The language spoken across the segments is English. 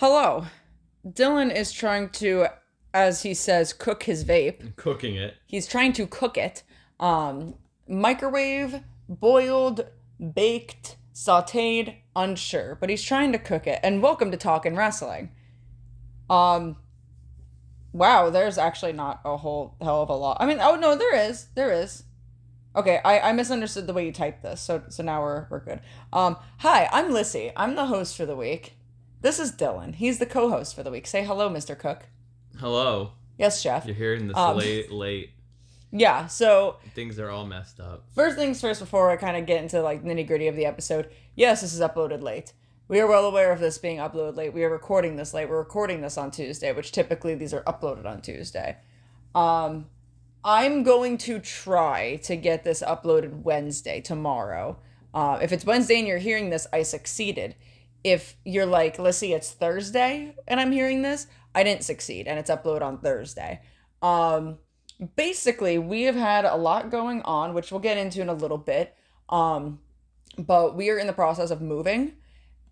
Hello. Dylan is trying to, as he says, cook his vape. Cooking it. He's trying to cook it. Microwave, boiled, baked, sauteed, unsure. But he's trying to cook it. And welcome to Talkin Wrasslin. Wow, there's actually not a whole hell of a lot. I mean, oh no, there is. There is. Okay, I misunderstood the way you typed this, so now we're good. Hi, I'm Lyssie. I'm the host for the week. This is Dylan. He's the co-host for the week. Say hello, Mr. Cook. Hello. Yes, chef. You're hearing this late. Yeah, so Things are all messed up. first things first, before I kind of get into like nitty-gritty of the episode, yes, this is uploaded late. We are well aware of this being uploaded late. We are recording this late. We're recording this on Tuesday, which typically these are uploaded on Tuesday. I'm going to try to get this uploaded Wednesday, tomorrow. If it's Wednesday and you're hearing this, I succeeded. If you're like, Lyssie, it's Thursday and I'm hearing this, I didn't succeed and it's uploaded on Thursday. Basically, we have had a lot going on, which we'll get into in a little bit. But we are in the process of moving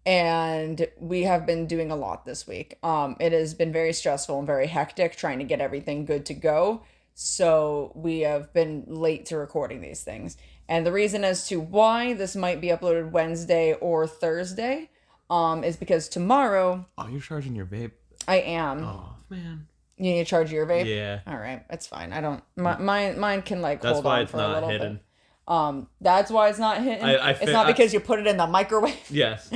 and we have been doing a lot this week. It has been very stressful and very hectic trying to get everything good to go. So we have been late to recording these things. And the reason as to why this might be uploaded Wednesday or Thursday is because tomorrow... Oh, you're charging your vape? I am. Oh, man. You need to charge your vape? Yeah. All right, it's fine. I don't... Mine can like That's hold why on it's for a not little hidden. bit. That's why it's not hidden? It's not because you put it in the microwave? Yes.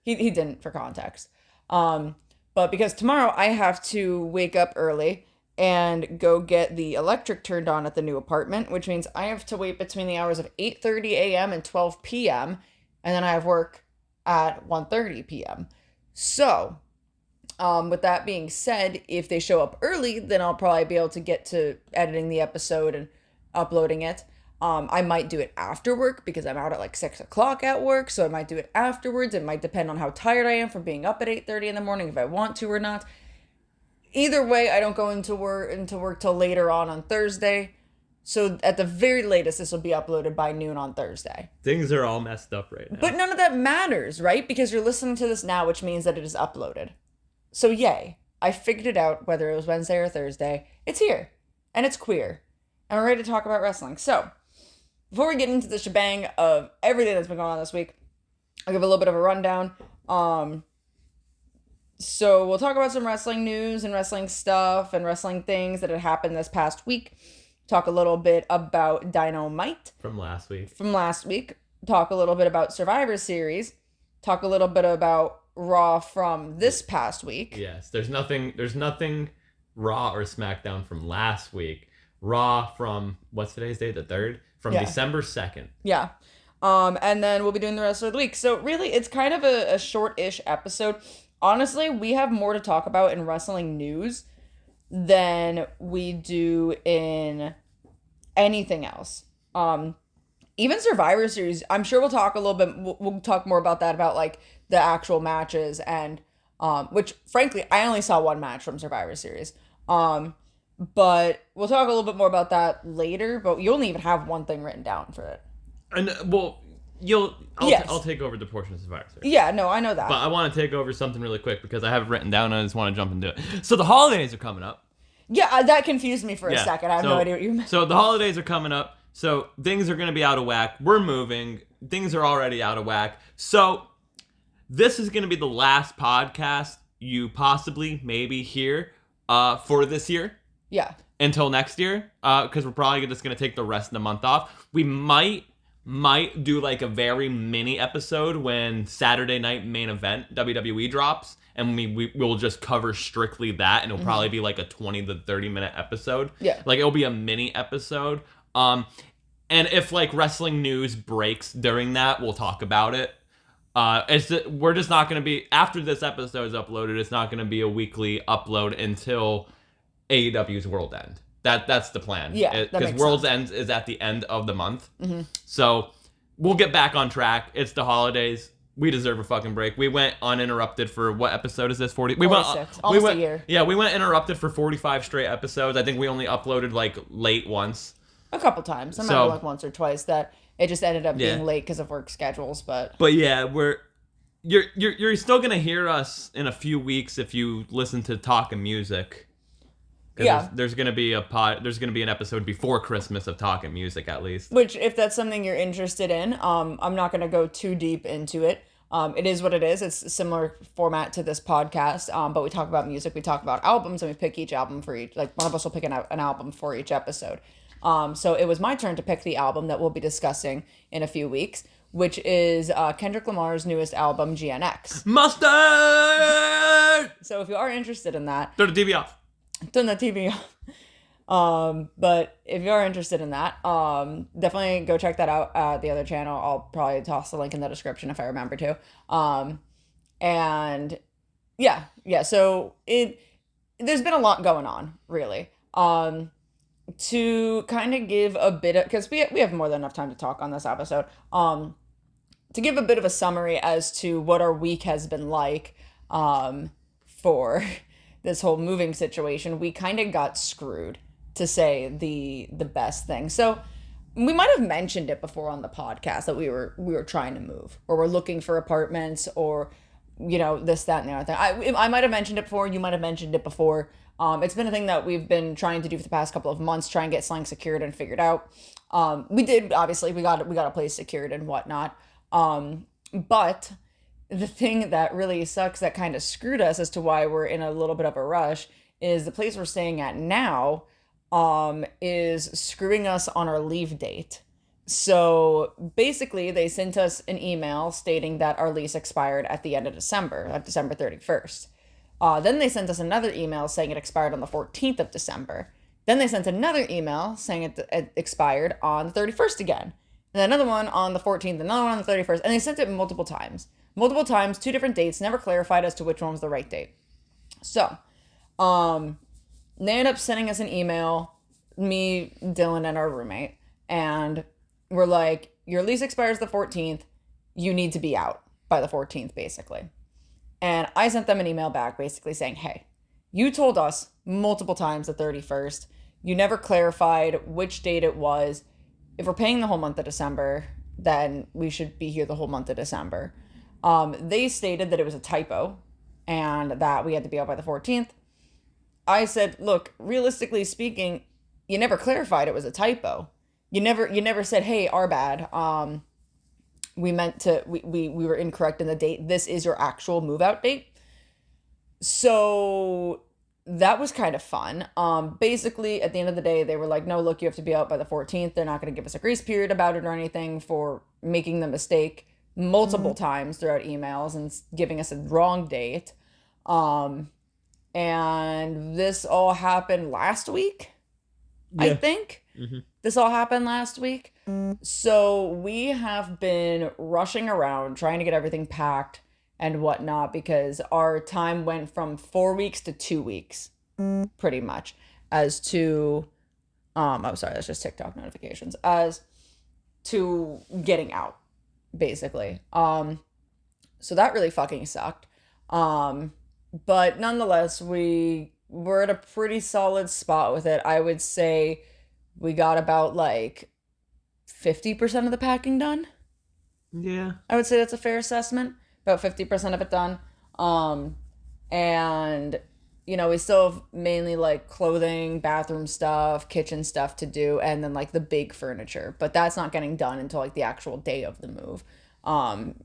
He didn't, for context. But because tomorrow I have to wake up early and go get the electric turned on at the new apartment, which means I have to wait between the hours of 8:30 a.m. and 12 p.m. And then I have work at 1:30 p.m. So, with that being said, if they show up early, then I'll probably be able to get to editing the episode and uploading it. I might do it after work because I'm out at like 6 o'clock at work, so I might do it afterwards. It might depend on how tired I am from being up at 8:30 in the morning, if I want to or not. Either way, I don't go into work till later on Thursday. So at the very latest, this will be uploaded by noon on Thursday. Things are all messed up right now. But none of that matters, right? Because you're listening to this now, which means that it is uploaded. So yay. I figured it out, whether it was Wednesday or Thursday. It's here. And it's queer. And we're ready to talk about wrestling. So, before we get into the shebang of everything that's been going on this week, I'll give a little bit of a rundown. So we'll talk about some wrestling news and wrestling stuff and wrestling things that had happened this past week. Talk a little bit about Dynamite. From last week. Talk a little bit about Survivor Series. Talk a little bit about Raw from this past week. Yes, there's nothing Raw or SmackDown from last week. Raw from, what's today's date? The 3rd? From December 2nd. Yeah. And then we'll be doing the rest of the week. So really, it's kind of a short-ish episode. Honestly, we have more to talk about in wrestling news than we do in anything else. Even Survivor Series, I'm sure we'll talk a little bit, we'll talk more about that, about like the actual matches, and which frankly, I only saw one match from Survivor Series. But we'll talk a little bit more about that later, but you only even have one thing written down for it. And, well... I'll take over the portion of Survivor Series. Yeah, no, I know that. But I want to take over something really quick because I have it written down and I just want to jump and do it. So the holidays are coming up. Yeah, that confused me for a second. I have no idea what you meant. So the holidays are coming up. So things are going to be out of whack. We're moving. Things are already out of whack. So this is going to be the last podcast you possibly maybe hear for this year. Yeah. Until next year, because we're probably just going to take the rest of the month off. We might do like a very mini episode when Saturday Night Main Event WWE drops, and we'll just cover strictly that, and it'll probably be like a 20 to 30 minute episode. Yeah. Like it'll be a mini episode. And if like wrestling news breaks during that, we'll talk about it. We're just not going to be, after this episode is uploaded, it's not going to be a weekly upload until AEW's World End. That's the plan. Yeah, because World's End is at the end of the month. Mm-hmm. So we'll get back on track. It's the holidays. We deserve a fucking break. We went uninterrupted for, what episode is this? 46. Almost a year. Yeah, we went uninterrupted for 45 straight episodes. I think we only uploaded like late once. A couple times. I remember like once or twice that it just ended up being late because of work schedules. But yeah, we're you're still gonna hear us in a few weeks if you listen to Talkin Music. Yeah, there's gonna be an episode before Christmas of Talkin Music at least. which if that's something you're interested in, I'm not gonna go too deep into it. It is what it is. It's a similar format to this podcast, but we talk about music, we talk about albums, and we pick each album for each. Like one of us will pick an album for each episode. So it was my turn to pick the album that we'll be discussing in a few weeks, which is Kendrick Lamar's newest album, GNX. Mustard. So if you are interested in that, Turn the TV off. turn the TV off. But if you are interested in that, definitely go check that out at the other channel. I'll probably toss the link in the description if I remember to. And yeah. So there's been a lot going on, really. To kind of give a bit of, because we have more than enough time to talk on this episode. To give a bit of a summary as to what our week has been like, for this whole moving situation, we kind of got screwed, to say the best thing. So we might have mentioned it before on the podcast that we were trying to move, or we're looking for apartments, or this, that, and the other thing. I might have mentioned it before. You might have mentioned it before. It's been a thing that we've been trying to do for the past couple of months, try and get something secured and figured out. We did, obviously, we got a place secured and whatnot. But the thing that really sucks, that kind of screwed us as to why we're in a little bit of a rush, is the place we're staying at now is screwing us on our leave date. So basically, they sent us an email stating that our lease expired at the end of December, at December 31st. Then they sent us another email saying it expired on the 14th of December. Then they sent another email saying it expired on the 31st again. And then another one on the 14th, another one on the 31st. And they sent it multiple times. Multiple times, 2 different dates, never clarified as to which one was the right date. So, they ended up sending us an email, me, Dylan, and our roommate. And we're like, your lease expires the 14th. You need to be out by the 14th, basically. And I sent them an email back basically saying, hey, you told us multiple times the 31st. You never clarified which date it was. If we're paying the whole month of December, then we should be here the whole month of December. They stated that it was a typo and that we had to be out by the 14th. I said, look, realistically speaking, you never clarified it was a typo. You never said, hey, our bad. We were incorrect in the date. This is your actual move out date. So that was kind of fun. Basically, at the end of the day, they were like, no, look, you have to be out by the 14th. They're not going to give us a grace period about it or anything for making the mistake multiple times throughout emails and giving us a wrong date. And this all happened last week, yeah. I think. Mm-hmm. This all happened last week. So we have been rushing around trying to get everything packed and whatnot because our time went from 4 weeks to 2 weeks, pretty much, as to, oh, sorry, that's just TikTok notifications, as to getting out, basically. So that really fucking sucked. But nonetheless, we're at a pretty solid spot with it. I would say we got about like 50% of the packing done. Yeah. I would say that's a fair assessment. About 50% of it done. And, we still have mainly like clothing, bathroom stuff, kitchen stuff to do, and then like the big furniture. But that's not getting done until like the actual day of the move.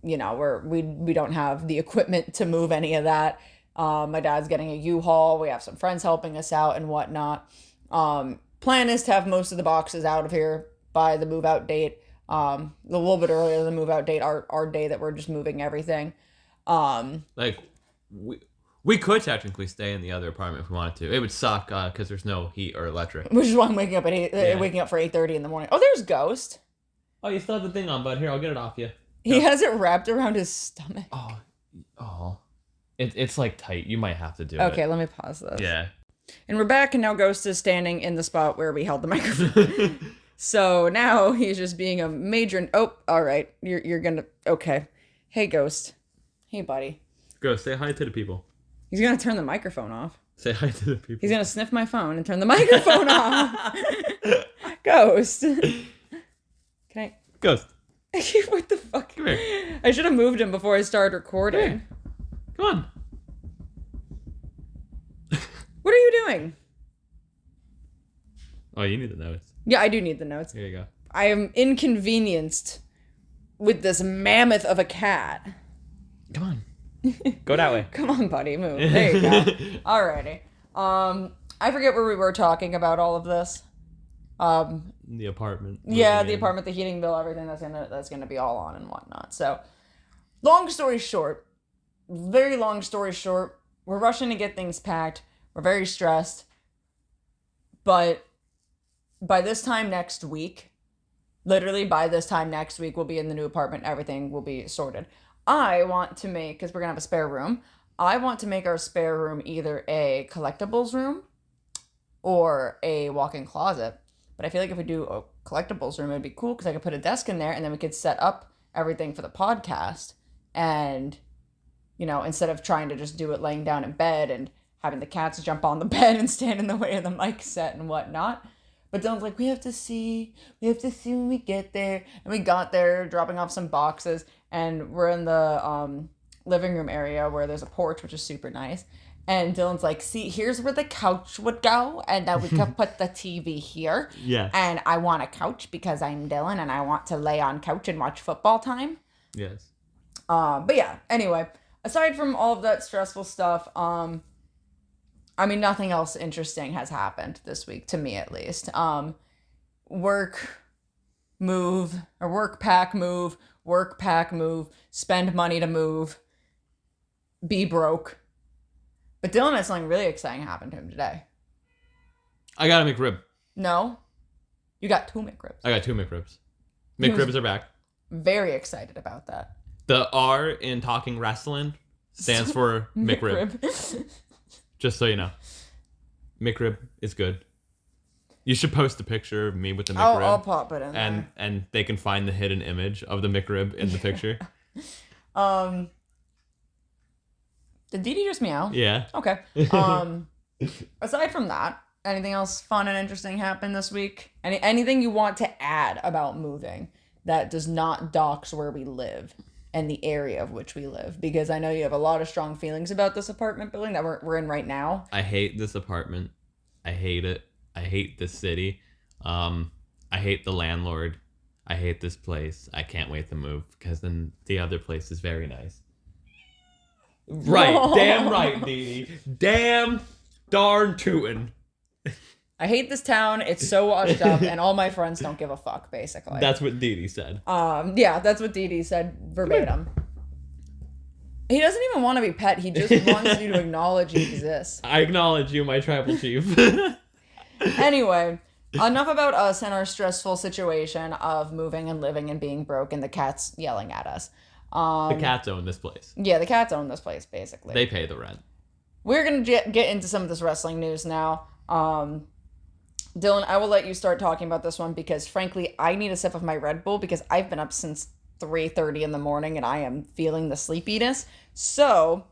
We don't have the equipment to move any of that. My dad's getting a U-Haul. We have some friends helping us out and whatnot. Plan is to have most of the boxes out of here by the move out date. A little bit earlier than the move out date, our day that we're just moving everything. We could technically stay in the other apartment if we wanted to. It would suck because there's no heat or electric. Which is why I'm waking up waking up for 8:30 in the morning. Oh, there's Ghost. Oh, you still have the thing on, bud. Here, I'll get it off you. He has it wrapped around his stomach. Oh. It's like tight. You might have to do it. Okay, let me pause this. Yeah. And we're back, and now Ghost is standing in the spot where we held the microphone. So now he's just being a major... Oh, all right. You're gonna... Okay. Hey, Ghost. Hey, buddy. Ghost, say hi to the people. He's gonna turn the microphone off. Say hi to the people. He's gonna sniff my phone and turn the microphone off. Ghost. Can I... Ghost. What the fuck? Come here. I should have moved him before I started recording. Come on. What are you doing? Oh, you need the notes. Yeah, I do need the notes. Here you go. I am inconvenienced with this mammoth of a cat. Come on. Go that way. Come on, buddy, move. There you go. Alrighty. I forget where we were talking about all of this. The apartment. Yeah, the apartment, the heating bill, everything that's gonna be all on and whatnot. So, long story short, very long story short, we're rushing to get things packed. We're very stressed. But by this time next week, literally by this time next week, we'll be in the new apartment. Everything will be sorted. I want to make, because we're going to have a spare room, I want to make our spare room either a collectibles room or a walk-in closet. But I feel like if we do a collectibles room, it'd be cool because I could put a desk in there and then we could set up everything for the podcast. And, you know, instead of trying to just do it laying down in bed and having the cats jump on the bed and stand in the way of the mic set and whatnot. But Dylan's like, we have to see when we get there. And we got there, dropping off some boxes, and we're in the living room area where there's a porch, which is super nice. And Dylan's like, see, here's where the couch would go, and then we could put the TV here. Yes. And I want a couch because I'm Dylan, and I want to lay on couch and watch football time. Yes. But yeah, anyway, aside from all of that stressful stuff, I mean, nothing else interesting has happened this week, to me at least. Work pack move, spend money to move, be broke. But Dylan had something really exciting happen to him today. I got a McRib. No? You got 2 McRibs. I got 2 McRibs. McRibs are back. Very excited about that. The R in Talkin Wrasslin stands for McRib. Just so you know. McRib is good. You should post a picture of me with the McRib. I'll pop it in there. And they can find the hidden image of the McRib in the picture. Did Dee Dee just meow? Yeah. Okay. Aside from that, anything else fun and interesting happen this week? Anything you want to add about moving that does not dox where we live and the area of which we live? Because I know you have a lot of strong feelings about this apartment building that we're in right now. I hate this apartment. I hate it. I hate this city. I hate the landlord. I hate this place. I can't wait to move because then the other place is very nice. Right. Damn right, Dee Dee. Damn darn tootin'. I hate this town. It's so washed up, and all my friends don't give a fuck, basically. That's what Dee Dee said. Yeah, that's what Dee Dee said verbatim. He doesn't even want to be pet. He just wants you to acknowledge he exists. I acknowledge you, my tribal chief. Anyway, enough about us and our stressful situation of moving and living and being broke and the cats yelling at us. The cats own this place. Yeah, the cats own this place, basically. They pay the rent. We're going to get into some of this wrestling news now. Dylan, I will let you start talking about this one because, frankly, I need a sip of my Red Bull because I've been up since 3:30 in the morning and I am feeling the sleepiness. So,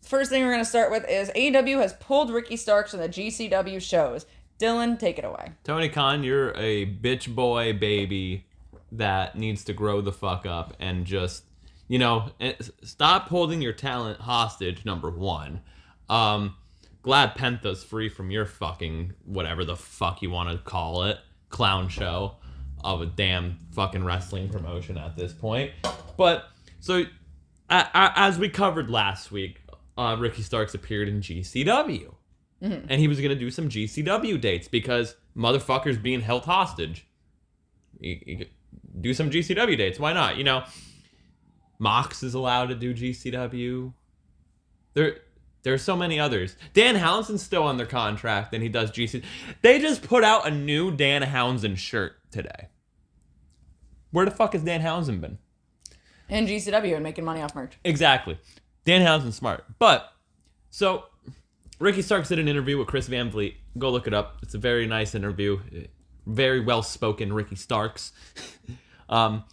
first thing we're going to start with is AEW has pulled Ricky Starks from the GCW shows. Dylan, take it away. Tony Khan, you're a bitch boy baby that needs to grow the fuck up and just, you know, stop holding your talent hostage, number one. Glad Penta's free from your fucking, whatever the fuck you want to call it, clown show of a damn fucking wrestling promotion at this point. But, so, as we covered last week, Ricky Starks appeared in GCW. Mm-hmm. And he was going to do some GCW dates because motherfuckers being held hostage. You do some GCW dates. Why not? You know, Mox is allowed to do GCW. There's so many others. Dan Hounson's still under contract and he does GCW. They just put out a new Dan Hounsson shirt today. Where the fuck has Dan Hounsson been? In GCW and making money off merch. Exactly. Dan Hounson's smart. But, so, Ricky Starks did an interview with Chris Van Vliet. Go look it up. It's a very nice interview. Very well-spoken Ricky Starks. And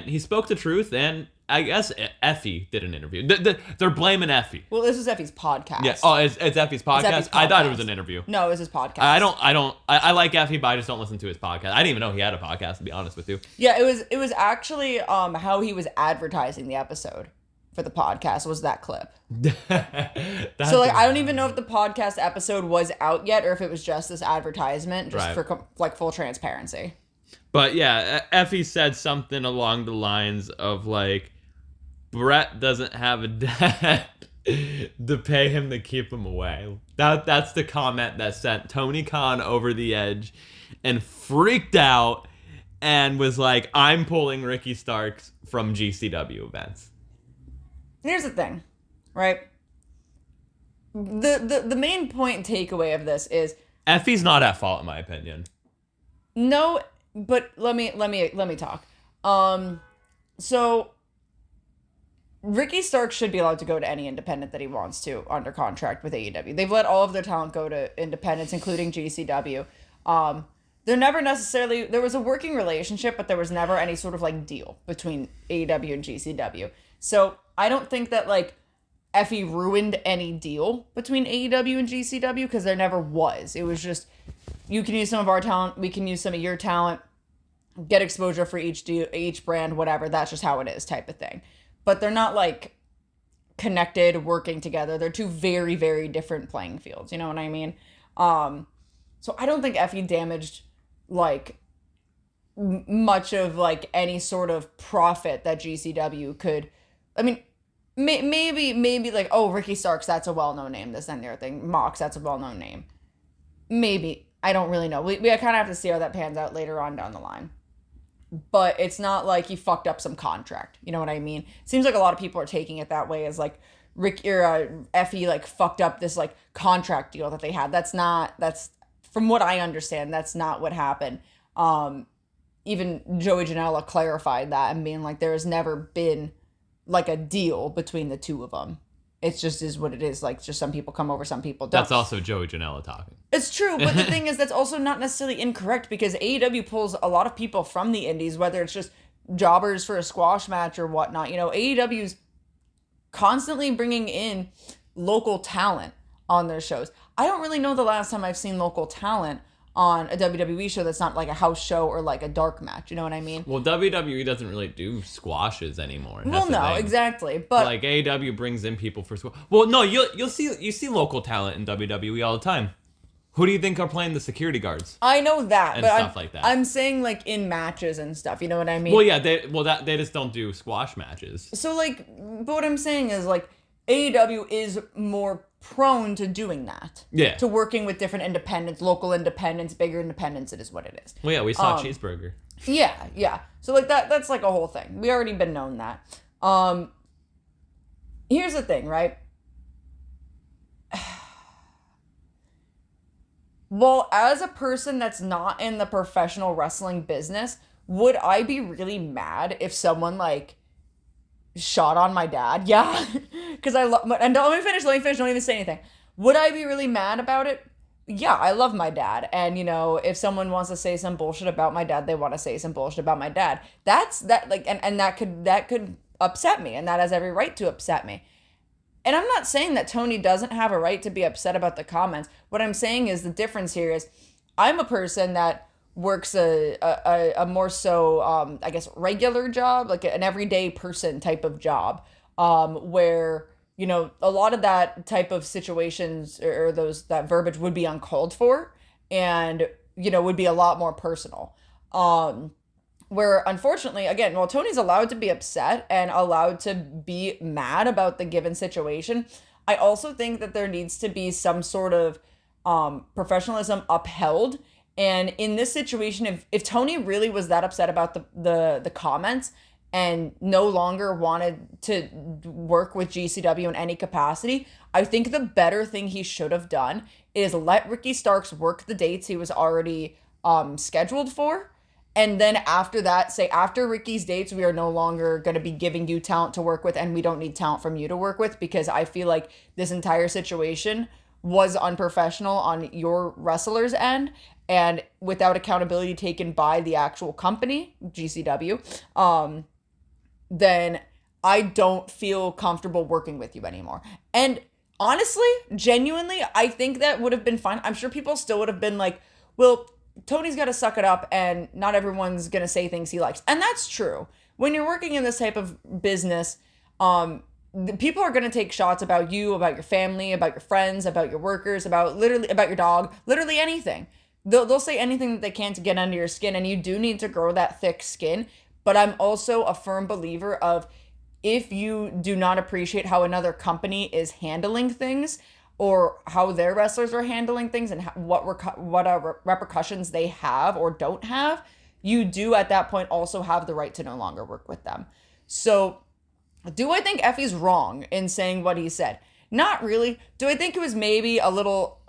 he spoke the truth, and I guess Effie did an interview. They're blaming Effie. Well, this is Effie's podcast. Yeah. Oh, it's Effie's podcast? Effie's I thought it podcast. was an interview. No, it was his podcast. I like Effie, but I just don't listen to his podcast. I didn't even know he had a podcast, to be honest with you. Yeah, it was actually how he was advertising the episode for the podcast was that clip. So like I don't even know if the podcast episode was out yet or if it was just this advertisement just for like full transparency. But yeah, Effie said something along the lines of like, Brett doesn't have a dad to pay him to keep him away. That's the comment that sent Tony Khan over the edge and freaked out and was like, I'm pulling Ricky Starks from GCW events. Here's the thing, right? The main point and takeaway of this is Effie's not at fault in my opinion. No, but let me talk. So Ricky Starks should be allowed to go to any independent that he wants to under contract with AEW. They've let all of their talent go to independents, including GCW. There never necessarily, there was a working relationship, but there was never any sort of like deal between AEW and GCW. So I don't think that like Effie ruined any deal between AEW and GCW because there never was. It was just, you can use some of our talent, we can use some of your talent, get exposure for each brand, whatever. That's just how it is type of thing. But they're not like connected, working together. They're two very, very different playing fields. You know what I mean? So I don't think Effie damaged like much of like any sort of profit that GCW could. I mean, maybe like, oh, Ricky Starks, that's a well-known name. This and the other thing. Mox, that's a well-known name. Maybe. I don't really know. We kind of have to see how that pans out later on down the line. But it's not like he fucked up some contract. You know what I mean? Seems like a lot of people are taking it that way as like Effie like fucked up this like contract deal that they had. That's from what I understand, that's not what happened. Even Joey Janela clarified that and being like, there has never been like a deal between the two of them. It just is what it is. Like, just some people come over, some people don't. That's also Joey Janela talking. It's true, but the thing is, that's also not necessarily incorrect because AEW pulls a lot of people from the indies, whether it's just jobbers for a squash match or whatnot. You know, AEW's constantly bringing in local talent on their shows. I don't really know the last time I've seen local talent on a WWE show that's not like a house show or like a dark match. You know what I mean? Well, WWE doesn't really do squashes anymore. Well, no, exactly. But like AEW brings in people for squash. Well, no, you see local talent in WWE all the time. Who do you think are playing the security guards? I know that, and but stuff like that. I'm saying like in matches and stuff. You know what I mean? Well, yeah, they just don't do squash matches. So like, but what I'm saying is like AEW is more prone to doing that. Yeah. To working with different independents, local independents, bigger independents. It is what it is. Well, yeah, we saw Cheeseburger. Yeah. So like that's like a whole thing. We already been known that. Here's the thing, right? Well, as a person that's not in the professional wrestling business, would I be really mad if someone like shot on my dad? Yeah. Because I love, and let me finish, don't even say anything. Would I be really mad about it? Yeah, I love my dad. And, you know, if someone wants to say some bullshit about my dad, they want to say some bullshit about my dad. That's that, like, and that could upset me, and that has every right to upset me. And I'm not saying that Tony doesn't have a right to be upset about the comments. What I'm saying is the difference here is I'm a person that works a more so, I guess, regular job, like an everyday person type of job, where, you know, a lot of that type of situations or that verbiage would be uncalled for and, you know, would be a lot more personal. Where unfortunately, again, while Tony's allowed to be upset and allowed to be mad about the given situation, I also think that there needs to be some sort of professionalism upheld. And in this situation, if Tony really was that upset about the comments and no longer wanted to work with GCW in any capacity, I think the better thing he should have done is let Ricky Starks work the dates he was already scheduled for. And then after that, say after Ricky's dates, we are no longer going to be giving you talent to work with and we don't need talent from you to work with, because I feel like this entire situation was unprofessional on your wrestler's end and without accountability taken by the actual company, GCW, then I don't feel comfortable working with you anymore. And honestly, genuinely, I think that would have been fine. I'm sure people still would have been like, well, Tony's got to suck it up and not everyone's going to say things he likes. And that's true. When you're working in this type of business, people are going to take shots about you, about your family, about your friends, about your workers, about your dog, literally anything. They'll say anything that they can to get under your skin, and you do need to grow that thick skin. But I'm also a firm believer of, if you do not appreciate how another company is handling things or how their wrestlers are handling things and what repercussions they have or don't have, you do at that point also have the right to no longer work with them. So do I think Effie's wrong in saying what he said? Not really. Do I think it was maybe a little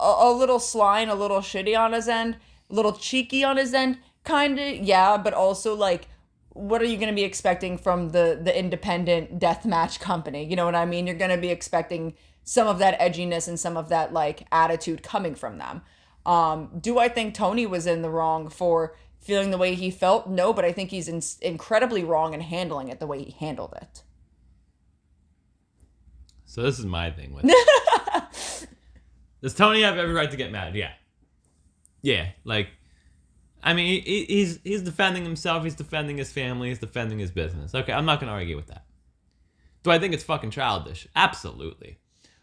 sly and a little shitty on his end? A little cheeky on his end? Kinda, yeah, but also like, what are you going to be expecting from the independent deathmatch company? You know what I mean? You're going to be expecting some of that edginess and some of that like attitude coming from them. Do I think Tony was in the wrong for feeling the way he felt? No, but I think he's incredibly wrong in handling it the way he handled it. So this is my thing with it. Does Tony have every right to get mad? Yeah. Yeah, like, I mean, he's defending himself, he's defending his family, he's defending his business. Okay, I'm not going to argue with that. Do I think it's fucking childish? Absolutely.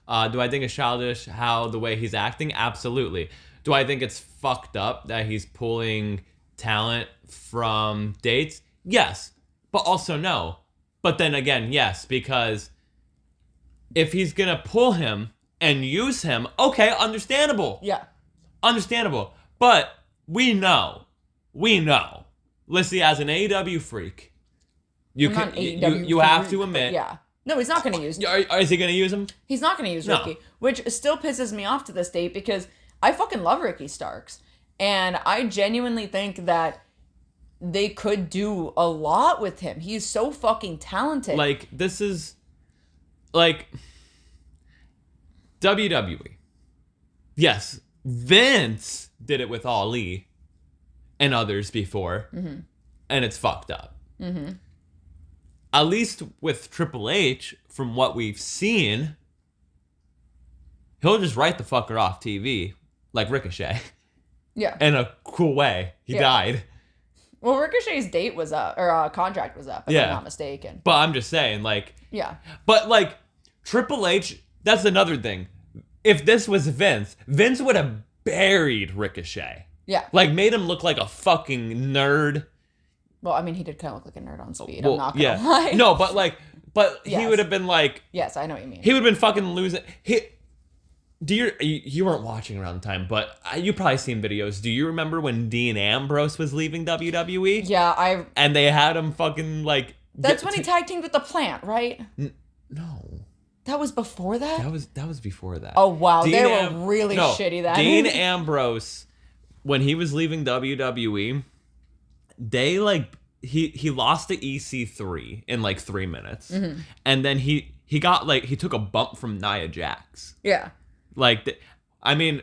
Do I think it's childish how the way he's acting? Absolutely. Do I think it's fucked up that he's pulling talent from dates? Yes, but also no. But then again, yes, because if he's going to pull him and use him, okay, understandable. Yeah. Understandable. But we know, Lyssie, as an AEW freak, you have to admit. Yeah. No, he's not going to use him. Is he going to use him? He's not going to use Ricky, which still pisses me off to this day because I fucking love Ricky Starks. And I genuinely think that they could do a lot with him. He's so fucking talented. Like, this is, like, WWE. Yes, Vince did it with Ali and others before, and it's fucked up. Mm-hmm. At least with Triple H, from what we've seen, he'll just write the fucker off TV, like Ricochet. Yeah. In a cool way. He died. Well, Ricochet's date was up, or contract was up, if I'm not mistaken. But I'm just saying, like... Yeah. But, like, Triple H, that's another thing. If this was Vince would have buried Ricochet. Yeah. Like, made him look like a fucking nerd. Well, I mean, he did kind of look like a nerd on Speed. I'm not gonna lie. No, but, like... But he would have been, like... Yes, I know what you mean. He would have been fucking losing... You weren't watching around the time, but you probably seen videos. Do you remember when Dean Ambrose was leaving WWE? Yeah, and they had him fucking like. That's when he tag teamed with the Plant, right? No. That was before that. That was before that. Oh wow, they were really shitty. That Dean Ambrose, when he was leaving WWE, they like he lost to EC3 in like 3 minutes, and then he got like he took a bump from Nia Jax. Yeah. Like, I mean,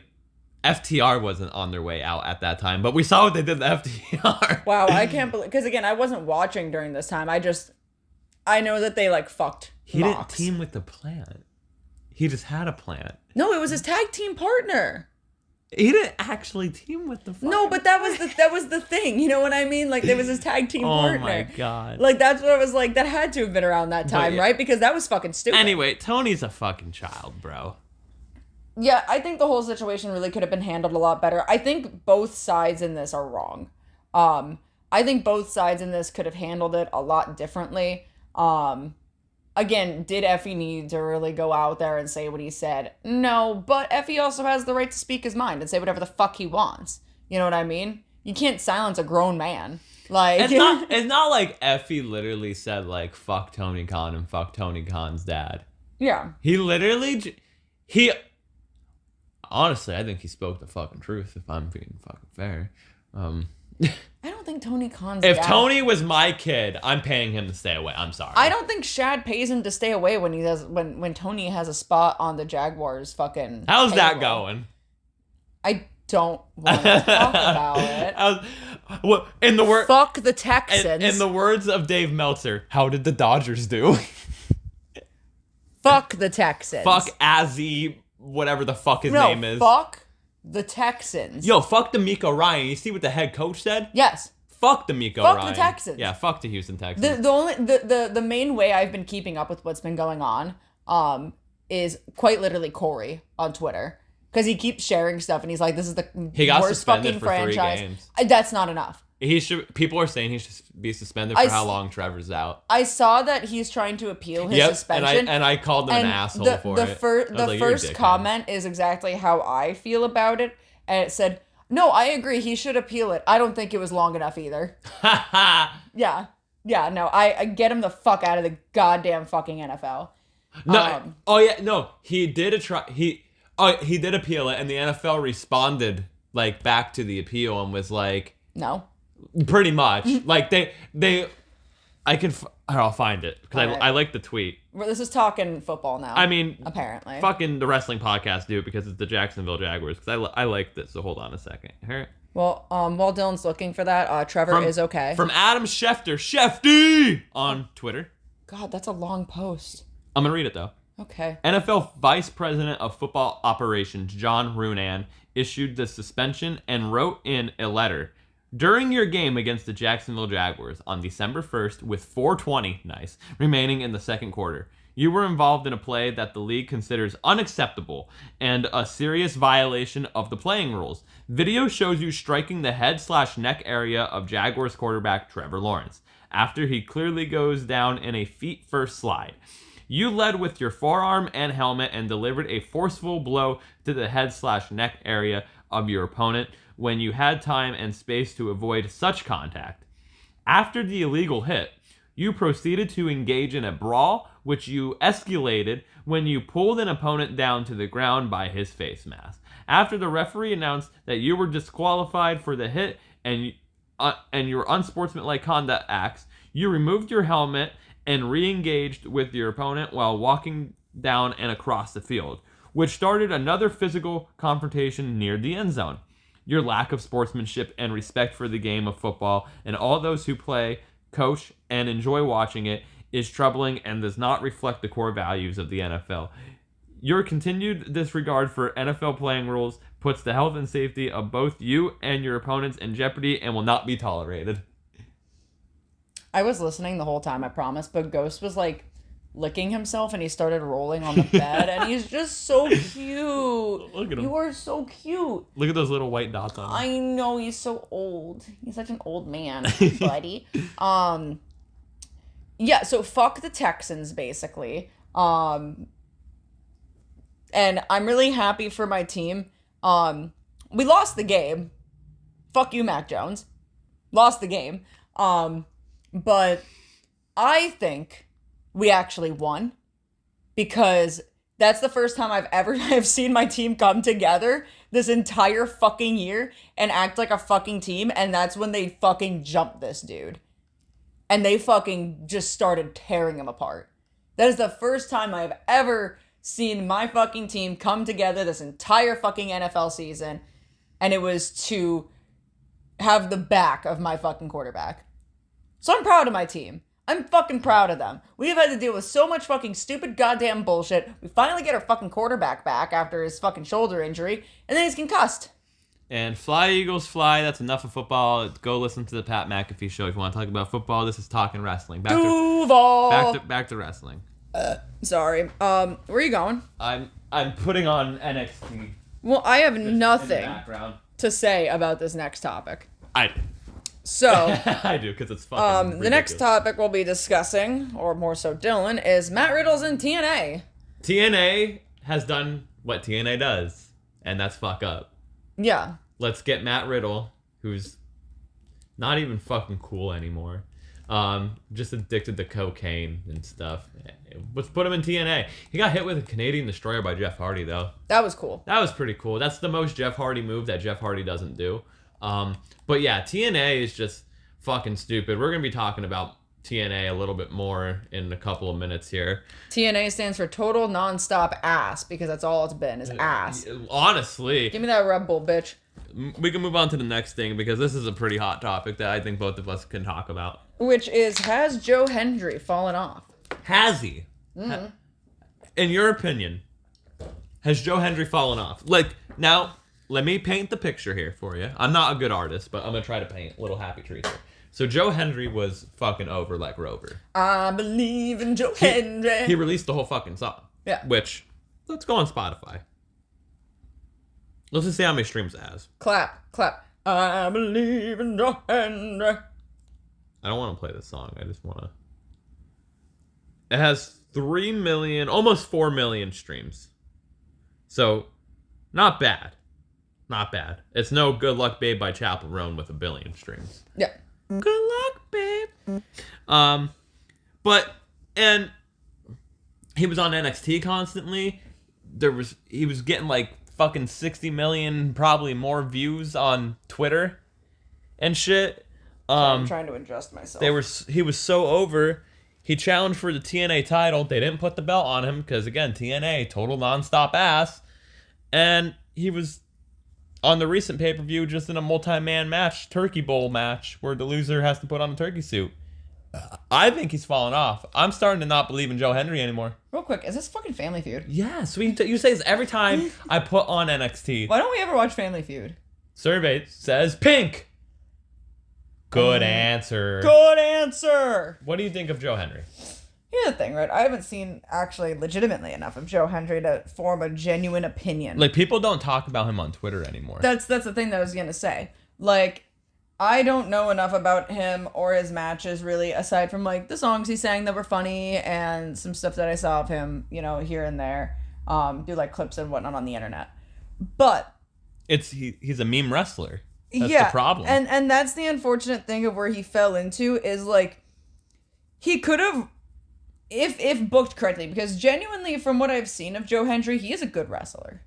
FTR wasn't on their way out at that time, but we saw what they did to FTR. Wow, I can't believe... Because, again, I wasn't watching during this time. I know that they, like, fucked He Mox. didn't team with the Plant. He just had a Plant. No, it was his tag team partner. He didn't actually team with the... No, but that was the thing. You know what I mean? Like, there was his tag team partner. Oh, my God. Like, that's what I was like. That had to have been around that time, right? Because that was fucking stupid. Anyway, Tony's a fucking child, bro. Yeah, I think the whole situation really could have been handled a lot better. I think both sides in this are wrong. I think both sides in this could have handled it a lot differently. Again, did Effie need to really go out there and say what he said? No, but Effie also has the right to speak his mind and say whatever the fuck he wants. You know what I mean? You can't silence a grown man. Like it's not like Effie literally said like fuck Tony Khan and fuck Tony Khan's dad. Yeah. He literally honestly, I think he spoke the fucking truth, if I'm being fucking fair. I don't think Tony Khan's If dad... Tony was my kid, I'm paying him to stay away. I'm sorry. I don't think Shad pays him to stay away when he does when Tony has a spot on the Jaguars fucking How's payroll. that going? I don't want to talk about it. In the Fuck the Texans. In the words of Dave Meltzer, how did the Dodgers do? Fuck the Texans. Fuck Azzy, whatever the fuck his name is. Fuck the Texans. Yo, fuck D'Amico Ryan. You see what the head coach said? Yes. Fuck D'Amico Ryan. Fuck the Texans. Yeah, fuck the Houston Texans. The main way I've been keeping up with what's been going on is quite literally Corey on Twitter. Because he keeps sharing stuff and he's like, this is the worst fucking franchise. 3 games. That's not enough. People are saying he should be suspended for how long Trevor's out. I saw that he's trying to appeal his suspension. And I called him an asshole for it. The first comment is exactly how I feel about it. And it said, no, I agree. He should appeal it. I don't think it was long enough either. Yeah. Yeah, no. I get him the fuck out of the goddamn fucking NFL. No. He did he did appeal it, and the NFL responded like back to the appeal and was like, no. Pretty much. Like I'll find it because I like the tweet. Well, this is talking football now. I mean, apparently, fucking the wrestling podcast do it because it's the Jacksonville Jaguars. Because I like this. So hold on a second. Here. Well, while Dylan's looking for that, Trevor is okay. From Adam Schefter, Shefty on Twitter. God, that's a long post. I'm gonna read it though. Okay. NFL Vice President of Football Operations John Runan issued the suspension and wrote in a letter. During your game against the Jacksonville Jaguars on December 1st with 4:20 remaining in the second quarter, you were involved in a play that the league considers unacceptable and a serious violation of the playing rules. Video shows you striking the head/neck area of Jaguars quarterback Trevor Lawrence after he clearly goes down in a feet-first slide. You led with your forearm and helmet and delivered a forceful blow to the head/neck area of your opponent when you had time and space to avoid such contact. After the illegal hit, you proceeded to engage in a brawl, which you escalated when you pulled an opponent down to the ground by his face mask. After the referee announced that you were disqualified for the hit and your unsportsmanlike conduct acts, you removed your helmet and re-engaged with your opponent while walking down and across the field, which started another physical confrontation near the end zone. Your lack of sportsmanship and respect for the game of football and all those who play, coach, and enjoy watching it is troubling and does not reflect the core values of the NFL. Your continued disregard for NFL playing rules puts the health and safety of both you and your opponents in jeopardy and will not be tolerated. I was listening the whole time, I promise, but Ghost was like licking himself and he started rolling on the bed and he's just so cute. Look at him. You are so cute. Look at those little white dots on him. I know, he's so old. He's such an old man, buddy. Yeah, so fuck the Texans basically. And I'm really happy for my team. We lost the game. Fuck you, Mac Jones. Lost the game. But I think we actually won because that's the first time I've seen my team come together this entire fucking year and act like a fucking team, and that's when they fucking jumped this dude. And they fucking just started tearing him apart. That is the first time I've ever seen my fucking team come together this entire fucking NFL season, and it was to have the back of my fucking quarterback. So I'm proud of my team. I'm fucking proud of them. We have had to deal with so much fucking stupid goddamn bullshit. We finally get our fucking quarterback back after his fucking shoulder injury, and then he's concussed. And fly, Eagles, fly. That's enough of football. Go listen to the Pat McAfee show if you want to talk about football. This is Talkin Wrasslin. Back to wrestling. Sorry. Where are you going? I'm putting on NXT. Well, I have nothing to say about this next topic. So, I do, because it's fucking ridiculous. The next topic we'll be discussing, or more so Dylan, is Matt Riddle's in TNA. TNA has done what TNA does, and that's fuck up. Yeah. Let's get Matt Riddle, who's not even fucking cool anymore, just addicted to cocaine and stuff. Let's put him in TNA. He got hit with a Canadian Destroyer by Jeff Hardy, though. That was cool. That was pretty cool. That's the most Jeff Hardy move that Jeff Hardy doesn't do. But yeah, TNA is just fucking stupid. We're going to be talking about TNA a little bit more in a couple of minutes here. TNA stands for Total Nonstop Ass, because that's all it's been, is ass. Honestly. Give me that Red Bull, bitch. We can move on to the next thing, because this is a pretty hot topic that I think both of us can talk about. Which is, has Joe Hendry fallen off? Has he? Mm-hmm. In your opinion, has Joe Hendry fallen off? Like, now, let me paint the picture here for you. I'm not a good artist, but I'm going to try to paint little happy trees here. So Joe Hendry was fucking over like Rover. I believe in Joe Hendry. He released the whole fucking song. Yeah. Which, let's go on Spotify. Let's just see how many streams it has. Clap. I believe in Joe Hendry. I don't want to play this song. I just want to... It has 3 million, almost 4 million streams. So, not bad. Not bad. It's no Good Luck Babe by Chappell Roan with 1 billion streams. Yeah. Good luck, babe. But, and he was on NXT constantly. He was getting like fucking 60 million, probably more views on Twitter and shit. I'm trying to adjust myself. He was so over. He challenged for the TNA title. They didn't put the belt on him because, again, TNA, total nonstop ass. And he was on the recent pay-per-view just in a multi-man match, Turkey Bowl match, where the loser has to put on a turkey suit. I think he's fallen off. I'm starting to not believe in Joe Hendry anymore. Real quick, is this fucking Family Feud? Yes, you say this every time I put on NXT. Why don't we ever watch Family Feud? Survey says pink. Good answer. Good answer. What do you think of Joe Hendry? Here's the thing, right? I haven't seen actually legitimately enough of Joe Hendry to form a genuine opinion. Like, people don't talk about him on Twitter anymore. That's the thing that I was gonna say. Like, I don't know enough about him or his matches really, aside from like the songs he sang that were funny and some stuff that I saw of him, here and there, do like clips and whatnot on the internet. But he's a meme wrestler. That's the problem. And that's the unfortunate thing of where he fell into is like he could have if booked correctly, because genuinely from what I've seen of Joe Hendry, he is a good wrestler.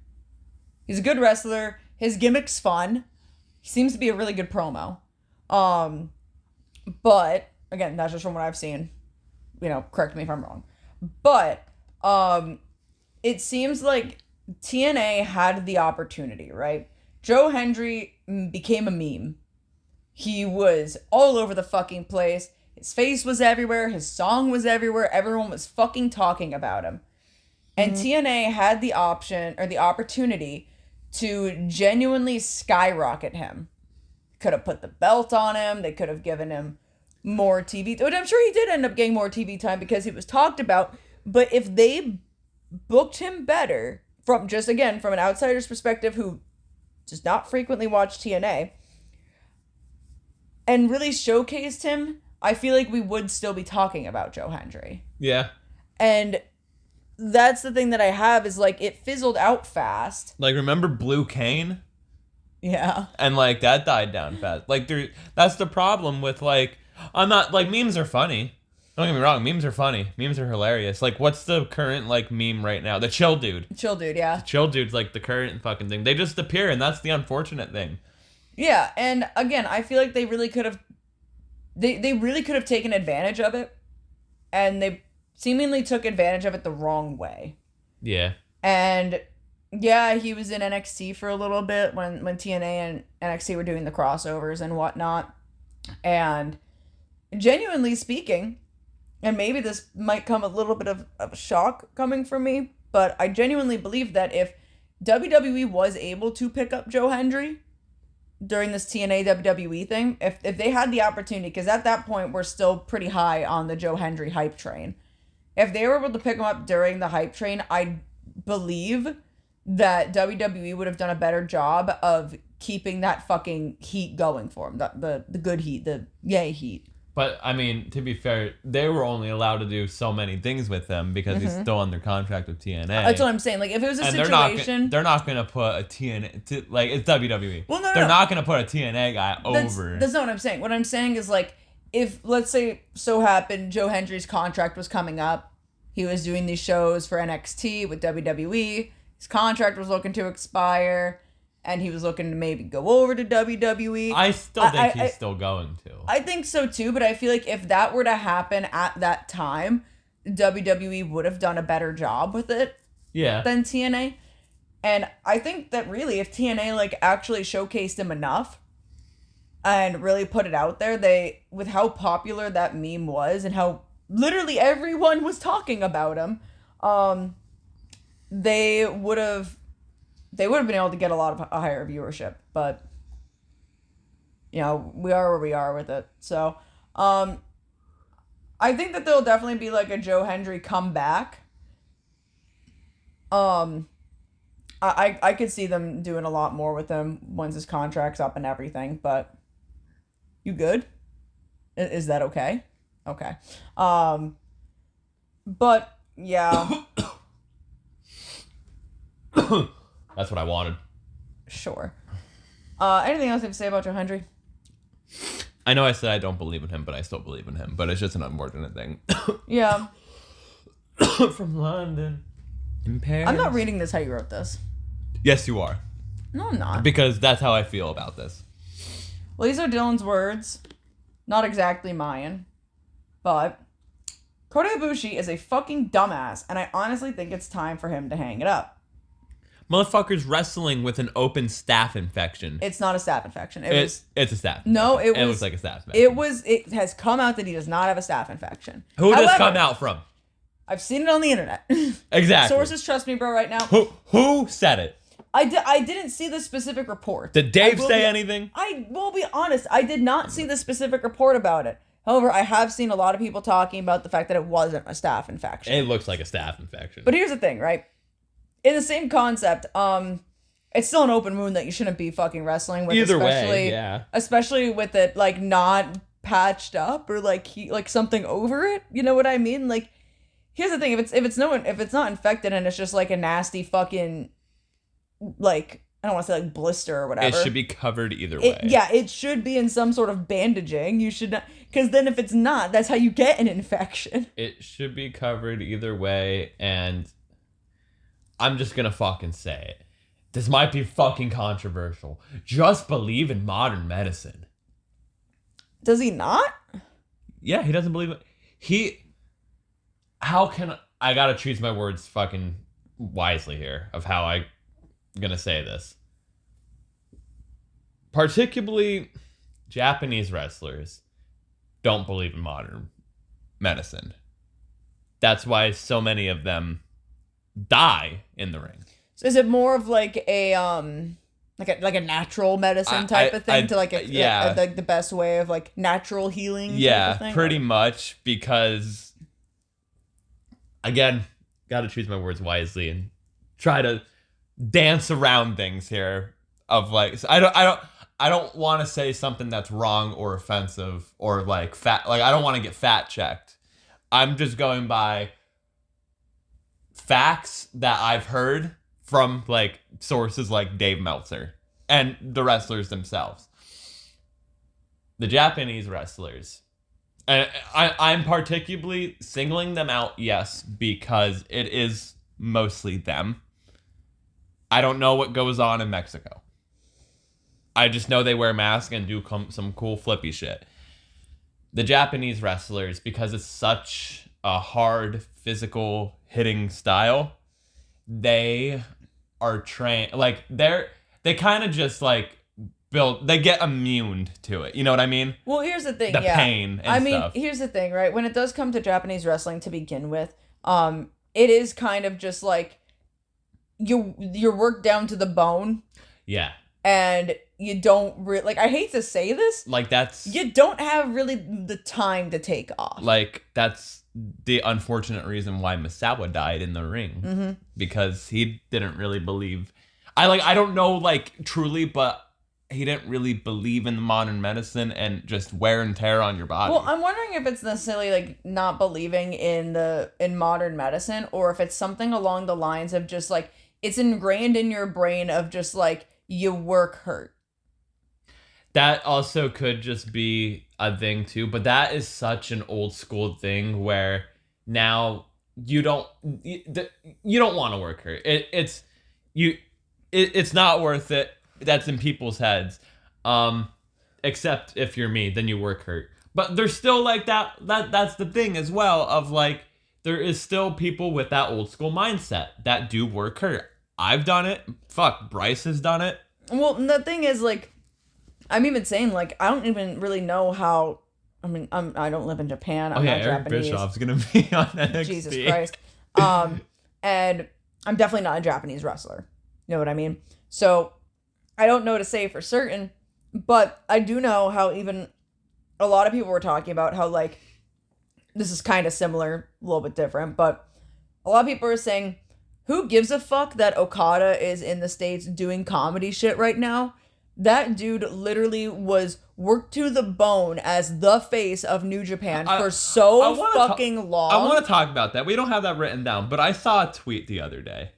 He's a good wrestler. His gimmick's fun. He seems to be a really good promo. But again, that's just from what I've seen. Correct me if I'm wrong. But it seems like TNA had the opportunity, right? Joe Hendry became a meme. He was all over the fucking place. His face was everywhere. His song was everywhere. Everyone was fucking talking about him. And TNA had the option or the opportunity to genuinely skyrocket him. Could have put the belt on him. They could have given him more TV. But I'm sure he did end up getting more TV time because he was talked about. But if they booked him better, from an outsider's perspective who does not frequently watch TNA, and really showcased him, I feel like we would still be talking about Joe Hendry. Yeah. And that's the thing that I have is like it fizzled out fast. Like, remember Blue Cane? Yeah. And like that died down fast. Like that's the problem with like I'm not like memes are funny. Don't get me wrong, memes are funny. Memes are hilarious. Like, what's the current like meme right now? The chill dude. Chill dude, yeah. The chill dude's like the current fucking thing. They just appear, and that's the unfortunate thing. Yeah, and again, I feel like they really could have they really could have taken advantage of it, and they seemingly took advantage of it the wrong way. Yeah. And yeah, he was in NXT for a little bit when TNA and NXT were doing the crossovers and whatnot. And genuinely speaking, and maybe this might come a little bit of a shock coming from me, but I genuinely believe that if WWE was able to pick up Joe Hendry during this TNA WWE thing, if they had the opportunity, because at that point we're still pretty high on the Joe Hendry hype train. If they were able to pick him up during the hype train, I believe that WWE would have done a better job of keeping that fucking heat going for him. The good heat, the yay heat. But, I mean, to be fair, they were only allowed to do so many things with him because he's still under contract with TNA. That's what I'm saying. Like, if it was a situation... They're not going to put a TNA... like, it's WWE. Well, no. They're not going to put a TNA guy over. That's not what I'm saying. What I'm saying is, like, if, let's say, so happened Joe Hendry's contract was coming up, he was doing these shows for NXT with WWE, his contract was looking to expire, and he was looking to maybe go over to WWE. I still think he's still going to. I think so too, but I feel like if that were to happen at that time, WWE would have done a better job with it than TNA. And I think that really if TNA like actually showcased him enough and really put it out there, with how popular that meme was and how literally everyone was talking about him, they would have been able to get a lot of a higher viewership, but we are where we are with it. So, I think that there'll definitely be like a Joe Hendry comeback. I could see them doing a lot more with him once his contract's up and everything, but you good? Is that okay? Okay. But yeah. That's what I wanted. Sure. Anything else you have to say about Joe Hendry? I know I said I don't believe in him, but I still believe in him. But it's just an unfortunate thing. Yeah. From London. In Paris. I'm not reading this how you wrote this. Yes, you are. No, I'm not. Because that's how I feel about this. Well, these are Dylan's words. Not exactly mine. But Kota Ibushi is a fucking dumbass, and I honestly think it's time for him to hang it up. Motherfucker's wrestling with an open staph infection. It's not a staph infection. It's a staph. No, it looks like a staph infection. It has come out that he does not have a staph infection. Who does come out from? I've seen it on the internet. Exactly. Sources trust me, bro, right now. Who said it? I didn't see the specific report. Did Dave say anything? I will be honest. I did not see the specific report about it. However, I have seen a lot of people talking about the fact that it wasn't a staph infection. It looks like a staph infection. But here's the thing, right? In the same concept, it's still an open wound that you shouldn't be fucking wrestling with. Either way, yeah. Especially with it like not patched up or like something over it. You know what I mean? Like, here's the thing: if it's not infected and it's just like a nasty fucking like, I don't want to say like blister or whatever. It should be covered either way. It should be in some sort of bandaging. You should not, because then if it's not, that's how you get an infection. It should be covered either way, and I'm just gonna fucking say it. This might be fucking controversial. Just believe in modern medicine. Does he not? Yeah, he doesn't believe it. I gotta choose my words fucking wisely here of how I'm gonna say this. Particularly Japanese wrestlers don't believe in modern medicine. That's why so many of them die in the ring. So is it more of like a like a natural medicine type of thing to like like the best way of like natural healing? Yeah, type of thing? pretty much, because again, got to choose my words wisely and try to dance around things here. Of like, so I don't want to say something that's wrong or offensive or like fat. Like, I don't want to get fact checked. I'm just going by facts that I've heard from like sources like Dave Meltzer and the wrestlers themselves. The Japanese wrestlers, and I'm particularly singling them out, yes, because it is mostly them. I don't know what goes on in Mexico. I just know they wear masks and do some cool flippy shit. The Japanese wrestlers, because it's such a hard physical hitting style, they are trained, like they kind of just like they get immune to it. You know what I mean? Well, here's the thing. The pain and stuff. Here's the thing, right? When it does come to Japanese wrestling to begin with, it is kind of just like you're worked down to the bone. Yeah. And you don't really, like, I hate to say this. Like, you don't have really the time to take off. Like, that's the unfortunate reason why Misawa died in the ring. Mm-hmm. Because he didn't really believe. I don't know, like, truly, but he didn't really believe in the modern medicine and just wear and tear on your body. Well, I'm wondering if it's necessarily, like, not believing in modern medicine, or if it's something along the lines of just, like, it's ingrained in your brain of just, like, you work hurt. That also could just be a thing too, but that is such an old school thing where now you don't want to work hurt. It's not worth it. That's in people's heads. Except if you're me, then you work hurt. But there's still like that's the thing as well of like there is still people with that old school mindset that do work hurt. I've done it. Fuck, Bryce has done it. Well, the thing is, like, I'm even saying, like, I don't even really know how. I mean, I don't live in Japan. I'm not Eric Japanese. Bischoff's gonna be on NXT. Jesus Christ. And I'm definitely not a Japanese wrestler. You know what I mean? So I don't know to say for certain, but I do know how even a lot of people were talking about how, like, this is kind of similar, a little bit different, but a lot of people are saying, who gives a fuck that Okada is in the States doing comedy shit right now? That dude literally was worked to the bone as the face of New Japan for so fucking long. I want to talk about that. We don't have that written down, but I saw a tweet the other day.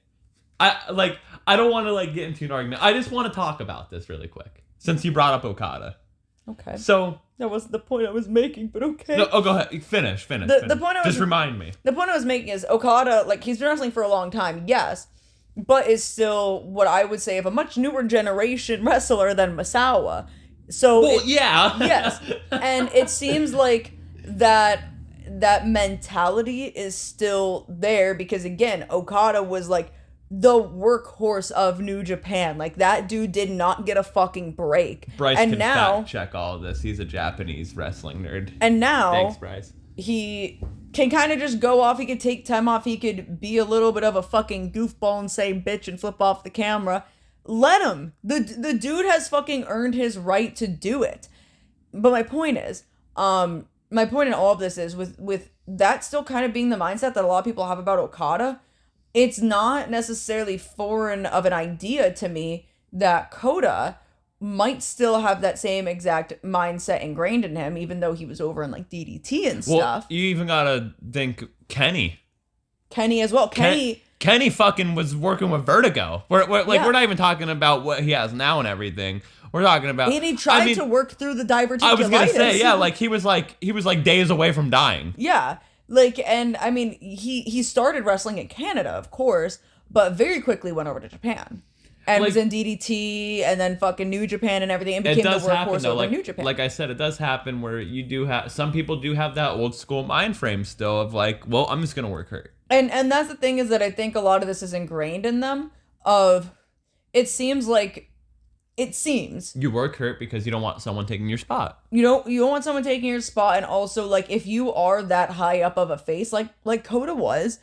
I don't want to like get into an argument. I just want to talk about this really quick since you brought up Okada. Okay. So that wasn't the point I was making, but okay. No, go ahead. Finish. The point just remind me. The point I was making is Okada, like, he's been wrestling for a long time, yes, but is still what I would say of a much newer generation wrestler than Misawa. So yeah. Yes. And it seems like that mentality is still there because, again, Okada was like the workhorse of New Japan. Like, that dude did not get a fucking break. Bryce can fact check all of this. He's a Japanese wrestling nerd. And now thanks, Bryce. He can kind of just go off. He could take time off. He could be a little bit of a fucking goofball and say bitch and flip off the camera. Let him. The dude has fucking earned his right to do it. But my point is, my point in all of this is with that still kind of being the mindset that a lot of people have about Okada, it's not necessarily foreign of an idea to me that Kota might still have that same exact mindset ingrained in him, even though he was over in like DDT and stuff. You even gotta think Kenny as well. Kenny fucking was working with Vertigo. We're not even talking about what he has now and everything. We're talking about. And he tried to work through the diverticulitis. I was gonna say, yeah, like he was days away from dying. Yeah, like, and I mean, he started wrestling in Canada, of course, but very quickly went over to Japan. And was in DDT and then fucking New Japan and everything and became the workhorse over New Japan. Like I said, it does happen where you do have, some people do have that old school mind frame still of like, well, I'm just going to work hurt. And that's the thing is that I think a lot of this is ingrained in them of, it seems. You work hurt because you don't want someone taking your spot. You don't want someone taking your spot, and also like if you are that high up of a face like Kota was,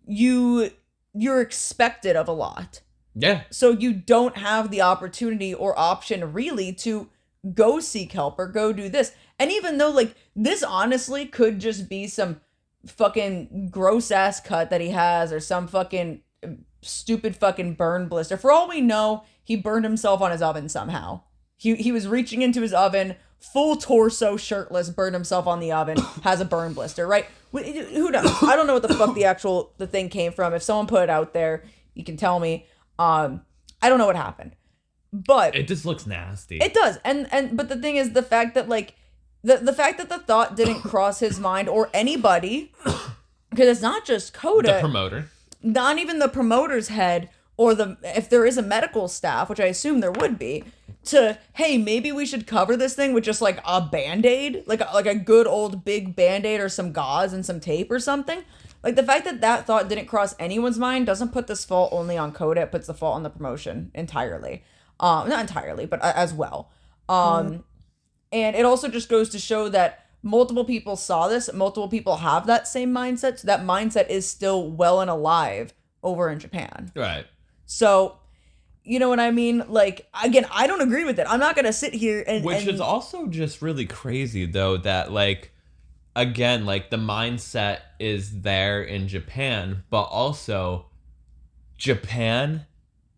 you're expected of a lot. Yeah. So you don't have the opportunity or option really to go seek help or go do this. And even though like this honestly could just be some fucking gross ass cut that he has or some fucking stupid fucking burn blister. For all we know, he burned himself on his oven somehow. He was reaching into his oven, full torso, shirtless, burned himself on the oven, has a burn blister, right? Who knows? I don't know what the fuck the thing came from. If someone put it out there, you can tell me. I don't know what happened, but it just looks nasty. It does. But the thing is the fact that like the fact that the thought didn't cross his mind or anybody, because it's not just Kota, the promoter, not even the promoter's head or if there is a medical staff, which I assume there would be, to, hey, maybe we should cover this thing with just like a Band-Aid, like a good old big Band-Aid or some gauze and some tape or something. Like, the fact that thought didn't cross anyone's mind doesn't put this fault only on Kota. It puts the fault on the promotion entirely. Not entirely, but as well. And it also just goes to show that multiple people saw this. Multiple people have that same mindset. So that mindset is still well and alive over in Japan. Right. So, you know what I mean? Like, again, I don't agree with it. I'm not going to sit here and... Which is also just really crazy, though, that, like... Again, like, the mindset is there in Japan, but also Japan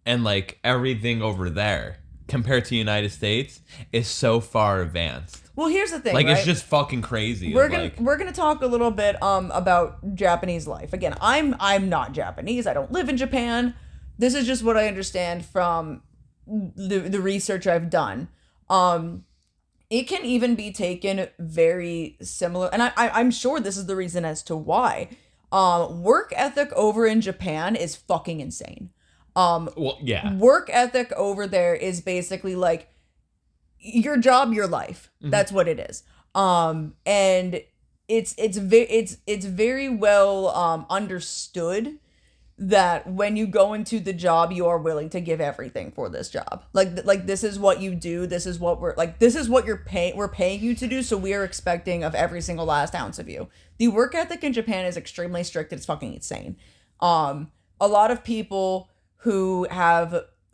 and, like, everything over there compared to United States is so far advanced. Well, here's the thing, like, right? It's just fucking crazy. We're gonna talk a little bit about Japanese life. Again, I'm not Japanese. I don't live in Japan. This is just what I understand from the research I've done. It can even be taken very similar, and I'm sure this is the reason as to why. Work ethic over in Japan is fucking insane. Well, yeah. Work ethic over there is basically like your job, your life. Mm-hmm. That's what it is. And it's very well understood that when you go into the job, you are willing to give everything for this job. Like this is what you do. This is what we're paying you to do. So we are expecting of every single last ounce of you. The work ethic in Japan is extremely strict. It's fucking insane. a lot of people who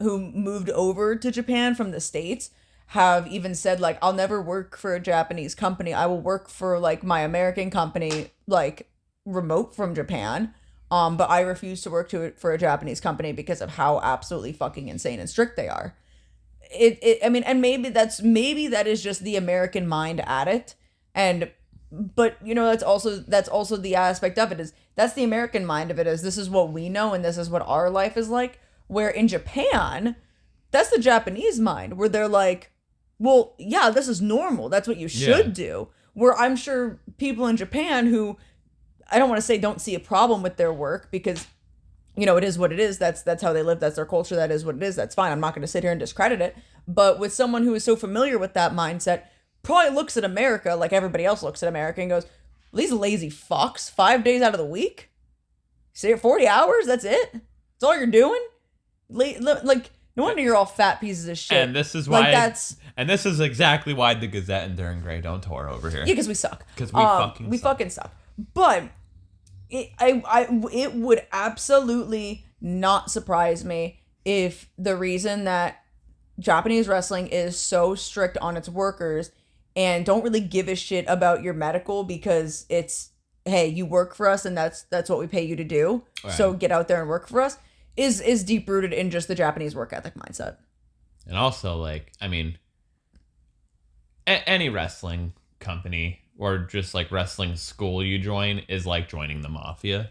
moved over to Japan from the States have even said, like, I'll never work for a Japanese company. I will work for, like, my American company, like, remote from Japan. But I refuse to work for a Japanese company because of how absolutely fucking insane and strict they are. I mean, and maybe that is just the American mind at it. But you know, that's also the aspect of it, is that's the American mind of it, is this is what we know and this is what our life is like. Where in Japan, that's the Japanese mind, where they're like, well, yeah, this is normal. That's what you should do. Where I'm sure people in Japan who, I don't want to say don't see a problem with their work, because, you know, it is what it is. That's how they live. That's their culture. That is what it is. That's fine. I'm not going to sit here and discredit it. But with someone who is so familiar with that mindset, probably looks at America like everybody else looks at America and goes, these lazy fucks, 5 days out of the week? Say 40 hours? That's it? That's all you're doing? Like, no wonder you're all fat pieces of shit. And this is why, and this is exactly why the Gazette and Darren Gray don't tour over here. Yeah, because we suck. Because we fucking suck. But it would absolutely not surprise me if the reason that Japanese wrestling is so strict on its workers and don't really give a shit about your medical, because it's, hey, you work for us and that's what we pay you to do. Right. So get out there and work for us, is deep rooted in just the Japanese work ethic mindset. And also, like, I mean, any wrestling company or just like wrestling school you join is like joining the mafia.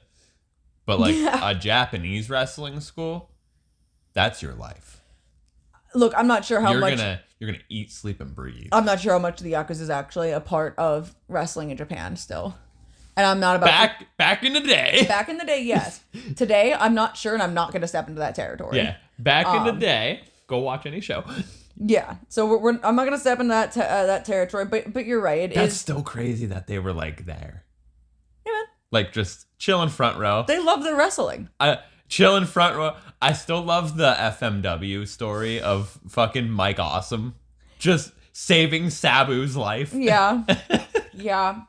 But like a Japanese wrestling school, that's your life. Look, I'm not sure how you're much you're gonna eat, sleep, and breathe. I'm not sure how much the Yakuza is actually a part of wrestling in Japan still. And I'm not about back in the day. Back in the day, yes. Today, I'm not sure, and I'm not going to step into that territory. Yeah, back in the day, go watch any show. Yeah, so I'm not going to step into that territory, but you're right. That's still crazy that they were like there. Yeah, man. Like just chill in front row. They love their wrestling. Chill in front row. I still love the FMW story of fucking Mike Awesome just saving Sabu's life. Yeah. Yeah.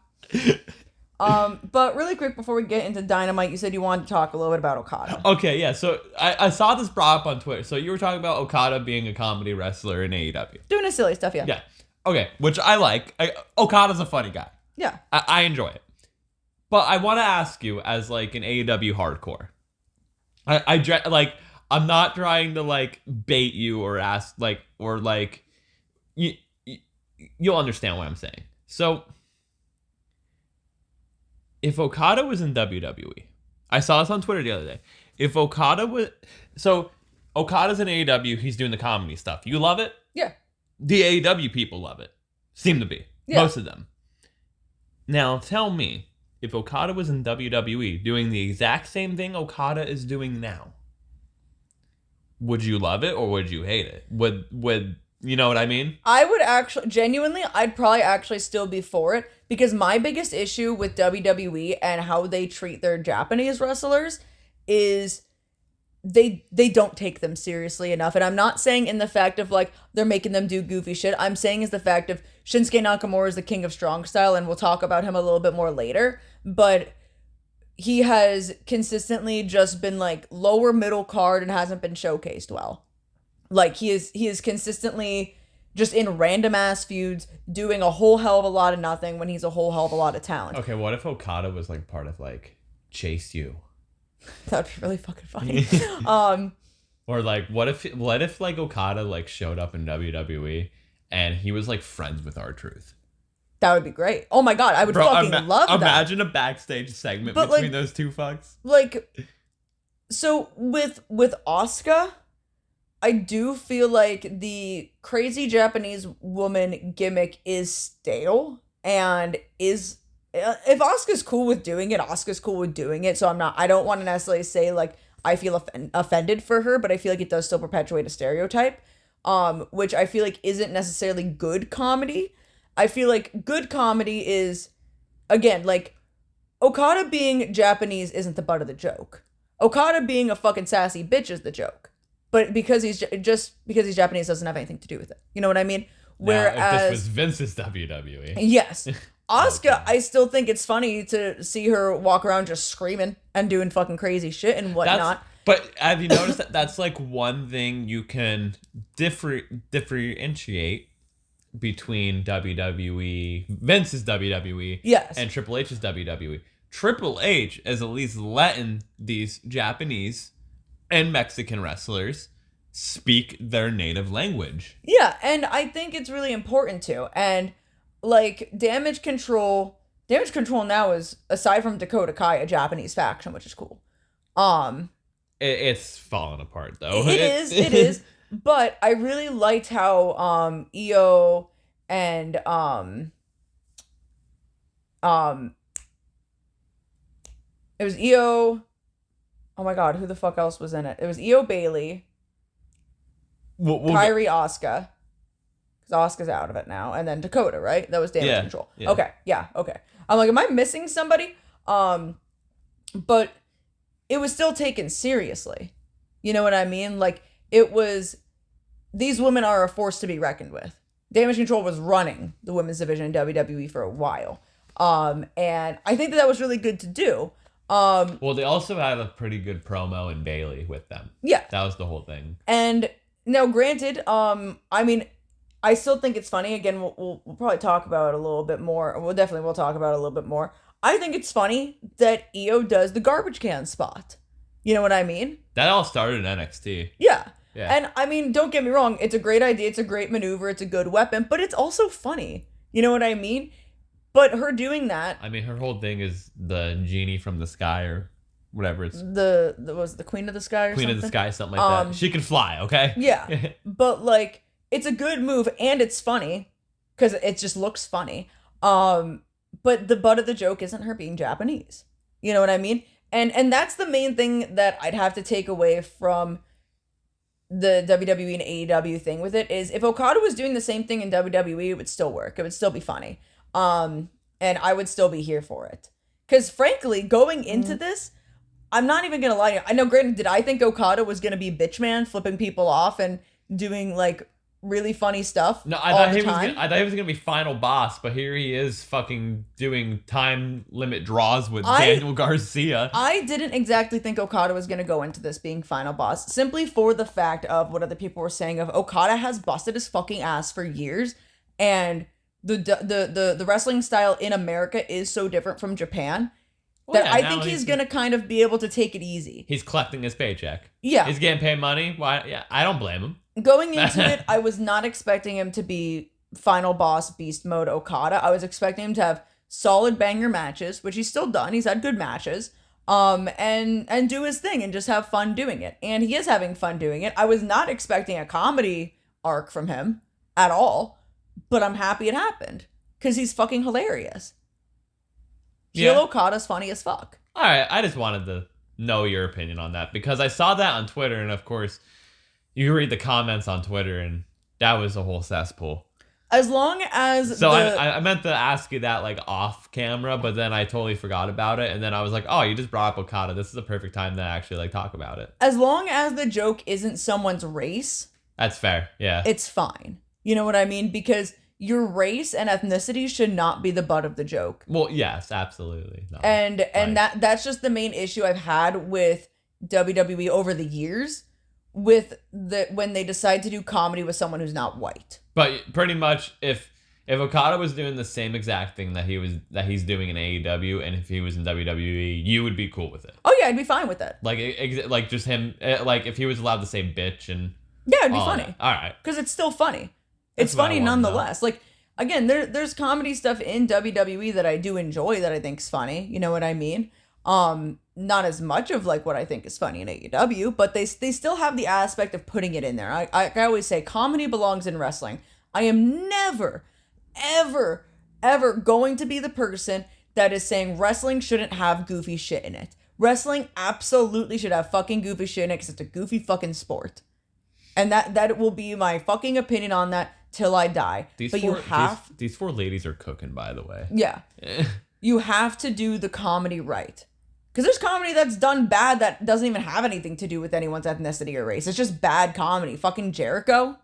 But really quick before we get into Dynamite, you said you wanted to talk a little bit about Okada. Okay, yeah. So I saw this brought up on Twitter. So you were talking about Okada being a comedy wrestler in AEW. Doing his silly stuff, yeah. Yeah. Okay, which I like. Okada's a funny guy. Yeah. I enjoy it. But I want to ask you, as like an AEW hardcore, I'm not trying to like bait you or ask you'll understand what I'm saying. So if Okada was in WWE, I saw this on Twitter the other day. If Okada Okada's in AEW, he's doing the comedy stuff. You love it? Yeah. The AEW people love it. Seem to be. Yeah. Most of them. Now tell me, if Okada was in WWE doing the exact same thing Okada is doing now, would you love it or would you hate it? Would you know what I mean? I would actually, genuinely, I'd probably actually still be for it, because my biggest issue with WWE and how they treat their Japanese wrestlers is they don't take them seriously enough. And I'm not saying in the fact of like they're making them do goofy shit. I'm saying is the fact of Shinsuke Nakamura is the king of strong style, and we'll talk about him a little bit more later. But he has consistently just been like lower middle card and hasn't been showcased well. Like he is consistently just in random ass feuds doing a whole hell of a lot of nothing when he's a whole hell of a lot of talent. Okay, what if Okada was like part of like Chase U? That'd be really fucking funny. Or like what if like Okada like showed up in WWE and he was like friends with R-Truth? That would be great. Oh my god, I would fucking love that. Imagine a backstage segment between those two fucks. Like, so with Asuka, I do feel like the crazy Japanese woman gimmick is stale, and if Asuka's cool with doing it, Asuka's cool with doing it. So I don't want to necessarily say like I feel offended for her, but I feel like it does still perpetuate a stereotype, which I feel like isn't necessarily good comedy. I feel like good comedy is, again, like Okada being Japanese isn't the butt of the joke. Okada being a fucking sassy bitch is the joke. But because he's Japanese doesn't have anything to do with it. You know what I mean? Whereas now, if this was Vince's WWE. Yes. Asuka, I still think it's funny to see her walk around just screaming and doing fucking crazy shit and whatnot. But have you noticed that that's like one thing you can differentiate between WWE, Vince's WWE, Yes. and Triple H's WWE. Triple H is at least letting these Japanese and Mexican wrestlers speak their native language. Yeah, and I think it's really important to. And like Damage Control now is, aside from Dakota Kai, a Japanese faction, which is cool. It's falling apart though. It is. But I really liked how EO and it was EO. Oh my god, who the fuck else was in it? It was EO Bailey, Kyrie Asuka, because Asuka's out of it now, and then Dakota, right? That was Damage Control. Yeah. Okay, yeah, okay. I'm like, am I missing somebody? But it was still taken seriously. You know what I mean? Like, it was, these women are a force to be reckoned with. Damage Control was running the women's division in WWE for a while. And I think that was really good to do. Well, they also have a pretty good promo in Bailey with them. Yeah. That was the whole thing. And now, granted, I mean, I still think it's funny. Again, we'll probably talk about it a little bit more. We'll talk about it a little bit more. I think it's funny that EO does the garbage can spot. You know what I mean? That all started in NXT. Yeah. Yeah. And I mean, don't get me wrong. It's a great idea. It's a great maneuver. It's a good weapon, but it's also funny. You know what I mean? But her doing that. I mean, her whole thing is the genie from the sky or whatever. It's was the Queen of the Sky or Queen something? of the Sky, something like that. She can fly, okay? Yeah. But like, it's a good move and it's funny because it just looks funny. But the butt of the joke isn't her being Japanese. You know what I mean? And that's the main thing that I'd have to take away from the WWE and AEW thing with it, is if Okada was doing the same thing in WWE, it would still work. It would still be funny. And I would still be here for it. Because frankly, going into this, I'm not even going to lie to you. I know, granted, did I think Okada was going to be bitch man, flipping people off and doing like really funny stuff? No, I thought he was gonna be final boss, but here he is fucking doing time limit draws with Daniel Garcia. I didn't exactly think Okada was gonna go into this being final boss, simply for the fact of what other people were saying of Okada has busted his fucking ass for years, and the wrestling style in America is so different from Japan that I think he's gonna kind of be able to take it easy. He's collecting his paycheck. Yeah. He's getting paid money. Why? Yeah, I don't blame him. Going into it, I was not expecting him to be final boss beast mode Okada. I was expecting him to have solid banger matches, which he's still done. He's had good matches. And do his thing and just have fun doing it. And he is having fun doing it. I was not expecting a comedy arc from him at all, but I'm happy it happened because he's fucking hilarious. Heel Okada's funny as fuck. All right, I just wanted to know your opinion on that because I saw that on Twitter, and of course, you read the comments on Twitter, and that was a whole cesspool. As long as so I meant to ask you that like off camera, but then I totally forgot about it, and then I was like, oh, you just brought up Okada. This is a perfect time to actually like talk about it. As long as the joke isn't someone's race, that's fair. Yeah, it's fine. You know what I mean? Because your race and ethnicity should not be the butt of the joke. Well, yes, absolutely. No, and that's just the main issue I've had with WWE over the years, with when they decide to do comedy with someone who's not white. But pretty much, if Okada was doing the same exact thing that he's doing in AEW, and if he was in WWE, you would be cool with it. Oh yeah, I'd be fine with it. Like just him, like if he was allowed to say bitch and yeah, it'd be funny. All right, because it's still funny. It's funny nonetheless. Like, again, there's comedy stuff in WWE that I do enjoy that I think's funny. You know what I mean? Not as much of like what I think is funny in AEW, but they still have the aspect of putting it in there. I always say comedy belongs in wrestling. I am never, ever, ever going to be the person that is saying wrestling shouldn't have goofy shit in it. Wrestling absolutely should have fucking goofy shit in it because it's a goofy fucking sport. And that will be my fucking opinion on that till I die. These four ladies are cooking, by the way. Yeah. You have to do the comedy right. Because there's comedy that's done bad that doesn't even have anything to do with anyone's ethnicity or race. It's just bad comedy. Fucking Jericho,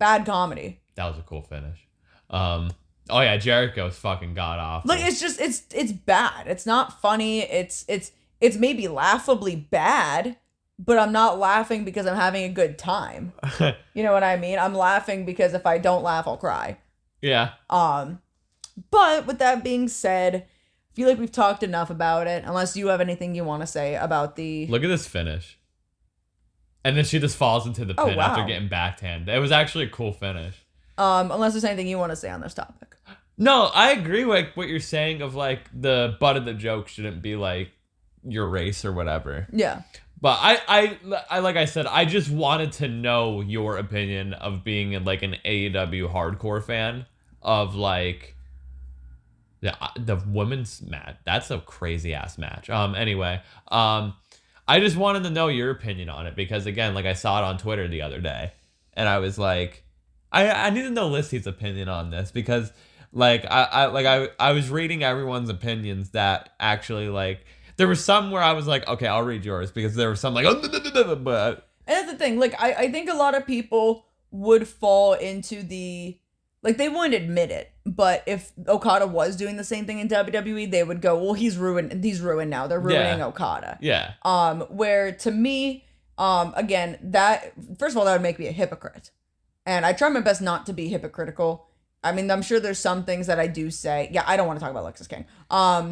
bad comedy. That was a cool finish. Oh yeah, Jericho's fucking god awful. Like it's bad. It's not funny. It's maybe laughably bad, but I'm not laughing because I'm having a good time. You know what I mean? I'm laughing because if I don't laugh, I'll cry. Yeah. But with that being said, I feel like we've talked enough about it, unless you have anything you want to say about the... Look at this finish. And then she just falls into the pin after getting backhand. It was actually a cool finish. Unless there's anything you want to say on this topic. No, I agree with what you're saying of like the butt of the joke shouldn't be like your race or whatever. Yeah. But I like I said, I just wanted to know your opinion of being like an AEW hardcore fan of like the women's match. That's a crazy ass match. Anyway, I just wanted to know your opinion on it because again, like I saw it on Twitter the other day and I was like, I need to know Lyssie's opinion on this because like I was reading everyone's opinions that actually like there was some where I was like, okay, I'll read yours because there was some like, but and that's the thing. Like I think a lot of people would fall into the like they wouldn't admit it, but if Okada was doing the same thing in WWE, they would go, well, he's ruined. He's ruined now. They're ruining Okada. Yeah. Where to me, again, that first of all, that would make me a hypocrite, and I try my best not to be hypocritical. I mean, I'm sure there's some things that I do say. Yeah, I don't want to talk about Lexus King.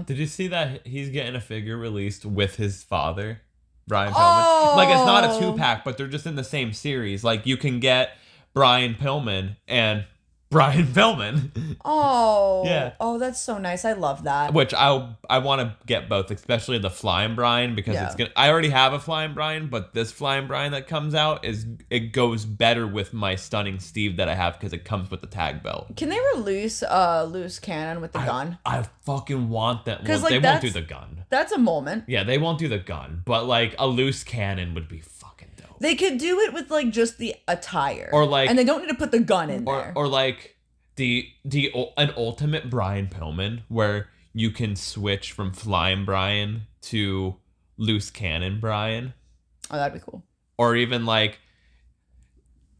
Did you see that he's getting a figure released with his father, Brian Pillman? Like, it's not a 2-pack, but they're just in the same series. Like, you can get Brian Pillman and Brian Pillman. Oh. Yeah. Oh, that's so nice. I love that. Which I want to get both, especially the Flying Brian because it's gonna. I already have a Flying Brian, but this Flying Brian that comes out it goes better with my Stunning Steve that I have because it comes with the tag belt. Can they release loose cannon with the gun? I fucking want that. Well, like, they won't do the gun. That's a moment. Yeah, they won't do the gun, but like a loose cannon would be fucking dope. They could do it with like just the attire, or like, and they don't need to put the gun in there, or like an ultimate Brian Pillman where you can switch from Flying Brian to loose cannon Brian. Oh, that'd be cool. Or even like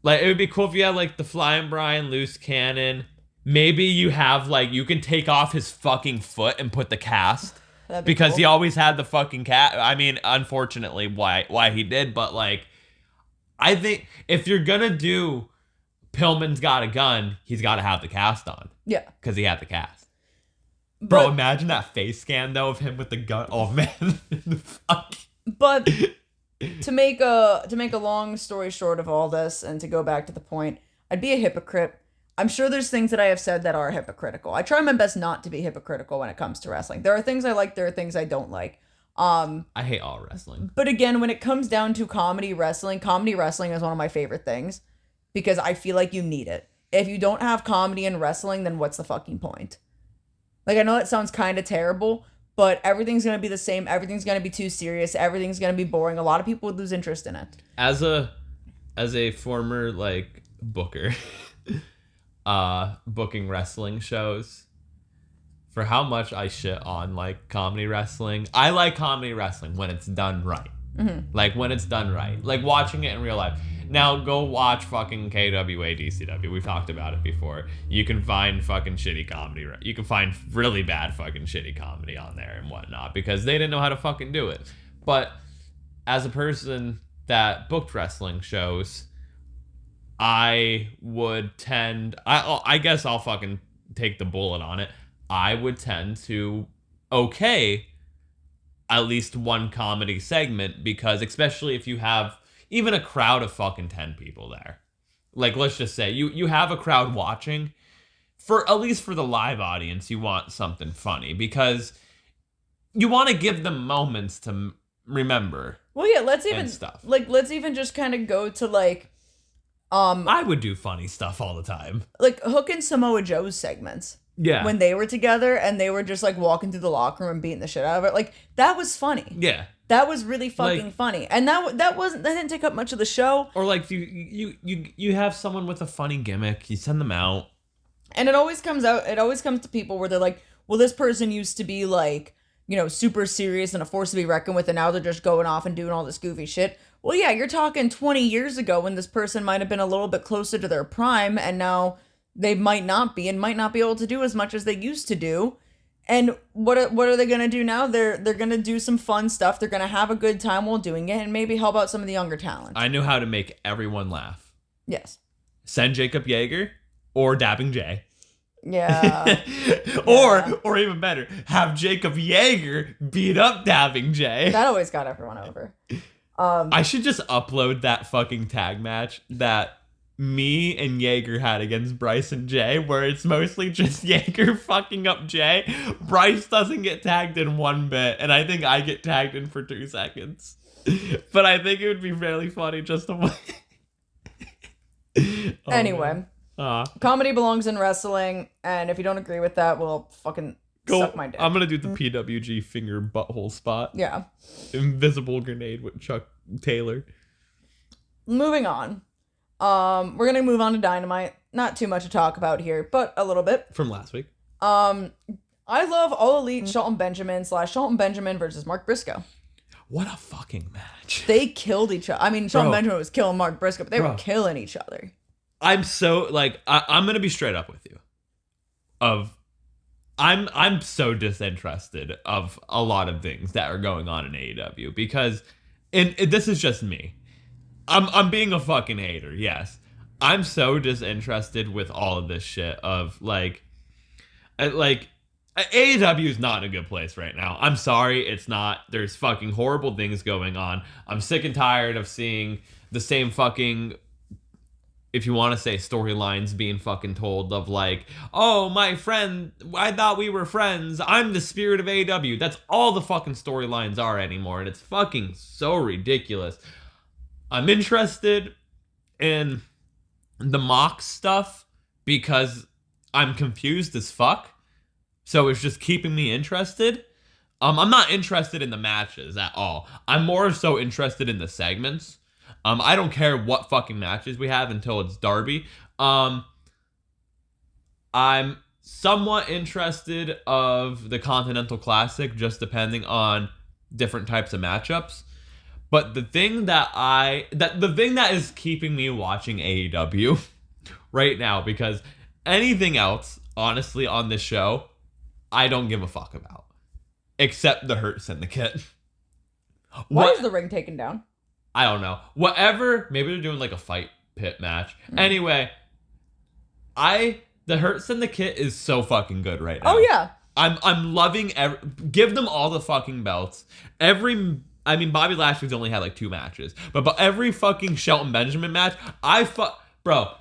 it would be cool if you had like the Flying Brian, loose cannon. Maybe you have like you can take off his fucking foot and put the cast. Because cool. He always had the fucking cat. I mean, unfortunately, why he did, but like, I think if you're gonna do Pillman's got a gun, he's got to have the cast on. Yeah, because he had the cast. Bro, imagine that face scan though of him with the gun. Oh man, fuck. But to make a long story short of all this, and to go back to the point, I'd be a hypocrite. I'm sure there's things that I have said that are hypocritical. I try my best not to be hypocritical when it comes to wrestling. There are things I like, there are things I don't like. I hate all wrestling. But again, when it comes down to comedy wrestling is one of my favorite things because I feel like you need it. If you don't have comedy in wrestling, then what's the fucking point? Like, I know that sounds kind of terrible, but everything's going to be the same. Everything's going to be too serious. Everything's going to be boring. A lot of people would lose interest in it. As a former, like, booker... booking wrestling shows, for how much I shit on like comedy wrestling, I like comedy wrestling when it's done right. Mm-hmm. Like when it's done right, like watching it in real life. Now go watch fucking KWA DCW. We've talked about it before. You can find fucking shitty comedy. You can find really bad fucking shitty comedy on there and whatnot because they didn't know how to fucking do it. But as a person that booked wrestling shows, I would tend... I guess I'll fucking take the bullet on it. I would tend to okay at least one comedy segment because especially if you have even a crowd of fucking 10 people there. Like, let's just say you have a crowd watching. For at least for the live audience, you want something funny because you want to give them moments to remember. Well, yeah, let's even just kind of go to like... I would do funny stuff all the time. Like Hook and Samoa Joe's segments. Yeah. When they were together and they were just like walking through the locker room and beating the shit out of it. Like that was funny. Yeah. That was really fucking funny. And that didn't take up much of the show. Or like you have someone with a funny gimmick, you send them out. And it always comes to people where they're like, well, this person used to be like, you know, super serious and a force to be reckoned with, and now they're just going off and doing all this goofy shit. Well, yeah, you're talking 20 years ago when this person might have been a little bit closer to their prime, and now they might not be able to do as much as they used to do. And what are they gonna do now? They're gonna do some fun stuff. They're gonna have a good time while doing it, and maybe help out some of the younger talent. I knew how to make everyone laugh. Yes. Send Jacob Yeager or Dabbing Jay. Yeah. Or even better, have Jacob Yeager beat up Dabbing Jay. That always got everyone over. I should just upload that fucking tag match that me and Yeager had against Bryce and Jay, where it's mostly just Yeager fucking up Jay. Bryce doesn't get tagged in one bit, and I think I get tagged in for 2 seconds. But I think it would be fairly funny just to Anyway, comedy belongs in wrestling, and if you don't agree with that, well, fucking suck my dick. I'm gonna do the PWG finger butthole spot. Yeah. Invisible grenade with Chuck Taylor. Moving on. We're gonna move on to Dynamite. Not too much to talk about here, but a little bit. From last week. I love All Elite Shelton Benjamin / Shelton Benjamin versus Mark Briscoe. What a fucking match. They killed each other. I mean, Shelton Benjamin was killing Mark Briscoe, but they were killing each other. I'm so, like, I'm gonna be straight up with you. I'm so disinterested of a lot of things that are going on in AEW because, and this is just me. I'm being a fucking hater, yes. I'm so disinterested with all of this shit of, like, AEW is not in a good place right now. I'm sorry, it's not. There's fucking horrible things going on. I'm sick and tired of seeing the same fucking, if you want to say, storylines being fucking told of, like, oh, my friend, I thought we were friends. I'm the spirit of AEW. That's all the fucking storylines are anymore, and it's fucking so ridiculous. I'm interested in the mock stuff because I'm confused as fuck. So it's just keeping me interested. I'm not interested in the matches at all. I'm more so interested in the segments. I don't care what fucking matches we have until it's Darby. I'm somewhat interested of the Continental Classic, just depending on different types of matchups. But the thing that is keeping me watching AEW right now, because anything else, honestly, on this show, I don't give a fuck about. Except the Hurt Syndicate. Why is the ring taken down? I don't know. Whatever. Maybe they're doing like a fight pit match. Anyway, the Hurt Syndicate is so fucking good right now. Oh yeah. I'm loving give them all the fucking belts. Bobby Lashley's only had like 2 matches, but every fucking Shelton Benjamin match, bro,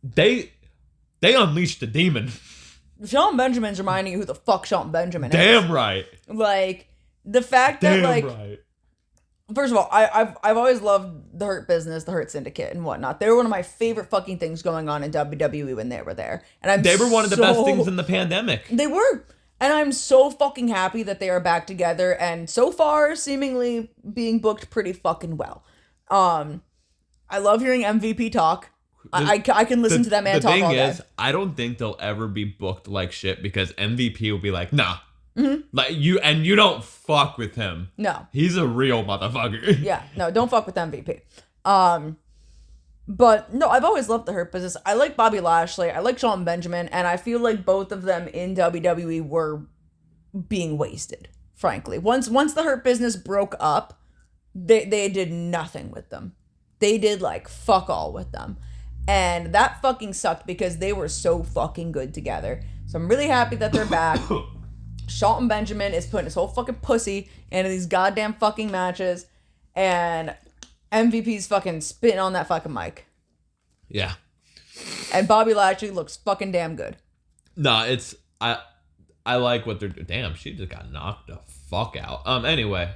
they unleashed the demon. Shelton Benjamin's reminding you who the fuck Shelton Benjamin is. Damn right. Like, the fact that, right. First of all, I've always loved the Hurt Business, the Hurt Syndicate, and whatnot. They were one of my favorite fucking things going on in WWE when they were there. And they were one of the best things in the pandemic. They were. And I'm so fucking happy that they are back together and so far seemingly being booked pretty fucking well. I love hearing MVP talk. I can listen to that man talk all day. The thing is, I don't think they'll ever be booked like shit because MVP will be like, nah. Mm-hmm. Like you don't fuck with him. No. He's a real motherfucker. Yeah, no, don't fuck with MVP. But no, I've always loved the Hurt Business. I like Bobby Lashley. I like Shelton Benjamin. And I feel like both of them in WWE were being wasted, frankly. Once the Hurt Business broke up, they did nothing with them. They did like fuck all with them. And that fucking sucked because they were so fucking good together. So I'm really happy that they're back. Shelton Benjamin is putting his whole fucking pussy into these goddamn fucking matches. And MVP's fucking spitting on that fucking mic. Yeah. And Bobby Lashley looks fucking damn good. No, it's I like what they're doing. Damn, she just got knocked the fuck out. Anyway.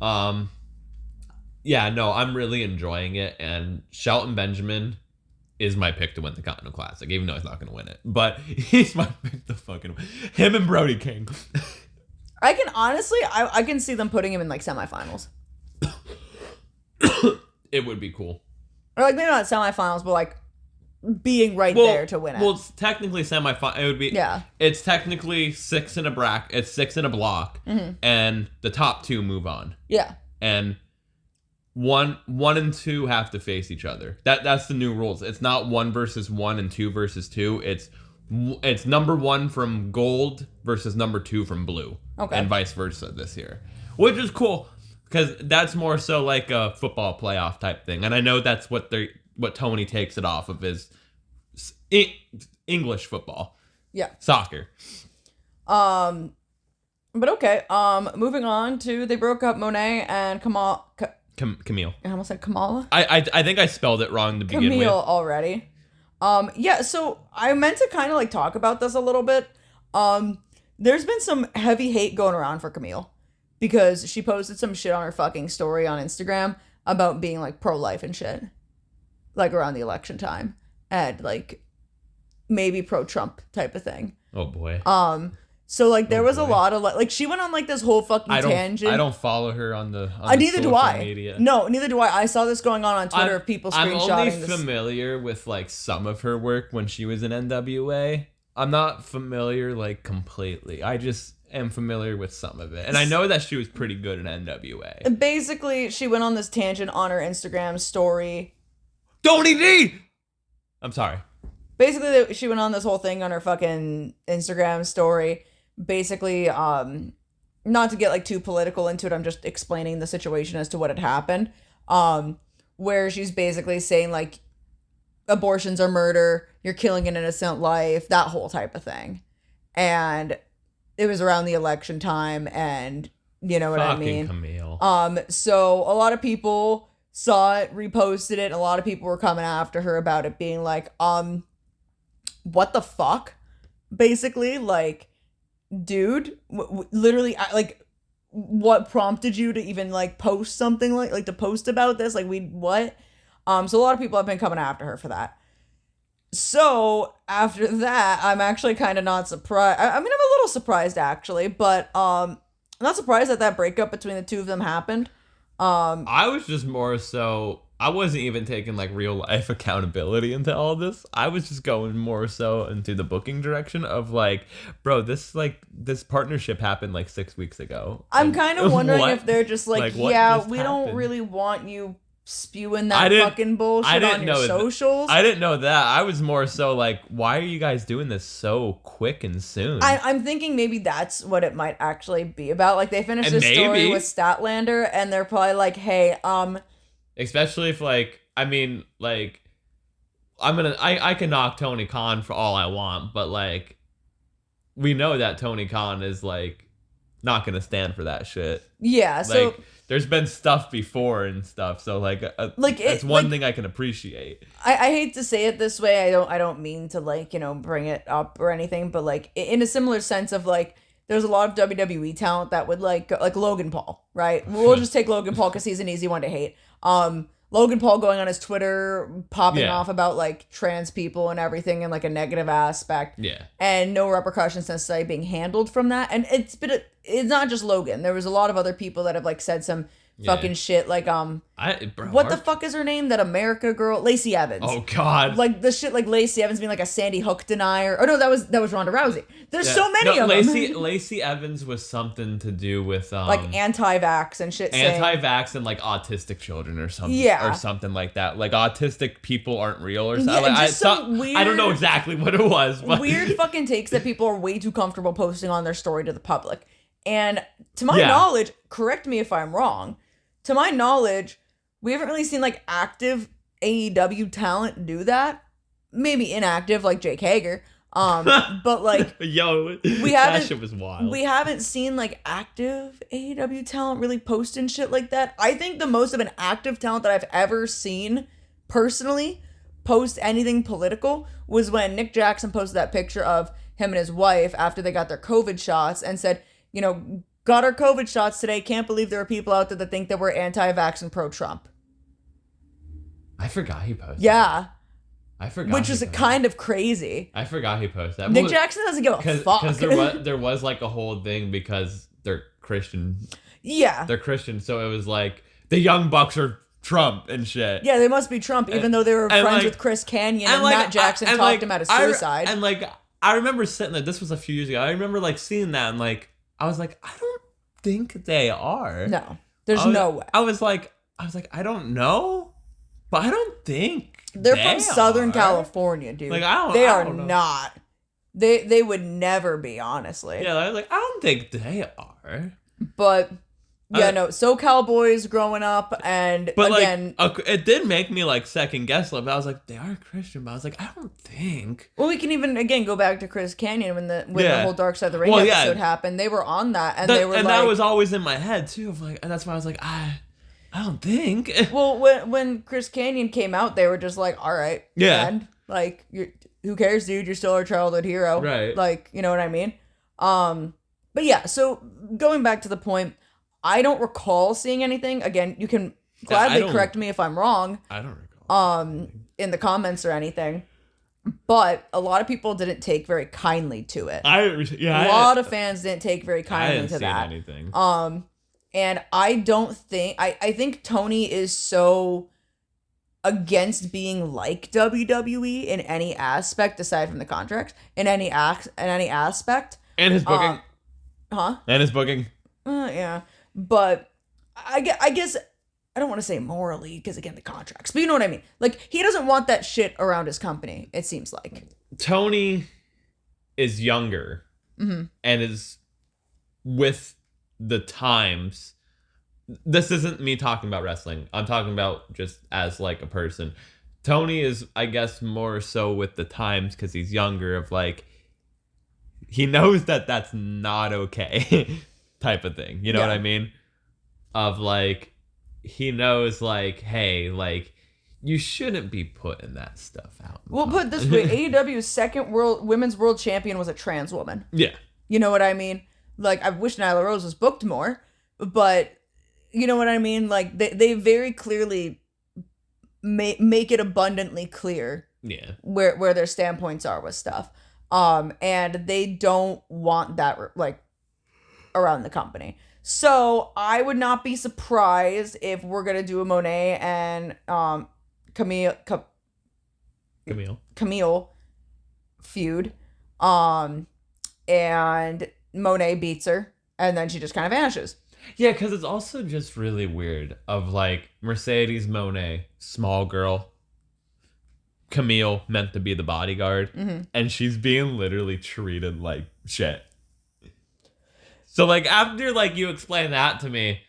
Yeah, no, I'm really enjoying it, and Shelton Benjamin is my pick to win the Continental Classic, even though he's not gonna win it. But he's my pick to fucking win. Him and Brody King. I can honestly I can see them putting him in like semifinals. It would be cool. Or like maybe not semifinals, but like being right there to win it. Well, it's technically semifinal. It would be. Yeah. It's technically 6 in a bracket. It's 6 in a block, and the top 2 move on. Yeah. And one and 2 have to face each other. That's the new rules. It's not 1 versus 1 and 2 versus 2. It's It's number 1 from gold versus number 2 from blue. Okay. And vice versa this year. Which is cool, because that's more so like a football playoff type thing. And I know that's what Tony takes it off of is English football. Yeah. Soccer. But okay. Moving on to they broke up Monet and Camille. I almost said Kamala. I think I spelled it wrong to begin with. Camille already. Yeah, so I meant to kind of like talk about this a little bit. There's been some heavy hate going around for Camille because she posted some shit on her fucking story on Instagram about being like pro-life and shit, like around the election time, and like maybe pro-Trump type of thing. Oh boy. So like there was a lot of like she went on like this whole fucking tangent. I don't follow her on the neither do I. Media. No, neither do I. I saw this going on Twitter of people screenshotting I'm only this. familiar with like some of her work when she was in NWA. I'm not familiar like completely. I just am familiar with some of it. And I know that she was pretty good in NWA. And basically she went on this tangent on her Instagram story. Tony D! I'm sorry. Basically she went on this whole thing on her fucking Instagram story. Basically, not to get like too political into it, I'm just explaining the situation as to what had happened. Where she's basically saying like abortions are murder, you're killing an innocent life, that whole type of thing. And it was around the election time, and you know what I mean. Camille. So a lot of people saw it, reposted it, and a lot of people were coming after her about it, being like, what the fuck? Basically, like, dude, literally, like, what prompted you to even like post something like to post about this? Like, what? So a lot of people have been coming after her for that. So after that, I'm actually kind of not surprised. I mean, I'm a little surprised actually, but I'm not surprised that breakup between the two of them happened. I was just more so. I wasn't even taking like real life accountability into all this. I was just going more so into the booking direction of like, bro, this partnership happened like 6 weeks ago. I'm kind of wondering if they're just like yeah, we happened? don't really want you spewing that fucking bullshit on your socials. I didn't know that. I was more so like, why are you guys doing this so quick and soon? I'm thinking maybe that's what it might actually be about. Like they finished this story with Statlander and they're probably like, hey, especially if like, I mean, like, I can knock Tony Khan for all I want, but like, we know that Tony Khan is like not gonna stand for that shit. Yeah, so like, there's been stuff before and stuff, so like it's one thing I can appreciate. I hate to say it this way. I don't mean to like, you know, bring it up or anything, but like in a similar sense of like, there's a lot of WWE talent that would like Logan Paul, right? We'll just take Logan Paul because he's an easy one to hate. Logan Paul going on his Twitter, popping off about like trans people and everything in like a negative aspect. Yeah. And no repercussions necessarily being handled from that. And it's not just Logan. There was a lot of other people that have like said some fucking shit like what the fuck is her name? That America girl, Lacey Evans. Oh god. Like the shit like Lacey Evans being like a Sandy Hook denier. Oh no, that was Ronda Rousey. There's so many of them. Lacey Evans was something to do with like anti-vax and shit. Anti-vax and like autistic children or something. Yeah. Or something like that. Like autistic people aren't real or something. Yeah, like, I don't know exactly what it was. But weird fucking takes that people are way too comfortable posting on their story to the public. And to my knowledge, correct me if I'm wrong, to my knowledge, we haven't really seen like active AEW talent do that. Maybe inactive like Jake Hager. But like that shit was wild. We haven't seen like active AEW talent really posting shit like that. I think the most of an active talent that I've ever seen personally post anything political was when Nick Jackson posted that picture of him and his wife after they got their COVID shots and said, you know, got our COVID shots today. Can't believe there are people out there that think that we're anti-vax and pro-Trump. I forgot he posted. Yeah. I forgot. Which was kind of crazy. I forgot he posted that. Nick Jackson doesn't give a fuck. Because there was like a whole thing because they're Christian. Yeah. They're Christian. So it was like the Young Bucks are Trump and shit. Yeah, they must be Trump, even though they were friends with Chris Canyon and Matt Jackson talked him out of suicide. And like, I remember sitting there, this was a few years ago. I remember like seeing that and like, I was like, I don't think they are. No, there's no way. I was like, I don't know, but I don't think they're from Southern California, dude. Like, they are not. They would never be, honestly. Yeah, I was like, I don't think they are. But yeah, no, SoCal boys growing up, and but again, it did make me like second guess them. I was like, they are Christian, but I was like, I don't think. Well, we can even again go back to Chris Canyon when the whole Dark Side of the Ring episode happened. They were on that, and they were that was always in my head too. Of like, and that's why I was like, I don't think. Well, when Chris Canyon came out, they were just like, all right, and like, who cares, dude? You're still our childhood hero, right? Like, you know what I mean? But yeah, so going back to the point, I don't recall seeing anything. Again, you can gladly correct me if I'm wrong. I don't recall. In the comments or anything. But a lot of people didn't take very kindly to it. A lot of fans didn't take very kindly to that. Anything. And I don't think I think Tony is so against being like WWE in any aspect aside from the contracts. In any aspect. And his booking. And his booking. Yeah. But I guess I don't want to say morally because, again, the contracts. But you know what I mean. Like, he doesn't want that shit around his company, it seems like. Tony is younger and is with the times. This isn't me talking about wrestling. I'm talking about just as, like, a person. Tony is, I guess, more so with the times because he's younger of, like, he knows that that's not okay type of thing. You know what I mean? Of, like, he knows, like, hey, like, you shouldn't be putting that stuff out. Well, put it this way, AEW's second women's world champion was a trans woman. Yeah. You know what I mean? Like, I wish Nyla Rose was booked more, but you know what I mean? Like, they very clearly make it abundantly clear where their standpoints are with stuff. And they don't want that, like, around the company. So I would not be surprised if we're gonna do a Monet and Camille feud, and Monet beats her, and then she just kind of vanishes. Yeah, because it's also just really weird of, like, Mercedes Monet, small girl, Camille meant to be the bodyguard, and she's being literally treated like shit. So, like, after, like, you explain that to me,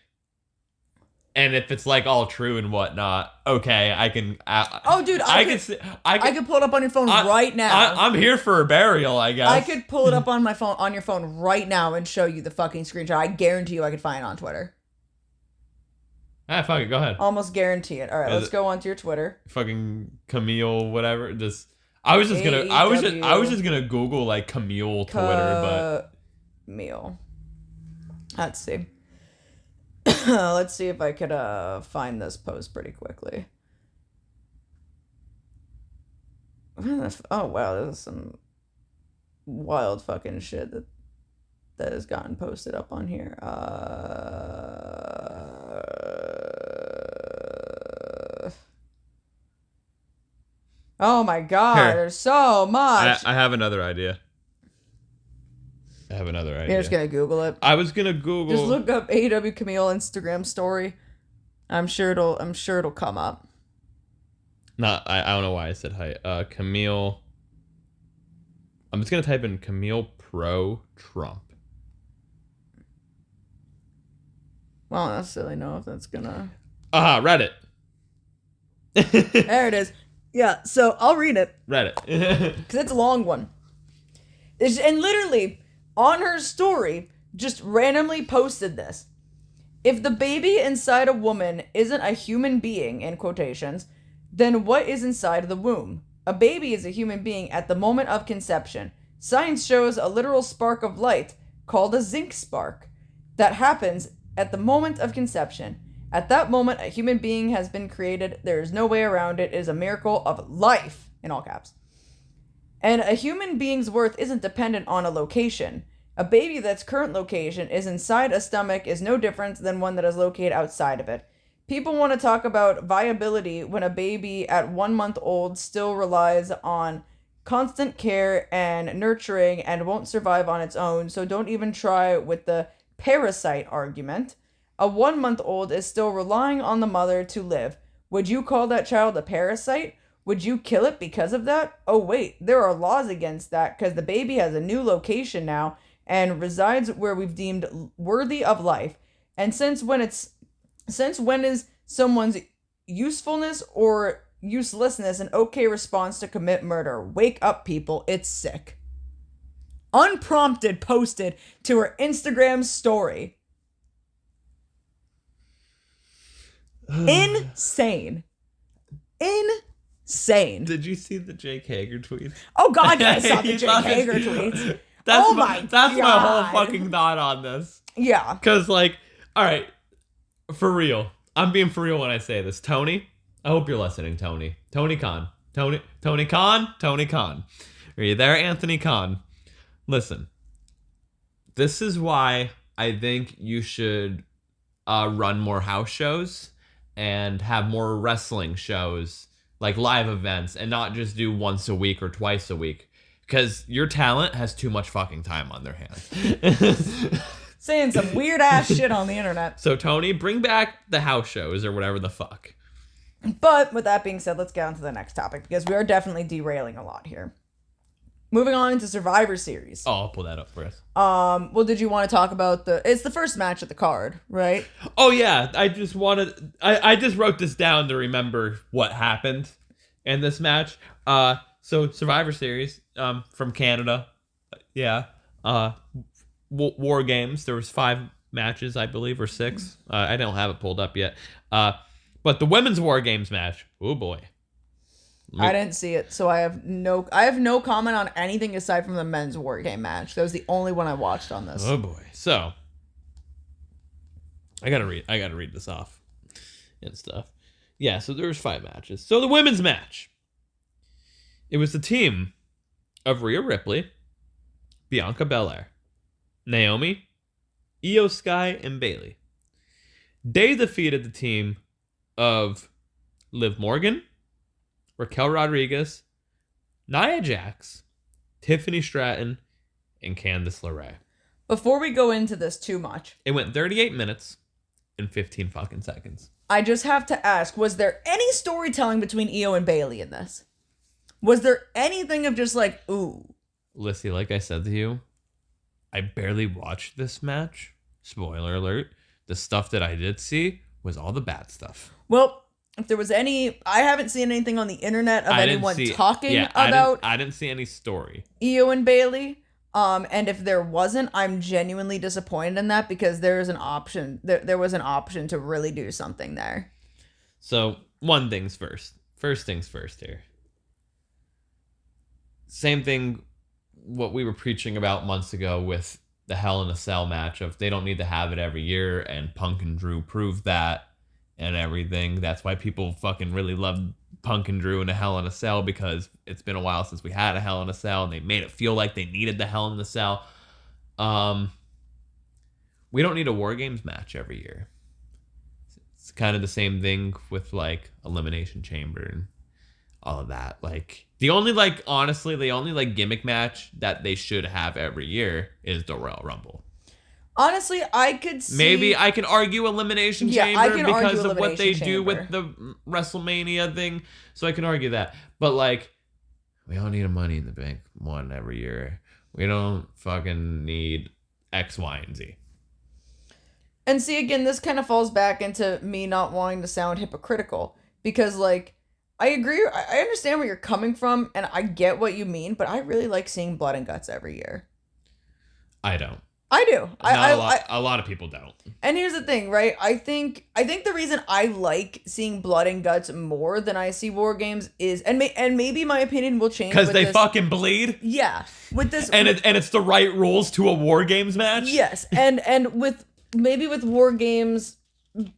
and if it's, like, all true and whatnot, okay, I can... I could pull it up on your phone right now. I'm here for a burial, I guess. I could pull it up on your phone right now and show you the fucking screenshot. I guarantee you I could find it on Twitter. Ah, fuck it, go ahead. Almost guarantee it. All right, let's go on to your Twitter. Fucking Camille, whatever. I was just gonna Google, like, Camille Twitter, but... Camille. Let's see. Let's see if I could find this post pretty quickly. Oh wow, there's some wild fucking shit that has gotten posted up on here. Oh my god, Here. There's so much. I have another idea. You're just gonna Google it. I was gonna Google. Just look up AEW Camille Instagram story. I'm sure it'll come up. I don't know why I said hi. Camille. I'm just gonna type in Camille Pro Trump. Well, I don't necessarily know if that's gonna. Reddit. There it is. Yeah, so I'll read it. Reddit. Because it's a long one. And literally, on her story, just randomly posted this. If the baby inside a woman isn't a human being, in quotations, then what is inside the womb? A baby is a human being at the moment of conception. Science shows a literal spark of light, called a zinc spark, that happens at the moment of conception. At that moment, a human being has been created. There is no way around it. It is a miracle of life, in all caps. And a human being's worth isn't dependent on a location. A baby that's current location is inside a stomach is no different than one that is located outside of it. People want to talk about viability when a baby at 1 month old still relies on constant care and nurturing and won't survive on its own, so don't even try with the parasite argument. A 1 month old is still relying on the mother to live. Would you call that child a parasite? Would you kill it because of that? Oh, wait, there are laws against that because the baby has a new location now and resides where we've deemed worthy of life. And since when is someone's usefulness or uselessness an okay response to commit murder? Wake up, people. It's sick. Unprompted posted to her Instagram story. Insane. Insane. Did you see the Jake Hager tweet? Oh God, yeah, I saw the Jake Hager tweets. That's my whole fucking thought on this. Yeah. Cause like, all right, for real. I'm being for real when I say this. Tony, I hope you're listening, Tony. Tony Khan. Tony Khan. Are you there, Anthony Khan? Listen. This is why I think you should run more house shows and have more wrestling shows, like live events, and not just do once a week or twice a week. Because your talent has too much fucking time on their hands. Saying some weird ass shit on the internet. So, Tony, bring back the house shows or whatever the fuck. But with that being said, let's get on to the next topic because we are definitely derailing a lot here. Moving on into Survivor Series. Oh, I'll pull that up for us. Well, did you want to talk about it's the first match at the card, right? Oh, yeah. I just wrote this down to remember what happened in this match. So Survivor Series, from Canada. Yeah. War Games. There was 5 matches, I believe, or 6. I don't have it pulled up yet. But the women's War Games match. Oh boy. I didn't see it, so I have no comment on anything aside from the men's War Game match. That was the only one I watched on this. Oh boy. So I gotta read this off and stuff. Yeah, so there was 5 matches. So the women's match. It was the team of Rhea Ripley, Bianca Belair, Naomi, Io Sky, and Bayley. They defeated the team of Liv Morgan, Raquel Rodriguez, Nia Jax, Tiffany Stratton, and Candice LeRae. Before we go into this too much, it went 38 minutes and 15 fucking seconds. I just have to ask, was there any storytelling between Io and Bayley in this? Was there anything of just like, ooh? Lyssie, like I said to you, I barely watched this match. Spoiler alert. The stuff that I did see was all the bad stuff. Well, if there was any, I haven't seen anything on the internet of anyone talking about. I didn't see any story. Io and Bayley. And if there wasn't, I'm genuinely disappointed in that because there's an option. There was an option to really do something there. So, one thing's first. First things first here. Same thing what we were preaching about months ago with the Hell in a Cell match of they don't need to have it every year, and Punk and Drew proved that and everything. That's why people fucking really loved Punk and Drew in a Hell in a Cell, because it's been a while since we had a Hell in a Cell and they made it feel like they needed the Hell in a Cell. We don't need a War Games match every year. It's kind of the same thing with like Elimination Chamber and all of that. Like the only gimmick match that they should have every year is the Royal Rumble. Honestly, I could see... Maybe I can argue Elimination Chamber because of what they do with with the WrestleMania thing. So I can argue that. But like, we don't need a Money in the Bank one every year. We don't fucking need X, Y, and Z. And see, again, this kind of falls back into me not wanting to sound hypocritical. Because, like, I agree. I understand where you're coming from, and I get what you mean, but I really like seeing blood and guts every year. I don't. I do. A lot of people don't. And here's the thing, right? I think the reason I like seeing blood and guts more than I see War Games is, and maybe my opinion will change because they fucking bleed. Yeah, with this, and it's the right rules to a War Games match. Yes, and with War Games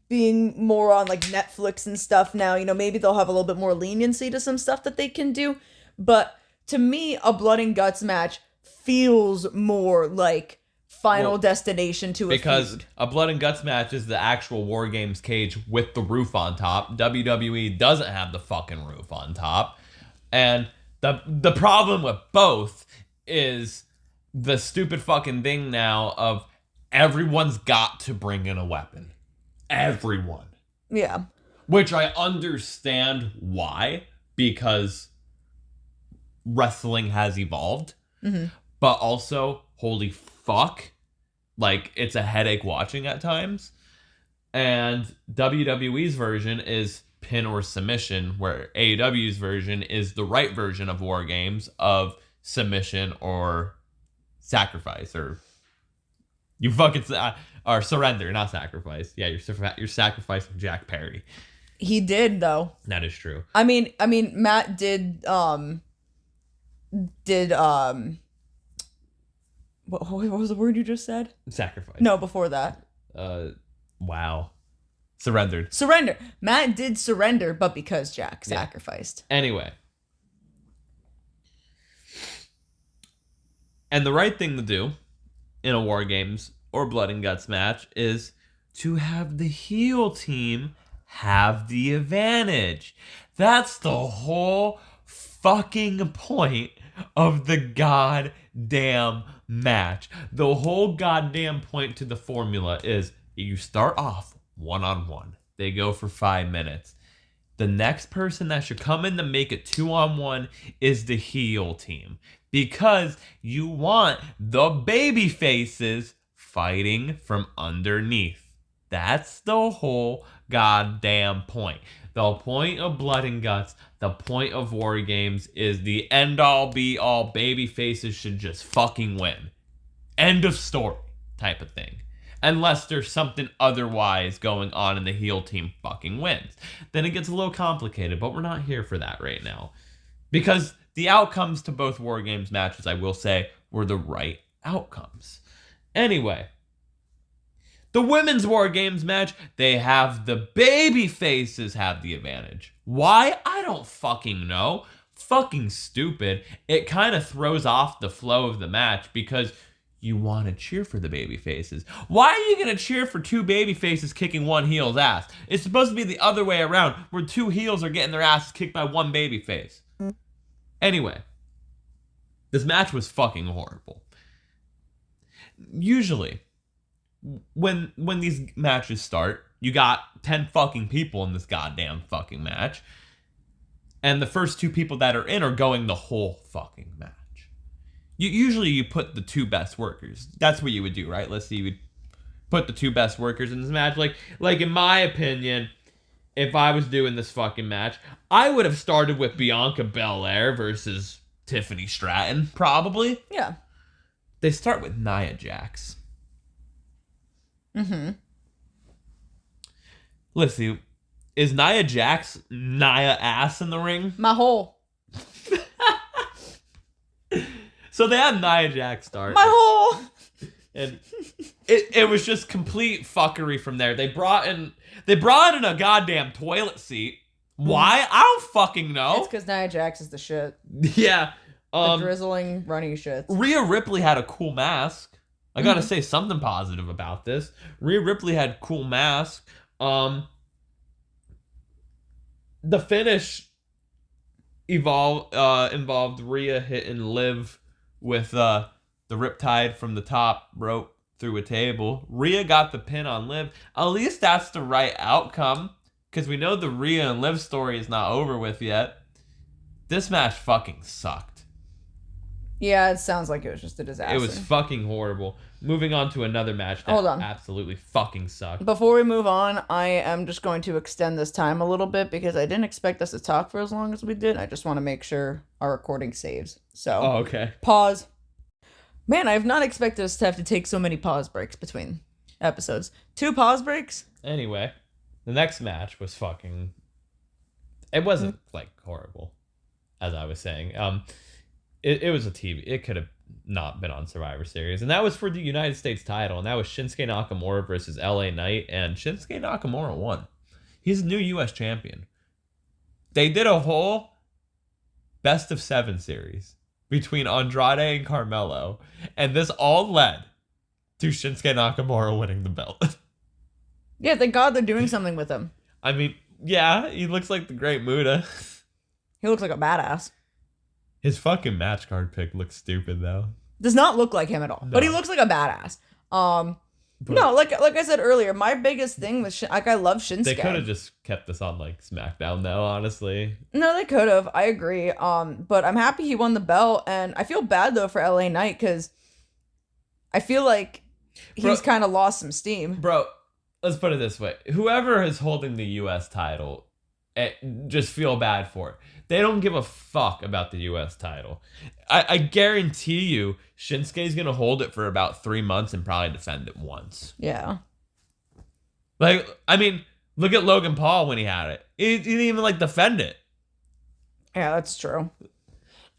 being more on like Netflix and stuff now, you know, maybe they'll have a little bit more leniency to some stuff that they can do. But to me, a blood and guts match feels more like Final Destination to a because feud. A blood and guts match is the actual War Games cage with the roof on top. WWE doesn't have the fucking roof on top. And the problem with both is the stupid fucking thing now of everyone's got to bring in a weapon. Everyone. Yeah. Which I understand why, because wrestling has evolved. Mm-hmm. But also, holy fuck, like, it's a headache watching at times. And WWE's version is pin or submission, where AEW's version is the right version of War Games of submission or sacrifice, or you fucking or surrender, not sacrifice. Yeah, you're sacrificing Jack Perry. He did, though. That is true. I mean, Matt did what was the word you just said? Sacrifice. No, before that. Wow. Surrendered. Surrender. Matt did surrender, but because Jack sacrificed. Anyway. And the right thing to do in a War Games or Blood and Guts match is to have the heel team have the advantage. That's the whole fucking point of the goddamn match. The whole goddamn point to the formula is you start off one-on-one. They go for 5 minutes. The next person that should come in to make it 2-on-1 is the heel team, because you want the baby faces fighting from underneath. That's the whole goddamn point. The point of Blood and Guts, the point of War Games is the end-all, be-all, baby faces should just fucking win. End of story type of thing. Unless there's something otherwise going on and the heel team fucking wins. Then it gets a little complicated, but we're not here for that right now. Because the outcomes to both War Games matches, I will say, were the right outcomes. Anyway, the women's War Games match, they have the baby faces have the advantage. Why? I don't fucking know. Fucking stupid. It kind of throws off the flow of the match because you want to cheer for the baby faces. Why are you going to cheer for 2 baby faces kicking one heel's ass? It's supposed to be the other way around, where 2 heels are getting their asses kicked by 1 baby face. Anyway, this match was fucking horrible. Usually, when these matches start, you got 10 fucking people in this goddamn fucking match, and the first 2 people that are in are going the whole fucking match. Usually you put the 2 best workers. That's what you would do, right? Let's see, you would put the 2 best workers in this match. Like in my opinion, if I was doing this fucking match, I would have started with Bianca Belair versus Tiffany Stratton, probably. Yeah. They start with Nia Jax. Mm-hmm. Let's see. Is Nia Jax Nia ass in the ring? My hole. So they had Nia Jax start. My hole. And it was just complete fuckery from there. They brought in a goddamn toilet seat. Why? I don't fucking know. It's because Nia Jax is the shit. Yeah. The drizzling, runny shit. Rhea Ripley had a cool mask. I gotta say something positive about this. Rhea Ripley had a cool mask. The finish involved Rhea hitting Liv with the riptide from the top rope through a table. Rhea got the pin on Liv. At least that's the right outcome, because we know the Rhea and Liv story is not over with yet. This match fucking sucked. Yeah, it sounds like it was just a disaster. It was fucking horrible. Moving on to another match that absolutely fucking sucked. Before we move on, I am just going to extend this time a little bit because I didn't expect us to talk for as long as we did. I just want to make sure our recording saves. So, okay. Pause. Man, I have not expected us to have to take so many pause breaks between episodes. 2 pause breaks? Anyway, the next match was fucking... It wasn't, horrible, as I was saying. It was a TV. It could have not been on Survivor Series. And that was for the United States title. And that was Shinsuke Nakamura versus LA Knight. And Shinsuke Nakamura won. He's the new U.S. champion. They did a whole best of 7 series between Andrade and Carmelo. And this all led to Shinsuke Nakamura winning the belt. Yeah, thank God they're doing something with him. I mean, yeah, he looks like the Great Muta. He looks like a badass. His fucking match card pick looks stupid, though. Does not look like him at all. No. But he looks like a badass. No, like I said earlier, my biggest thing was like I love Shinsuke. They could have just kept this on like SmackDown though, honestly. No, they could have. I agree. But I'm happy he won the belt, and I feel bad though for LA Knight because I feel like he's kind of lost some steam. Bro, let's put it this way: whoever is holding the U.S. title, just feel bad for it. They don't give a fuck about the U.S. title. I guarantee you, Shinsuke's gonna hold it for about 3 months and probably defend it once. Yeah. Like, I mean, look at Logan Paul when he had it. He didn't even like defend it. Yeah, that's true.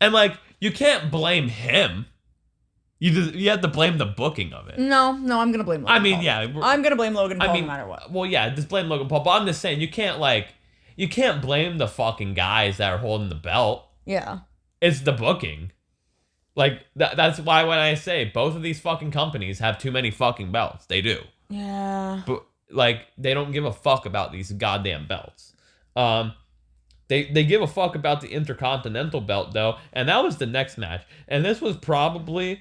And like, you can't blame him. You have to blame the booking of it. No, I'm gonna blame Logan Paul. Yeah. I'm gonna blame Logan Paul no matter what. Well, yeah, just blame Logan Paul. But I'm just saying, you can't blame the fucking guys that are holding the belt. Yeah. It's the booking. Like, that's why when I say both of these fucking companies have too many fucking belts. They do. Yeah. But, like, they don't give a fuck about these goddamn belts. They give a fuck about the Intercontinental belt, though. And that was the next match. And this was probably,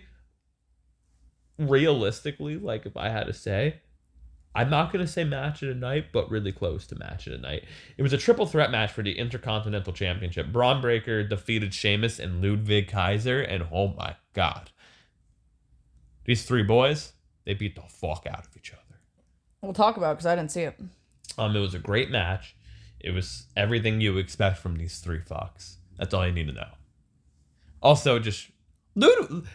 realistically, like, if I had to say, I'm not going to say match of the night, but really close to match of the night. It was a triple threat match for the Intercontinental Championship. Braun Breaker defeated Sheamus and Ludwig Kaiser, and oh my god. These three boys, they beat the fuck out of each other. We'll talk about it because I didn't see it. It was a great match. It was everything you expect from these three fucks. That's all you need to know. Also, just, they're doing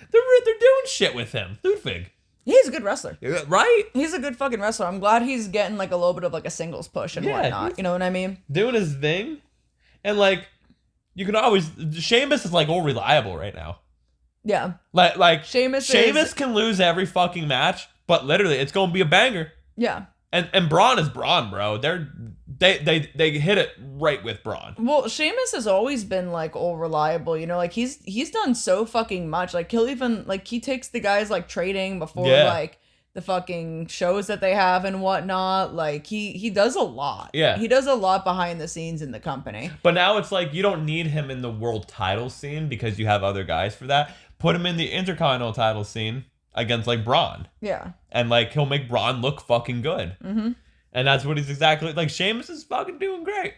shit with him. Ludwig. He's a good wrestler. Right? He's a good fucking wrestler. I'm glad he's getting like a little bit of like a singles push and whatnot. You know what I mean? Doing his thing. And like, you can always, Sheamus is like all reliable right now. Yeah. Like Sheamus can lose every fucking match, but literally it's going to be a banger. Yeah. And Braun is Braun, bro. They hit it right with Braun. Well, Sheamus has always been like all reliable, you know, like he's done so fucking much. Like he'll even like he takes the guys like trading before like the fucking shows that they have and whatnot. Like he does a lot. Yeah. He does a lot behind the scenes in the company. But now it's like you don't need him in the world title scene because you have other guys for that. Put him in the Intercontinental title scene against like Braun. Yeah. And like he'll make Braun look fucking good. Mm-hmm. And that's what he's exactly like. Sheamus is fucking doing great.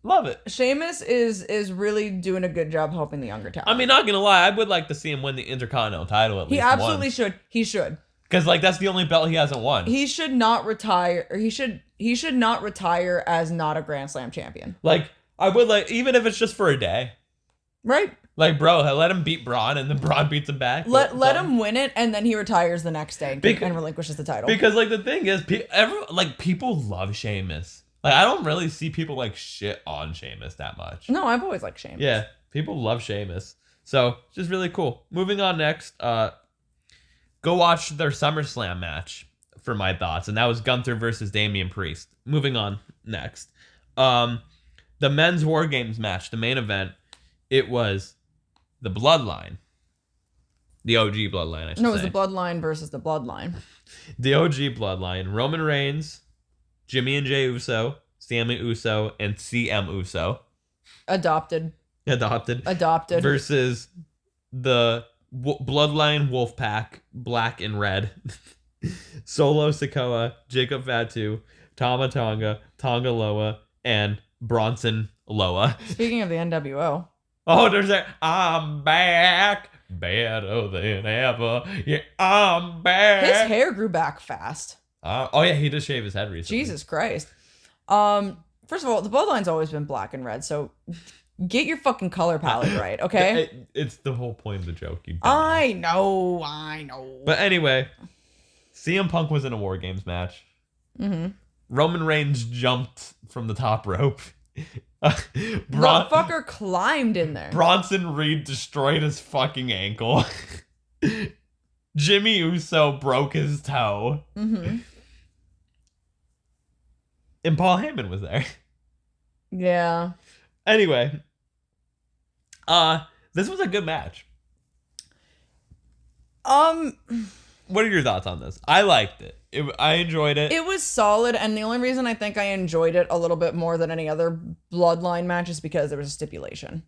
Love it. Sheamus is really doing a good job helping the younger talent. I mean, not gonna lie, I would like to see him win the Intercontinental title at least. He absolutely once. should. He should. Because like that's the only belt he hasn't won. He should not retire. He should not retire as not a Grand Slam champion. Like I would like even if it's just for a day. Right. Like, bro, let him beat Braun, and then Braun beats him back. Let him win it, and then he retires the next day and relinquishes the title. Because, like, the thing is, people love Sheamus. Like, I don't really see people, like, shit on Sheamus that much. No, I've always liked Sheamus. Yeah, people love Sheamus. So, it's just really cool. Moving on next, go watch their SummerSlam match for my thoughts, and that was Gunther versus Damian Priest. Moving on next. The men's War Games match, the main event, it was the Bloodline. The OG Bloodline, I should say. No, it was the Bloodline versus the Bloodline. The OG Bloodline. Roman Reigns, Jimmy and Jey Uso, Sammy Uso, and CM Uso. Adopted. Versus the Bloodline Wolfpack, Black and Red. Solo Sikoa, Jacob Fatu, Tama Tonga, Tonga Loa, and Bronson Loa. Speaking of the NWO. Oh, there's that. I'm back. Better than ever. Yeah, I'm back. His hair grew back fast. Oh, yeah, he did shave his head recently. Jesus Christ. First of all, the Bloodline's always been black and red, so get your fucking color palette right, okay? It's the whole point of the joke. I know. But anyway, CM Punk was in a War Games match. Mm-hmm. Roman Reigns jumped from the top rope. Motherfucker climbed in there. Bronson Reed destroyed his fucking ankle. Jimmy Uso broke his toe. Mm-hmm. And Paul Heyman was there. Yeah. Anyway, this was a good match. What are your thoughts on this? I liked it. I enjoyed it. It was solid, and the only reason I think I enjoyed it a little bit more than any other Bloodline match is because there was a stipulation.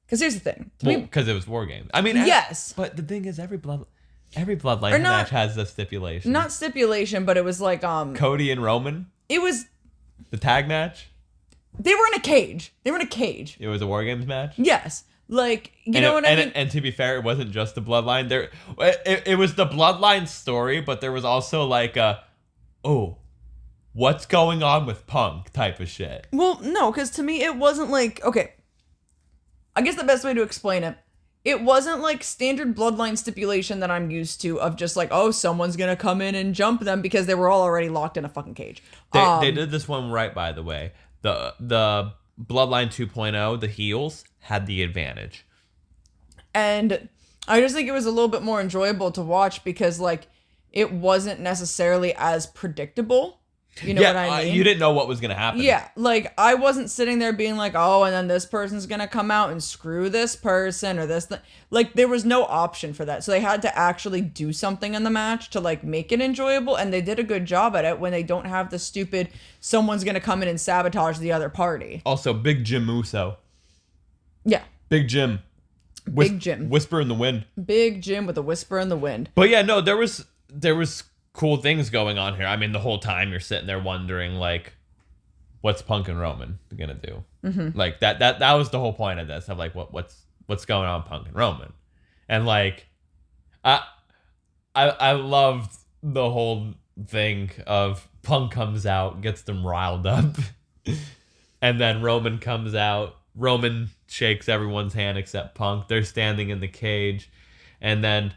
Because here's the thing. Because it was War Games. I mean, yes. But the thing is, every Bloodline... Every Bloodline match has a stipulation. Not stipulation, but it was like Cody and Roman. It was the tag match. They were in a cage. It was a War Games match. Yes. Like, you know what I mean? And to be fair, it wasn't just the Bloodline. It was the Bloodline story, but there was also like what's going on with Punk type of shit. Well, no, because to me, it wasn't like, okay, I guess the best way to explain it wasn't like standard Bloodline stipulation that I'm used to of just like, oh, someone's going to come in and jump them because they were all already locked in a fucking cage. They did this one right, by the way. The Bloodline 2.0, the heels, had the advantage. And I just think it was a little bit more enjoyable to watch because, like, it wasn't necessarily as predictable. You know what I mean? You didn't know what was going to happen. Yeah, like, I wasn't sitting there being like, oh, and then this person's going to come out and screw this person or this. Like, there was no option for that. So they had to actually do something in the match to, like, make it enjoyable. And they did a good job at it when they don't have the stupid, someone's going to come in and sabotage the other party. Also, Big Jim Uso. Yeah. Big Jim. Big Jim. Whisper in the wind. Big Jim with a whisper in the wind. But yeah, no, there was cool things going on here. I mean, the whole time you're sitting there wondering, like, what's Punk and Roman gonna do? Mm-hmm. Like that was the whole point of this. Of like, what's going on, Punk and Roman, and like, I loved the whole thing of Punk comes out, gets them riled up, and then Roman comes out. Roman shakes everyone's hand except Punk. They're standing in the cage, and then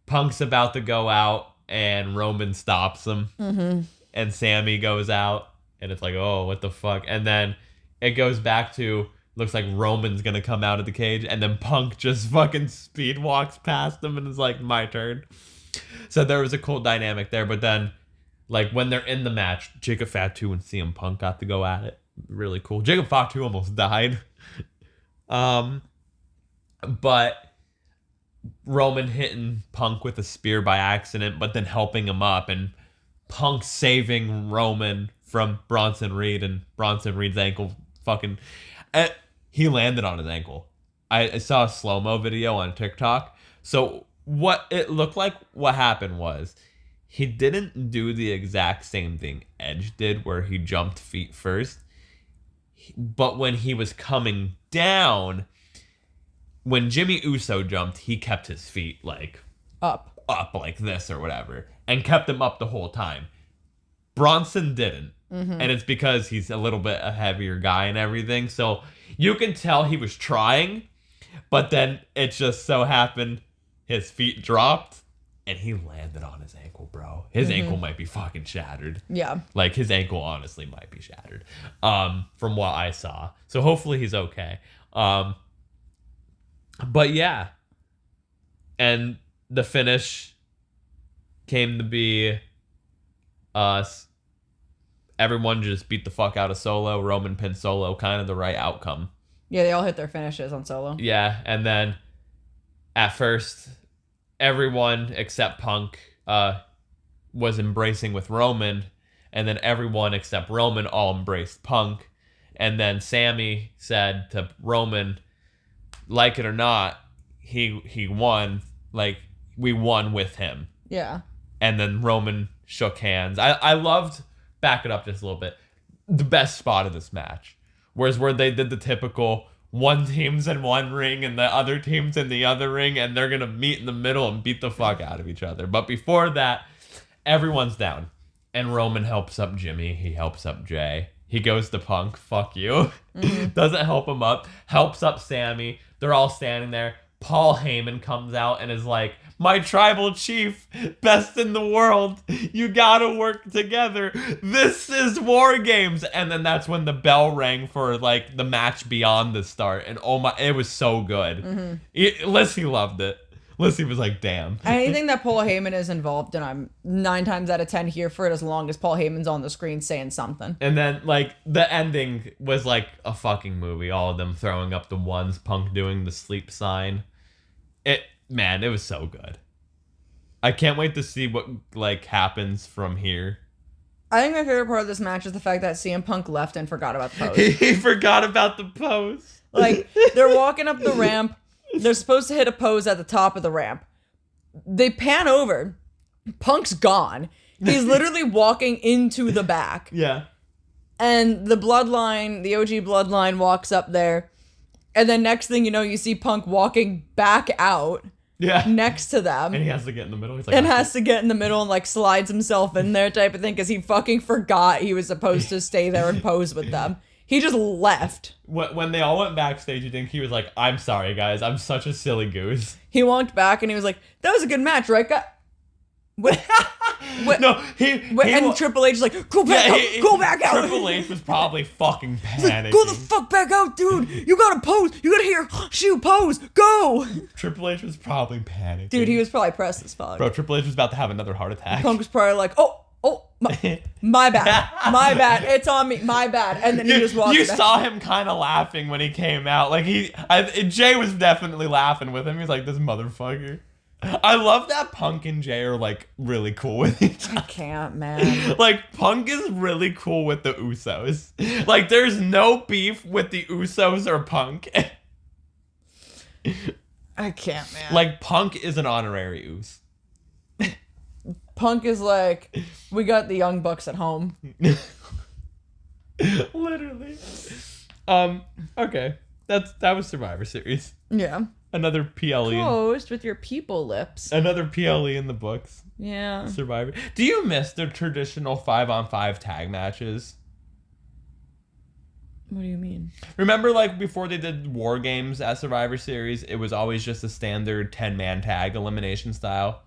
Punk's about to go out, and Roman stops him. Mm-hmm. And Sammy goes out, and it's like, oh, what the fuck? And then it goes back to, looks like Roman's gonna come out of the cage, and then Punk just fucking speed walks past him, and it's like, my turn. So there was a cool dynamic there, but then, like, when they're in the match, Jacob Fatu and CM Punk got to go at it. Really cool. Jacob Fatu almost died. But Roman hitting Punk with a spear by accident, but then helping him up, and Punk saving Roman from Bronson Reed, and Bronson Reed's ankle fucking... he landed on his ankle. I saw a slow-mo video on TikTok. So what it looked like, what happened was, he didn't do the exact same thing Edge did, where he jumped feet first. But when he was coming down, when Jimmy Uso jumped, he kept his feet like up like this or whatever, and kept them up the whole time. Bronson didn't. Mm-hmm. And it's because he's a little bit a heavier guy and everything. So you can tell he was trying, but then it just so happened his feet dropped and he landed on his ankle, bro. His ankle might be fucking shattered. Yeah. Like, his ankle honestly might be shattered, from what I saw. So hopefully he's okay. But yeah. And the finish came to be everyone just beat the fuck out of Solo. Roman pinned Solo, kind of the right outcome. Yeah, they all hit their finishes on Solo. Yeah, and then at first, everyone except Punk was embracing with Roman, and then everyone except Roman all embraced Punk. And then Sammy said to Roman, like it or not, he won. Like, we won with him. Yeah. And then Roman shook hands. I loved, back it up just a little bit, the best spot of this match. Whereas where they did the typical one team's in one ring and the other team's in the other ring, and they're going to meet in the middle and beat the fuck out of each other. But before that, everyone's down. And Roman helps up Jimmy. He helps up Jay. He goes to Punk. Fuck you. Mm-hmm. Doesn't help him up. Helps up Sammy. They're all standing there. Paul Heyman comes out and is like, my tribal chief, best in the world. You gotta work together. This is War Games. And then that's when the bell rang for, like, the match beyond the start. And oh my, it was so good. Mm-hmm. Lyssie loved it. Lyssie was like, damn. Anything that Paul Heyman is involved in, I'm 9 times out of 10 here for it, as long as Paul Heyman's on the screen saying something. And then, like, the ending was like a fucking movie. All of them throwing up the ones, Punk doing the sleep sign. Man, it was so good. I can't wait to see what, like, happens from here. I think my favorite part of this match is the fact that CM Punk left and forgot about the pose. He forgot about the pose. Like, they're walking up the ramp. They're supposed to hit a pose at the top of the ramp. they pan over. Punk's gone. He's literally walking into the back. Yeah. And the bloodline, the OG bloodline walks up there. And then next thing you know, you see Punk walking back out. Yeah. Next to them. And he has to get in the middle. He's like, and has to get in the middle and like slides himself in there type of thing because he fucking forgot he was supposed to stay there and pose with them. He just left. When they all went backstage, you think he was like, I'm sorry, guys. I'm such a silly goose. He walked back and he was like, that was a good match, right, guy? No, and Triple H is like, go back out, go back out. Triple H was probably fucking panicking. Like, go the fuck back out, dude. You gotta pose. You gotta hear, shoot, pose, go. Triple H was probably panicking. Dude, he was probably pressed as fuck. Bro, Triple H was about to have another heart attack. Punk was probably like, my bad. It's on me, my bad. And then he just walked You back. saw him kind of laughing when he came out. Like, Jay was definitely laughing with him. He's like, this motherfucker. I love that Punk and Jay are, like, really cool with each other. I can't, man. Like, Punk is really cool with the Usos. Like, there's no beef with the Usos or Punk. I can't, man. Like, Punk is an honorary Us. Punk is like, we got the Young Bucks at home. Literally. Okay. That was Survivor Series. Yeah. Another PLE. Closed with your people lips. Another PLE in the books. Yeah. Survivor. Do you miss the traditional 5-on-5 tag matches? What do you mean? Remember, like, before they did War Games at Survivor Series, it was always just a standard 10-man tag elimination style?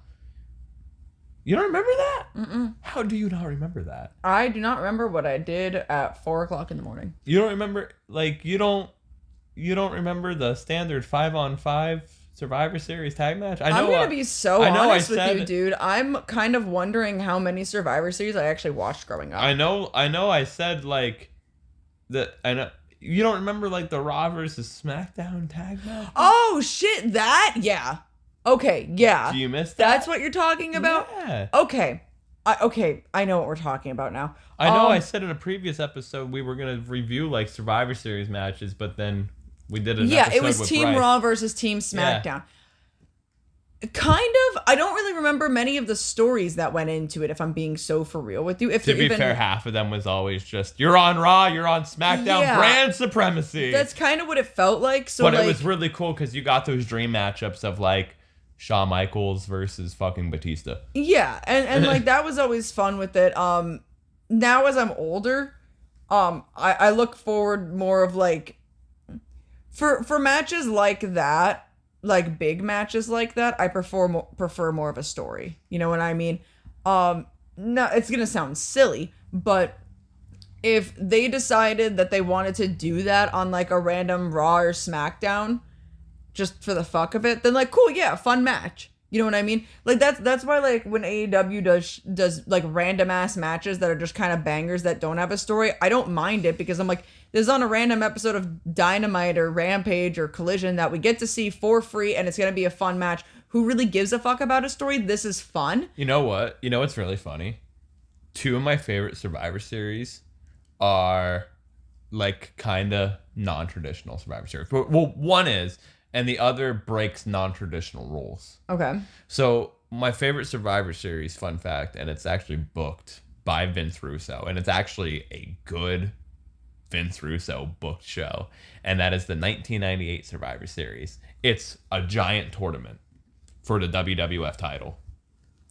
You don't remember that? Mm-mm. How do you not remember that? I do not remember what I did at 4 o'clock in the morning. You don't remember, like, you don't remember the standard 5-on-5 Survivor Series tag match? I'm going to be so honest with you, dude. I'm kind of wondering how many Survivor Series I actually watched growing up. I know I said, like, that, I know. You don't remember, like, the Raw versus SmackDown tag match? Oh, shit, that? Yeah. Okay, yeah. Do you miss that? That's what you're talking about? Yeah. Okay. I know what we're talking about now. I know I said in a previous episode we were going to review, like, Survivor Series matches, but then we did an episode it was with Team Bryce. Raw versus Team SmackDown. Kind of. I don't really remember many of the stories that went into it, if I'm being so for real with you. To be fair, half of them was always just, you're on Raw, you're on SmackDown, brand supremacy. That's kind of what it felt like. So, but like, it was really cool because you got those dream matchups of, like, Shawn Michaels versus fucking Batista. Yeah, and like, that was always fun with it. Now as I'm older, I look forward more of, like, for matches like that, like big matches like that, I prefer more of a story. You know what I mean? No, it's gonna sound silly, but if they decided that they wanted to do that on, like, a random Raw or SmackDown, just for the fuck of it, then, like, cool, yeah, fun match. You know what I mean? Like, that's why, like, when AEW does like random ass matches that are just kind of bangers that don't have a story, I don't mind it, because I'm like, this is on a random episode of Dynamite or Rampage or Collision that we get to see for free, and it's gonna be a fun match. Who really gives a fuck about a story? This is fun. You know what? You know what's really funny? 2 of my favorite Survivor Series are, like, kind of non-traditional Survivor Series. Well, one is, and the other breaks non-traditional rules. Okay. So my favorite Survivor Series, fun fact, and it's actually booked by Vince Russo, and it's actually a good Vince Russo booked show, and that is the 1998 Survivor Series. It's a giant tournament for the WWF title.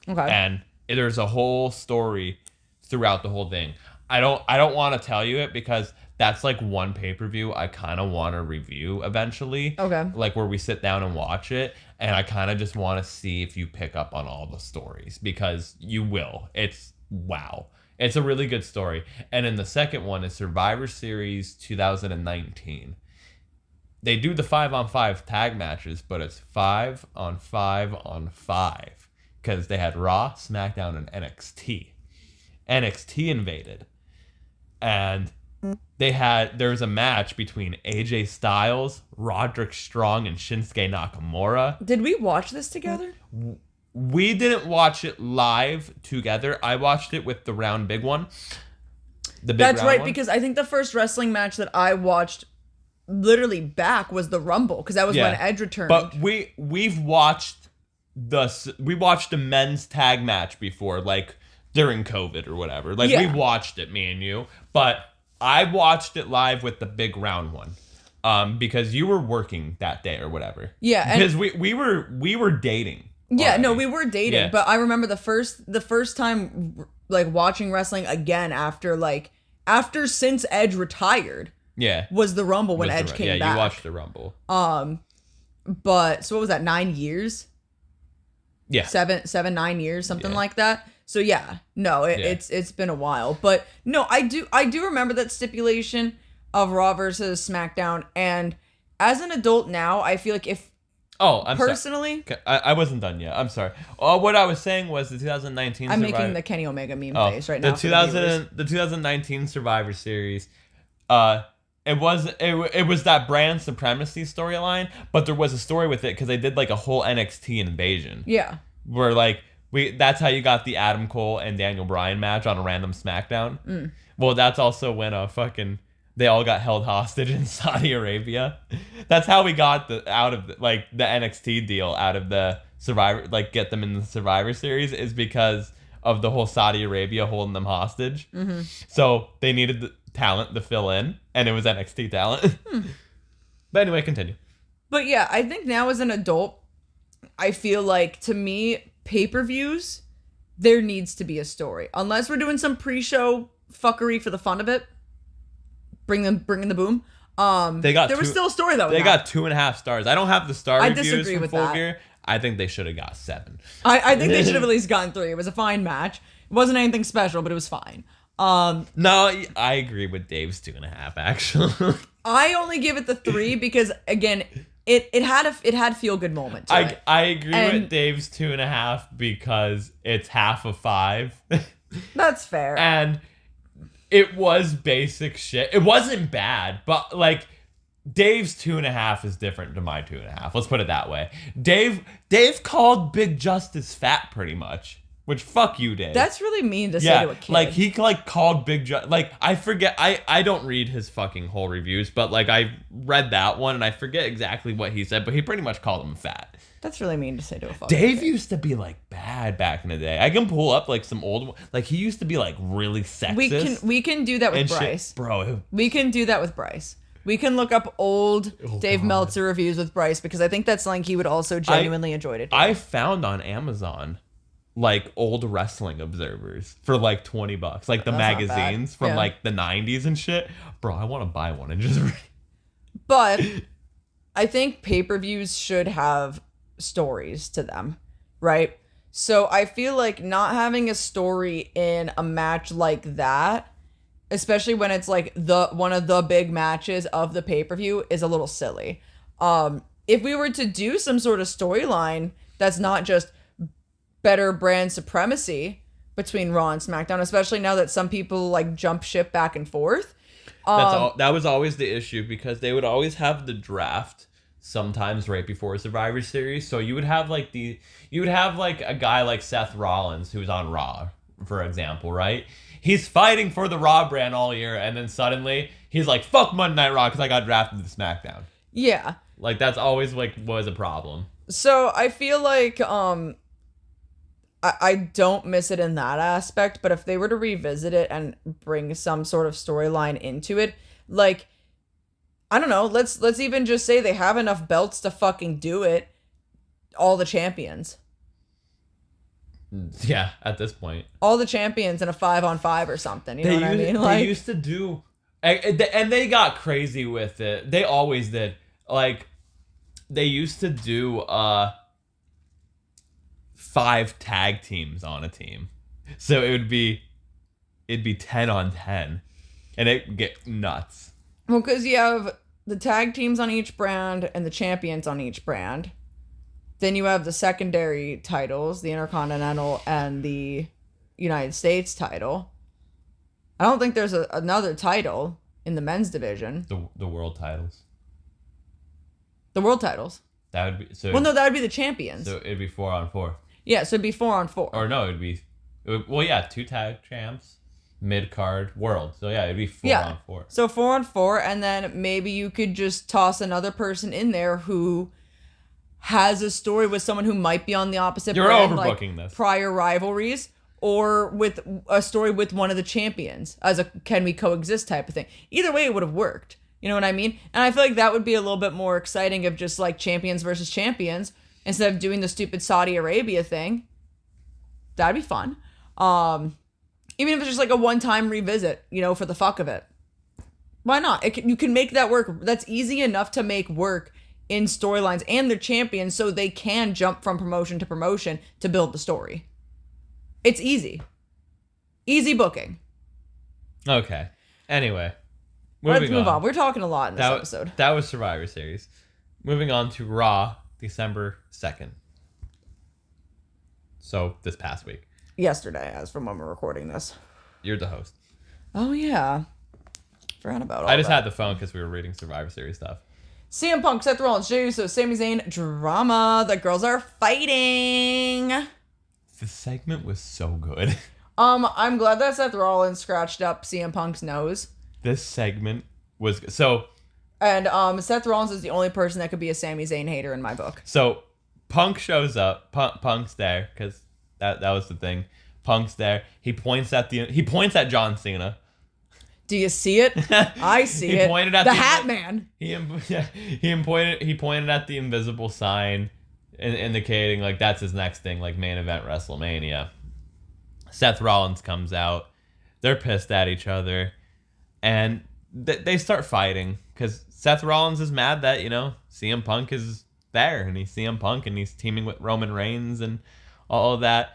Okay. And there's a whole story throughout the whole thing. I don't want to tell you it because that's, like, one pay-per-view I kind of want to review eventually. Okay. Like, where we sit down and watch it, and I kind of just want to see if you pick up on all the stories, because you will. It's wow. It's a really good story. And then the second one is Survivor Series 2019. They do the 5-on-5 tag matches, but it's 5-on-5-on-5 because they had Raw, SmackDown, and NXT. NXT invaded. And there was a match between AJ Styles, Roderick Strong, and Shinsuke Nakamura. Did we watch this together? We didn't watch it live together. I watched it with the round big one. That's right, because I think the first wrestling match that I watched literally back was the Rumble, because that was when Edge returned. But we've watched we watched a men's tag match before, like during COVID or whatever. Like we watched it, me and you, but I watched it live with the big round one. Because you were working that day or whatever. Yeah, because we were dating. Yeah, already. no, we were dating, but I remember the first time like watching wrestling again after since Edge retired. Yeah, was the Rumble when Edge came back. Yeah, you watched the Rumble. But so what was that? 9 years? Yeah, 9 years, something like that. So yeah, no, it's been a while, but no, I do remember that stipulation of Raw versus SmackDown, and as an adult now, I feel like if I'm personally, sorry. I wasn't done yet. I'm sorry. What I was saying was the 2019. I'm making the Kenny Omega meme face right now. The 2019 Survivor Series. It was that brand supremacy storyline, but there was a story with it because they did like a whole NXT invasion. Yeah. Where like that's how you got the Adam Cole and Daniel Bryan match on a random SmackDown. Well, that's also when they all got held hostage in Saudi Arabia. That's how we got the NXT deal out of the Survivor, like get them in the Survivor Series, is because of the whole Saudi Arabia holding them hostage. Mm-hmm. So they needed the talent to fill in, and it was NXT talent. But anyway, continue. But yeah, I think now as an adult, I feel like, to me, pay-per-views, there needs to be a story. Unless we're doing some pre-show fuckery for the fun of it. Bring in the boom. There was still a story though. They got 2.5 stars. I don't have the star reviews disagree from with Full that. Gear. I think they should have got 7. I think they should have at least gotten 3. It was a fine match. It wasn't anything special, but it was fine. No, I agree with Dave's 2.5 actually. I only give it the 3 because again, it had feel good moment to it. I agree with Dave's 2.5 because it's half of 5. That's fair. And it was basic shit. It wasn't bad, but like Dave's 2.5 is different to my 2.5. Let's put it that way. Dave called Big Justice fat pretty much, which fuck you, Dave. That's really mean to say to a kid. Like he called Big Justice. Like I forget. I don't read his fucking whole reviews, but like I read that one and I forget exactly what he said, but he pretty much called him fat. That's really mean to say to a fucking Dave kid. used to be like bad back in the day. I can pull up like some old, like he used to be like really sexist. We can do that with Bryce, bro. We can do that with Bryce. We can look up old Dave Meltzer reviews with Bryce because I think that's something he would also genuinely enjoy to do. I found on Amazon like old wrestling observers for like $20, like the magazines from like the 90s and shit. Bro, I want to buy one and just read. But I think pay-per-views should have stories to them, right? So I feel like not having a story in a match like that, especially when it's like one of the big matches of the pay-per-view, is a little silly. If we were to do some sort of storyline that's not just better brand supremacy between Raw and SmackDown, especially now that some people like jump ship back and forth. That was always the issue because they would always have the draft sometimes right before Survivor Series. So you would have like a guy like Seth Rollins who's on Raw, for example, right? He's fighting for the Raw brand all year, and then suddenly he's like, fuck Monday Night Raw because I got drafted to SmackDown. Yeah. Like that's always like was a problem. So I feel like I don't miss it in that aspect, but if they were to revisit it and bring some sort of storyline into it, like, I don't know, let's even just say they have enough belts to fucking do it. All the champions. Yeah, at this point. All the champions in a 5-on-5 or something, you know what I mean? They used to do, and they got crazy with it. They always did. Like, they used to do, 5 tag teams on a team. So it'd be 10 on 10. And it'd get nuts. Well, because you have the tag teams on each brand and the champions on each brand. Then you have the secondary titles, the Intercontinental and the United States title. I don't think there's another title in the men's division. The world titles. The world titles. That would be so. Well, no, that would be the champions. So it'd be 4-on-4. Yeah, so it'd be 4-on-4. Or no, well, yeah, 2 tag champs, mid card, world. So yeah, it'd be 4-on-4. So 4-on-4, and then maybe you could just toss another person in there who has a story with someone who might be on the opposite You're brand, overbooking this. Prior rivalries, or with a story with one of the champions as a can we coexist type of thing. Either way, it would have worked. You know what I mean? And I feel like that would be a little bit more exciting of just like champions versus champions instead of doing the stupid Saudi Arabia thing. That'd be fun. Even if it's just like a one-time revisit, for the fuck of it. Why not? You can make that work. That's easy enough to make work in storylines, and they're champions, so they can jump from promotion to promotion to build the story. It's easy. Easy booking. Okay. Anyway. Let's move on. We're talking a lot in this episode. That was Survivor Series. Moving on to Raw, December 2nd. So, this past week. Yesterday, as from when we're recording this. You're the host. Oh, yeah. Forgot about all that. I just had the phone because we were reading Survivor Series stuff. CM Punk, Seth Rollins, Jey Uso, Sami Zayn, drama. The girls are fighting. The segment was so good. I'm glad that Seth Rollins scratched up CM Punk's nose. This segment was so. And Seth Rollins is the only person that could be a Sami Zayn hater in my book. So Punk shows up. Punk's there because that was the thing. Punk's there. He points at John Cena. Do you see it? I see it. Pointed at the Hat Man. He pointed at the invisible sign, indicating like that's his next thing, like main event WrestleMania. Seth Rollins comes out. They're pissed at each other, and they start fighting because Seth Rollins is mad that CM Punk is there, and he's CM Punk, and he's teaming with Roman Reigns and all of that.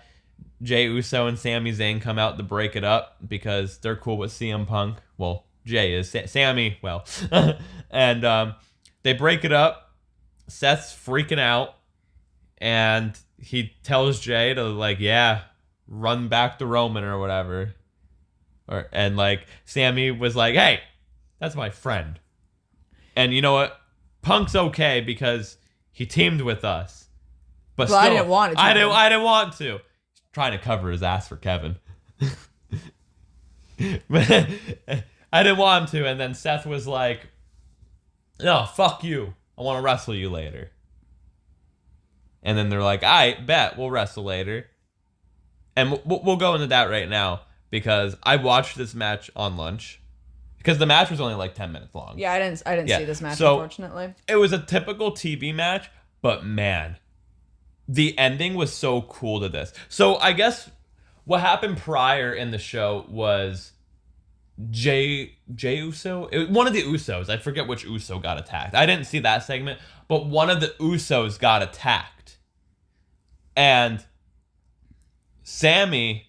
Jey Uso and Sami Zayn come out to break it up because they're cool with CM Punk. Well, Jey is. Sami, well. And they break it up. Seth's freaking out. And he tells Jey to, run back to Roman or whatever. And Sami was like, hey, that's my friend. And you know what? Punk's okay because he teamed with us. But still, I didn't want it to. I didn't want to. Trying to cover his ass for Kevin. But I didn't want him to. And then Seth was like, no, fuck you. I want to wrestle you later. And then they're like, I bet we'll wrestle later. And we'll go into that right now because I watched this match on lunch. Because the match was only 10 minutes long. Yeah, I didn't see this match, unfortunately. It was a typical TV match, but man, the ending was so cool to this. So I guess what happened prior in the show was Jey Uso, one of the Usos, I forget which Uso got attacked. I didn't see that segment, but one of the Usos got attacked. And Sammy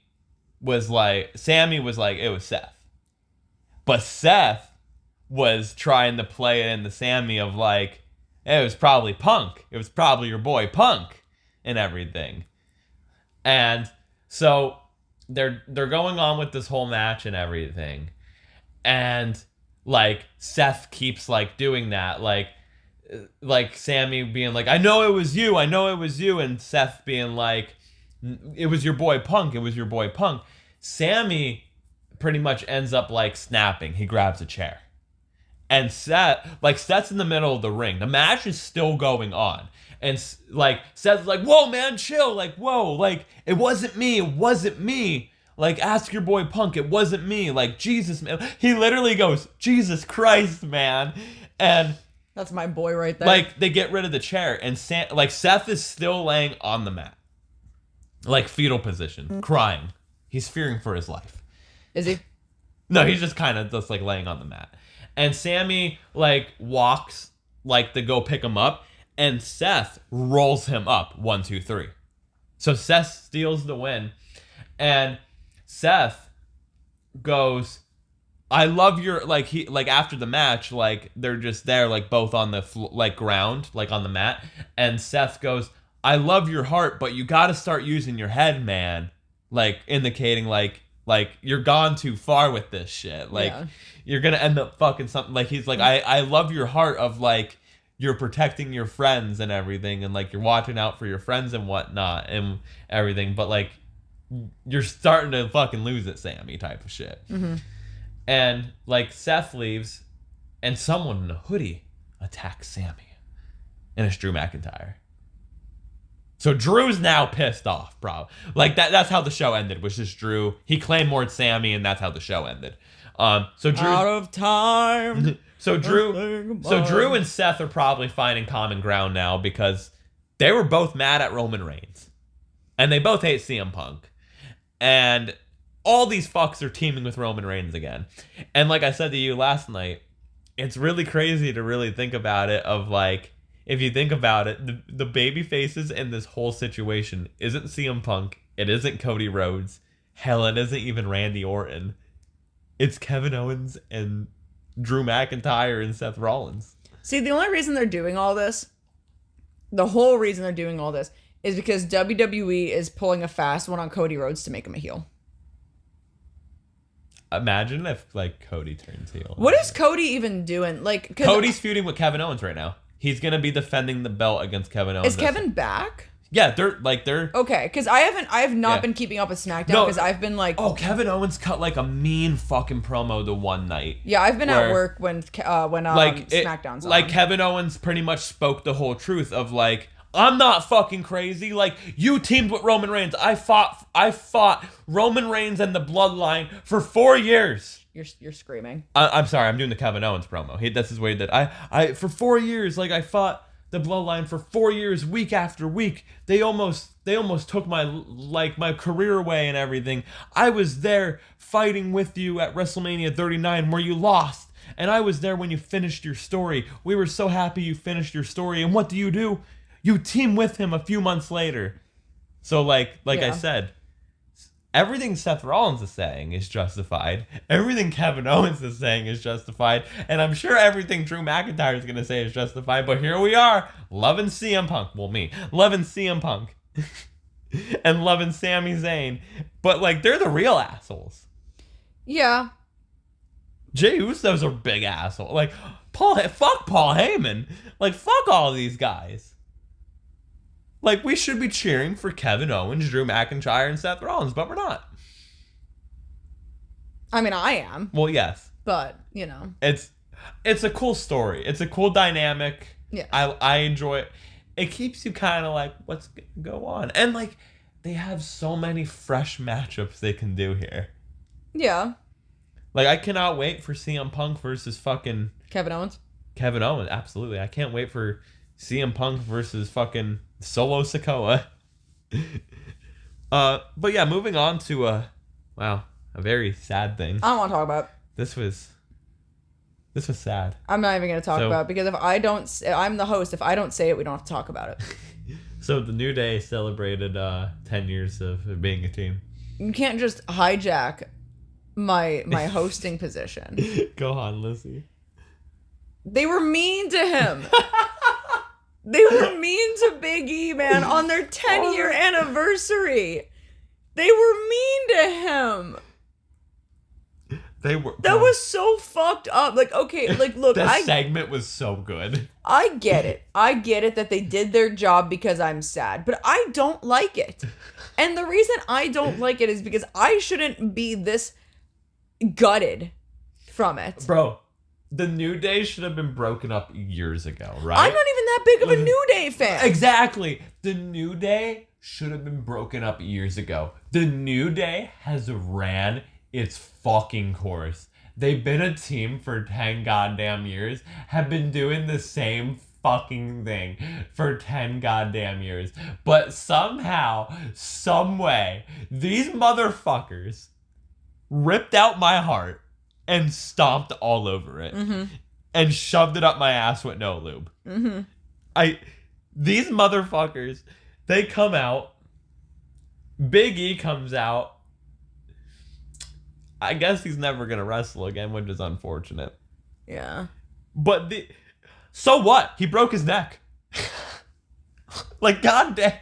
was like, it was Seth. But Seth was trying to play it in the Sammy of it was probably Punk. It was probably your boy Punk. And everything. And so they're going on with this whole match and everything. And Seth keeps doing that. Sammy being I know it was you. And Seth being it was your boy Punk. It was your boy Punk. Sammy pretty much ends up snapping. He grabs a chair. And Seth's in the middle of the ring. The match is still going on. And Seth's whoa, man, chill. Whoa, it wasn't me. Ask your boy Punk. It wasn't me. Jesus, man. He literally goes, Jesus Christ, man. And that's my boy right there. They get rid of the chair. And Seth is still laying on the mat. Fetal position, crying. He's fearing for his life. Is he? No, he's just kind of just laying on the mat. And Sammy walks to go pick him up. And Seth rolls him up 1, 2, 3. So Seth steals the win. And Seth goes, I love your he after the match, they're just there both on the ground, on the mat. And Seth goes, I love your heart, but you got to start using your head, man. Indicating you're gone too far with this shit. You're going to end up fucking something. He's I love your heart of you're protecting your friends and everything, and you're watching out for your friends and whatnot and everything, but you're starting to fucking lose it, Sammy, type of shit. Mm-hmm. And Seth leaves, and someone in a hoodie attacks Sammy, and it's Drew McIntyre. So Drew's now pissed off, bro. Like that's how the show ended, was just Drew. He claymored Sammy, and that's how the show ended. So Drew out of time. So Drew and Seth are probably finding common ground now because they were both mad at Roman Reigns. And they both hate CM Punk. And all these fucks are teaming with Roman Reigns again. And like I said to you last night, it's really crazy to really think about it, of like, if you think about it, the baby faces in this whole situation isn't CM Punk. It isn't Cody Rhodes. Hell, it isn't even Randy Orton. It's Kevin Owens and Drew McIntyre and Seth Rollins. See, the only reason they're doing all this, the whole reason they're doing all this, is because WWE is pulling a fast one on Cody Rhodes to make him a heel. Imagine if, like, Cody turns heel. What is Cody even doing? Like, Cody's feuding with Kevin Owens right now. He's gonna be defending the belt against Kevin Owens. Is Kevin back? Yeah, they're okay. Because I have not been keeping up with SmackDown because I've been like, Kevin Owens cut like a mean fucking promo the one night. Yeah, I've been at work when SmackDown's on. Like Kevin Owens pretty much spoke the whole truth of like, I'm not fucking crazy. Like, you teamed with Roman Reigns. I fought Roman Reigns and the Bloodline for 4 years. You're screaming. I'm sorry. I'm doing the Kevin Owens promo. This is way that I for 4 years, like, I fought the Bloodline for 4 years, week after week. They almost took my career away and everything. I was there fighting with you at WrestleMania 39 where you lost. And I was there when you finished your story. We were so happy you finished your story. And what do? You team with him a few months later. So like I said, everything Seth Rollins is saying is justified. Everything Kevin Owens is saying is justified. And I'm sure everything Drew McIntyre is going to say is justified. But here we are, loving CM Punk. Well, me. Loving CM Punk. And loving Sami Zayn. But, like, they're the real assholes. Yeah. Jey Uso's a big asshole. Like, fuck Paul Heyman. Like, fuck all these guys. Like, we should be cheering for Kevin Owens, Drew McIntyre, and Seth Rollins, but we're not. I mean, I am. Well, yes. But, you know. It's a cool story. It's a cool dynamic. Yeah. I enjoy it. It keeps you kind of like, what's going to go on? And, like, they have so many fresh matchups they can do here. Yeah. Like, I cannot wait for CM Punk versus fucking... Kevin Owens, absolutely. I can't wait for CM Punk versus fucking Solo Sikoa. But yeah, moving on to a very sad thing. I don't want to talk about. This was sad. I'm not even going to talk about it because I'm the host. If I don't say it, we don't have to talk about it. So the New Day celebrated 10 years of being a team. You can't just hijack my hosting position. Go on, Lyssie. They were mean to him. They were mean to Big E, man, on their 10-year anniversary. They were mean to him. They were. That was so fucked up. Like, okay, like, look, that segment was so good. I get it. I get it that they did their job because I'm sad, but I don't like it. And the reason I don't like it is because I shouldn't be this gutted from it. Bro, the New Day should have been broken up years ago, right? I'm not even that big of a New Day fan. Exactly. The New Day should have been broken up years ago. The New Day has ran its fucking course. They've been a team for 10 goddamn years, have been doing the same fucking thing for 10 goddamn years. But somehow, some way, these motherfuckers ripped out my heart and stomped all over it. Mm-hmm. And shoved it up my ass with no lube. Mm-hmm. These motherfuckers, they come out. Big E comes out. I guess he's never going to wrestle again, which is unfortunate. Yeah. But so what? He broke his neck. Like, goddamn.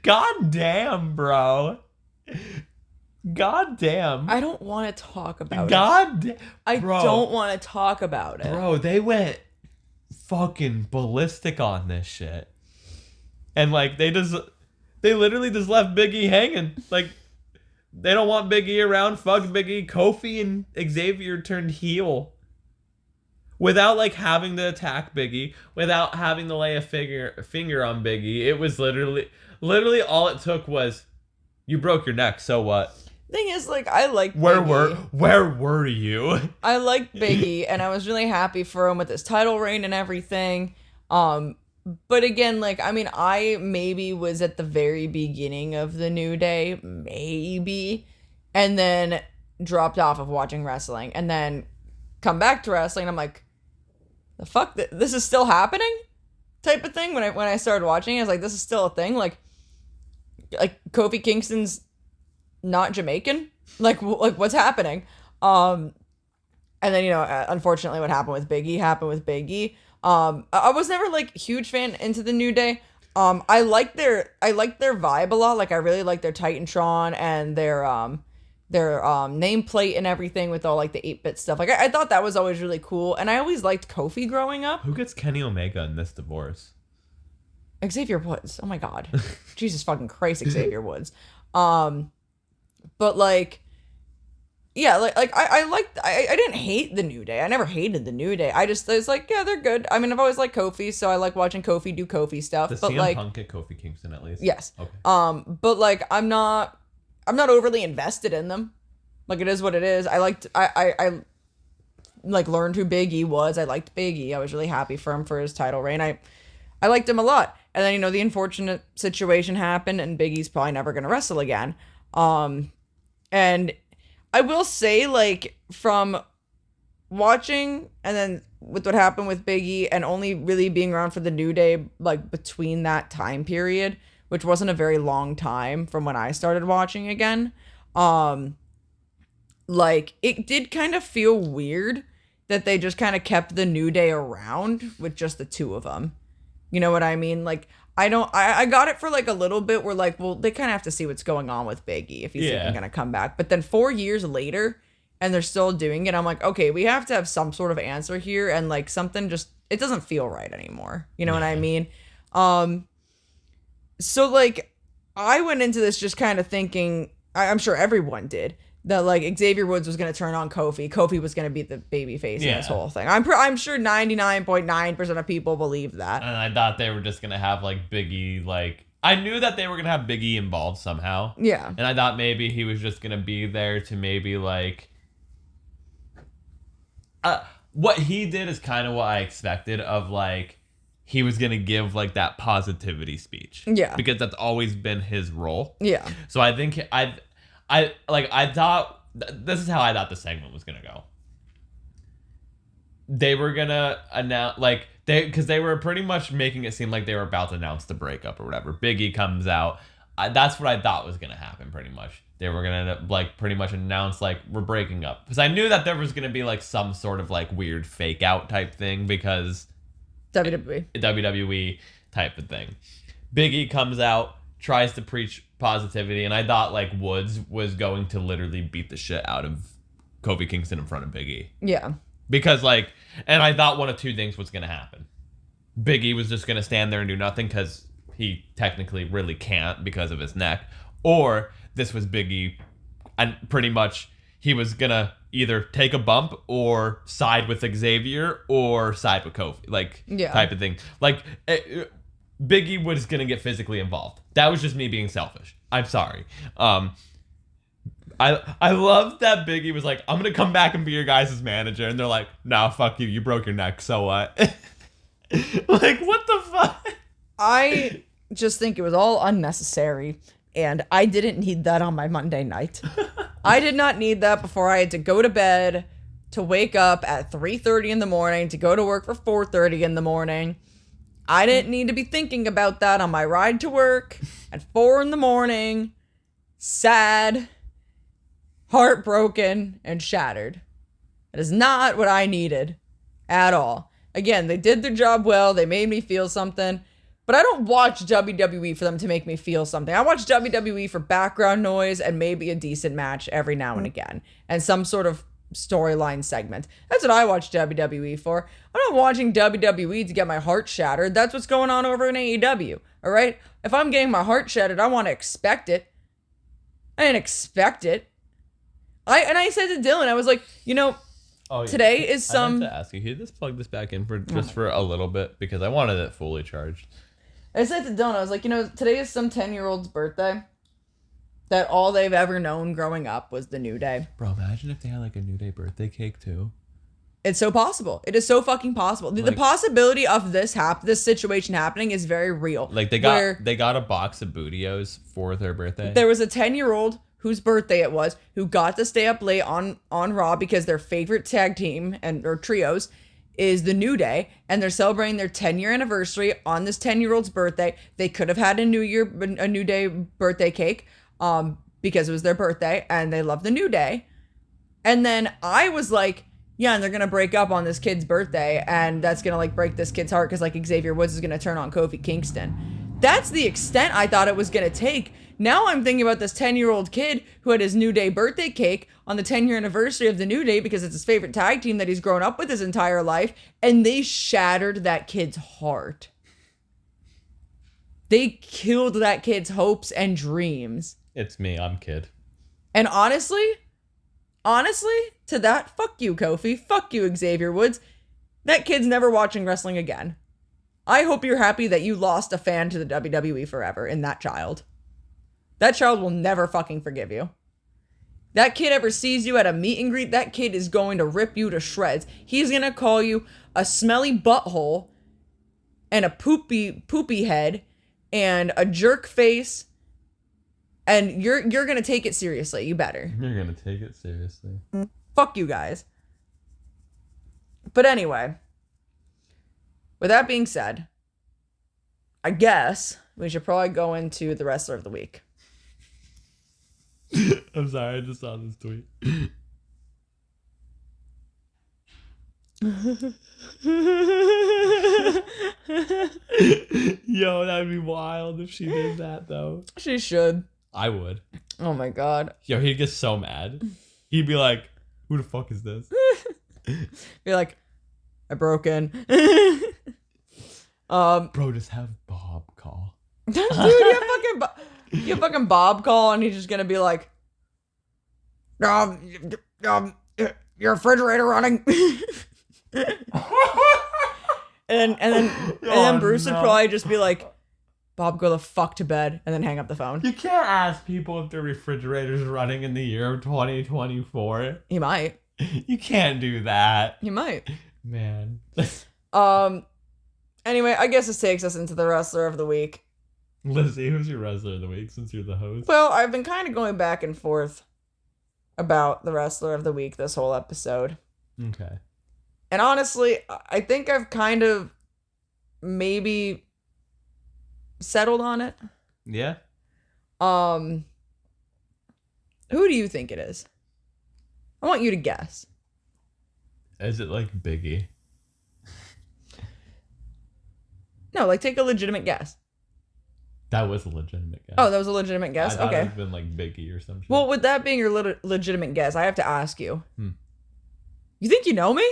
Goddamn, bro. Goddamn. I don't want to talk about it. I don't want to talk about it. Bro, they went fucking ballistic on this shit. And, like, they literally just left Big E hanging. Like, they don't want Big E around. Fuck Big E. Kofi and Xavier turned heel. without like having to attack Biggie, without having to lay a finger on Biggie. It was literally all it took was, you broke your neck, so what? Thing is, like, I like Biggie. Where were you? I like Biggie, and I was really happy for him with his title reign and everything. But again, like, I mean, I maybe was at the very beginning of the New Day, maybe, and then dropped off of watching wrestling, and then come back to wrestling. I'm like, the fuck, this is still happening, type of thing. When I started watching, I was like, this is still a thing. Like Kofi Kingston's not Jamaican. Like what's happening? And then, you know, unfortunately, what happened with Biggie happened with Biggie. I was never like huge fan into the New Day. I like their vibe a lot. Like, I really like their Titantron and their nameplate and everything with all like the 8-bit stuff. Like, I thought that was always really cool, and I always liked Kofi growing up. Who gets Kenny Omega in this divorce? Xavier Woods. Oh my god. Jesus fucking Christ, Xavier Woods. But like, yeah, I didn't hate the New Day. I never hated the New Day. I was like, yeah, they're good. I mean, I've always liked Kofi, so I like watching Kofi do Kofi stuff. Does but CM like, Punk get Kofi Kingston at least? yes. Okay. But like, I'm not overly invested in them. Like, it is what it is. I like learned who Big E was. I liked Big E. I was really happy for him for his title reign. I liked him a lot. And then, you know, the unfortunate situation happened, and Big E's probably never gonna wrestle again. And I will say, like, from watching and then with what happened with Big E and only really being around for the New Day, like, between that time period, which wasn't a very long time from when I started watching again, like, it did kind of feel weird that they just kind of kept the New Day around with just the two of them. You know what I mean? Like, I got it for like a little bit where like, well, they kind of have to see what's going on with Big E if he's even going to come back. But then 4 years later, and they're still doing it, I'm like, okay, we have to have some sort of answer here, and like something just, it doesn't feel right anymore. You know what I mean? So like, I went into this just kind of thinking, I'm sure everyone did, that like Xavier Woods was going to turn on Kofi. Kofi was going to be the babyface in this whole thing. I'm sure 99.9% of people believe that. And I thought they were just going to have like Biggie, like, I knew that they were going to have Biggie involved somehow. Yeah. And I thought maybe he was just going to be there to maybe like, what he did is kind of what I expected of like, he was going to give like that positivity speech. Yeah. Because that's always been his role. Yeah. So I think I thought, this is how I thought the segment was going to go. They were going to announce, like, because they were pretty much making it seem like they were about to announce the breakup or whatever. Big E comes out. That's what I thought was going to happen, pretty much. They were going to, like, pretty much announce, like, we're breaking up. Because I knew that there was going to be, like, some sort of, like, weird fake out type thing because... WWE type of thing. Big E comes out, tries to preach positivity, and I thought like Woods was going to literally beat the shit out of Kofi Kingston in front of Big E. Yeah. Because like, and I thought one of two things was going to happen. Big E was just going to stand there and do nothing because he technically really can't because of his neck. Or this was Big E, and pretty much he was going to either take a bump or side with Xavier or side with Kofi, like type of thing. Like Big E was going to get physically involved. That was just me being selfish. I'm sorry. I love that Big E was like, I'm going to come back and be your guys' manager. And they're like, nah, fuck you. You broke your neck. So what? Like, what the fuck? I just think it was all unnecessary. And I didn't need that on my Monday night. I did not need that before I had to go to bed, to wake up at 3:30 in the morning, to go to work for 4:30 in the morning. I didn't need to be thinking about that on my ride to work at 4 in the morning, sad, heartbroken, and shattered. That is not what I needed at all. Again, they did their job well. They made me feel something. But I don't watch WWE for them to make me feel something. I watch WWE for background noise and maybe a decent match every now and again. And some sort of storyline segment. That's what I watch WWE for. I'm not watching WWE to get my heart shattered. That's what's going on over in AEW. All right? If I'm getting my heart shattered, I want to expect it. I didn't expect it. I said to Dylan, I was like, you know, Oh, yeah. Today is I meant to ask you, can you just plug this back in for for a little bit because I wanted it fully charged. I said to Dylan, I was like, today is some 10-year-old's birthday that all they've ever known growing up was the New Day. Bro, imagine if they had like a New Day birthday cake too. It's so possible. It is so fucking possible. The possibility of this situation happening is very real. Like they got a box of Bootios for their birthday. There was a 10-year-old whose birthday it was who got to stay up late on Raw because their favorite tag team or trios is the New Day, and they're celebrating their 10-year anniversary on this 10-year-old's birthday. They could have had a New Day birthday cake because it was their birthday and they love the New Day. And then I was like, yeah, and they're going to break up on this kid's birthday, and that's going to like break this kid's heart because like Xavier Woods is going to turn on Kofi Kingston. That's the extent I thought it was going to take. Now I'm thinking about this 10-year-old kid who had his New Day birthday cake on the 10-year anniversary of the New Day because it's his favorite tag team that he's grown up with his entire life, and they shattered that kid's heart. They killed that kid's hopes and dreams. It's me, I'm Kid. And honestly, to that, fuck you, Kofi. Fuck you, Xavier Woods. That kid's never watching wrestling again. I hope you're happy that you lost a fan to the WWE forever in that child. That child will never fucking forgive you. That kid ever sees you at a meet and greet, that kid is going to rip you to shreds. He's going to call you a smelly butthole and a poopy head and a jerk face. And you're going to take it seriously. You better. You're going to take it seriously. Fuck you guys. But anyway, with that being said, I guess we should probably go into the wrestler of the week. I'm sorry, I just saw this tweet. Yo, that'd be wild if she did that, though. She should. I would. Oh my god. Yo, he'd get so mad. He'd be like, who the fuck is this? Be like, I broke in. Bro, just have Bob call. Dude, you have fucking Bob call, and he's just gonna be like, your refrigerator running. and then Bruce would probably just be like, Bob, go the fuck to bed, and then hang up the phone. You can't ask people if their refrigerator's running in the year of 2024. He might. You can't do that. He might. Man. Anyway, I guess this takes us into the wrestler of the week. Lyssie, who's your wrestler of the week since you're the host? Well, I've been kind of going back and forth about the wrestler of the week this whole episode. Okay. And honestly, I think I've kind of maybe settled on it. Yeah? Who do you think it is? I want you to guess. Is it like Biggie? No, like take a legitimate guess. That was a legitimate guess. Oh, that was a legitimate guess? I thought okay. it would have been like Biggie or some shit. Well, with that being your legitimate guess, I have to ask you. You think you know me?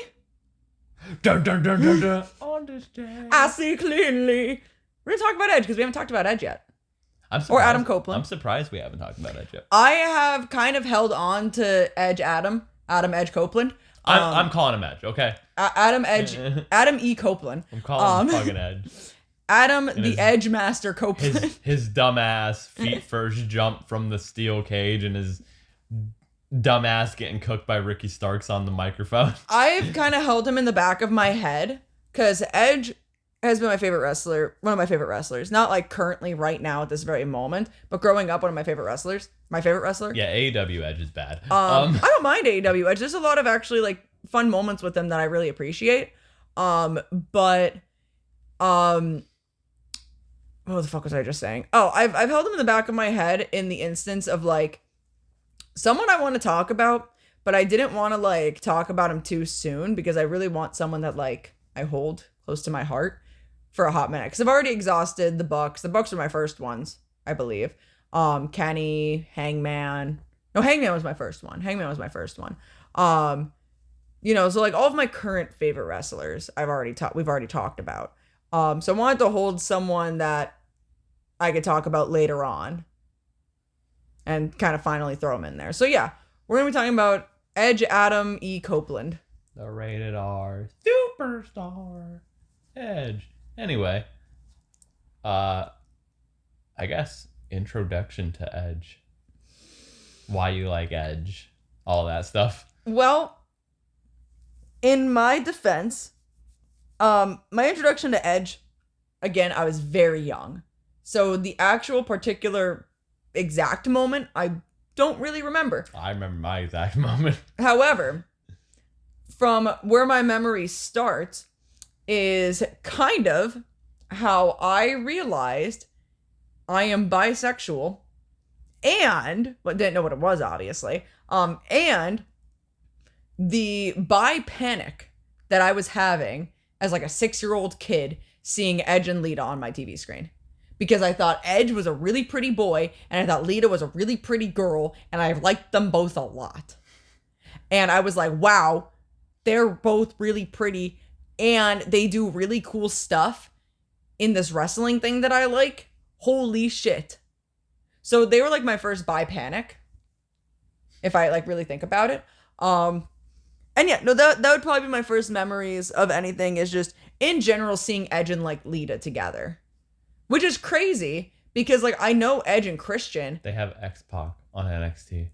Dun, dun, dun, dun, dun. Understand. I see clearly. We're going to talk about Edge because we haven't talked about Edge yet. Or Adam Copeland. I'm surprised we haven't talked about Edge yet. I have kind of held on to Edge Adam Edge Copeland. I'm calling him Edge, okay? Adam E. Copeland. I'm calling him fucking Edge. Adam the Edge Master Copeland. His dumbass feet first jump from the steel cage and his dumbass getting cooked by Ricky Starks on the microphone. I've kind of held him in the back of my head because Edge has been my favorite wrestler, one of my favorite wrestlers. Not like currently right now at this very moment, but growing up, one of my favorite wrestlers. My favorite wrestler. Yeah, AEW Edge is bad. I don't mind AEW Edge. There's a lot of actually like fun moments with him that I really appreciate. But what the fuck was I just saying? Oh, I've held him in the back of my head in the instance of like someone I want to talk about, but I didn't want to like talk about him too soon because I really want someone that like I hold close to my heart for a hot minute. Because I've already exhausted the Bucks. The Bucks were my first ones, I believe. Kenny, Hangman. No, Hangman was my first one. So like all of my current favorite wrestlers we've already talked about. So I wanted to hold someone that I could talk about later on and kind of finally throw him in there. So yeah, we're going to be talking about Edge Adam E. Copeland. The rated R superstar Edge. Anyway, I guess introduction to Edge. Why you like Edge. All that stuff. Well, in my defense, my introduction to Edge, again, I was very young. So the actual particular exact moment, I don't really remember. I remember my exact moment. However, from where my memory starts is kind of how I realized I am bisexual and, but didn't know what it was, obviously, and the bi panic that I was having as like a 6-year-old kid seeing Edge and Lita on my TV screen. Because I thought Edge was a really pretty boy, and I thought Lita was a really pretty girl, and I liked them both a lot. And I was like, wow, they're both really pretty, and they do really cool stuff in this wrestling thing that I like. Holy shit. So they were like my first bi panic, if I like really think about it. And yeah, no, that would probably be my first memories of anything, is just in general seeing Edge and like Lita together. Which is crazy because like I know Edge and Christian. They have X-Pac on NXT.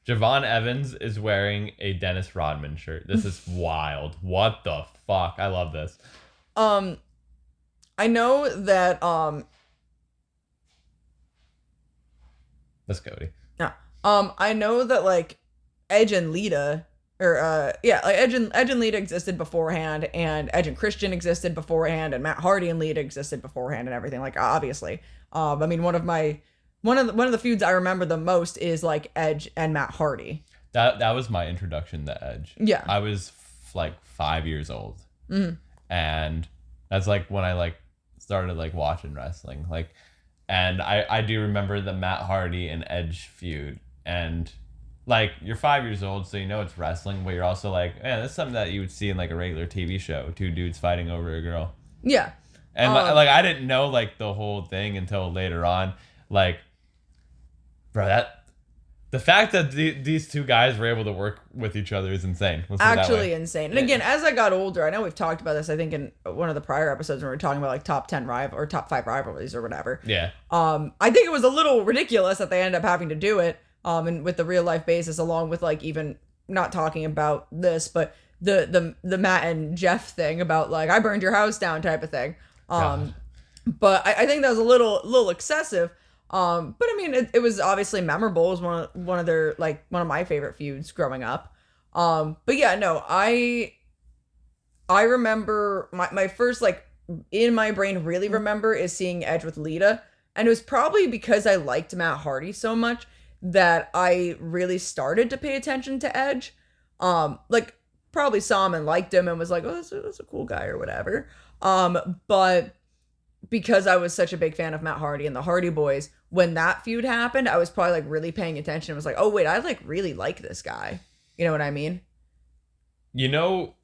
Javon Evans is wearing a Dennis Rodman shirt. This is wild. What the fuck? I love this. I know that That's Cody. Yeah. I know that like Edge and Lita like Edge and Lita existed beforehand, and Edge and Christian existed beforehand, and Matt Hardy and Lita existed beforehand, and everything. Like obviously, I mean one of the feuds I remember the most is like Edge and Matt Hardy. That was my introduction to Edge. Yeah, I was like 5 years old, and that's like when I like started like watching wrestling. Like, and I do remember the Matt Hardy and Edge feud, and like, you're 5 years old, so you know it's wrestling, but you're also like, man, that's something that you would see in like a regular TV show. 2 dudes fighting over a girl. Yeah. And like I didn't know like the whole thing until later on. Like, bro, the fact that these 2 guys were able to work with each other is insane. Actually insane. And again, as I got older, I know we've talked about this, I think in one of the prior episodes when we were talking about like top 10 or top 5 rivalries or whatever. Yeah. I think it was a little ridiculous that they ended up having to do it. And with the real life basis, along with like even not talking about this, but the Matt and Jeff thing about like I burned your house down type of thing. But I think that was a little excessive. But I mean it was obviously memorable. It was one of my favorite feuds growing up. But yeah, no, I remember my first like in my brain really remember is seeing Edge with Lita, and it was probably because I liked Matt Hardy so much that I really started to pay attention to Edge. Like probably saw him and liked him and was like, oh, that's a cool guy or whatever. But because I was such a big fan of Matt Hardy and the Hardy Boys, when that feud happened, I was probably like really paying attention and was like, oh wait, I like really like this guy. You know what I mean? You know,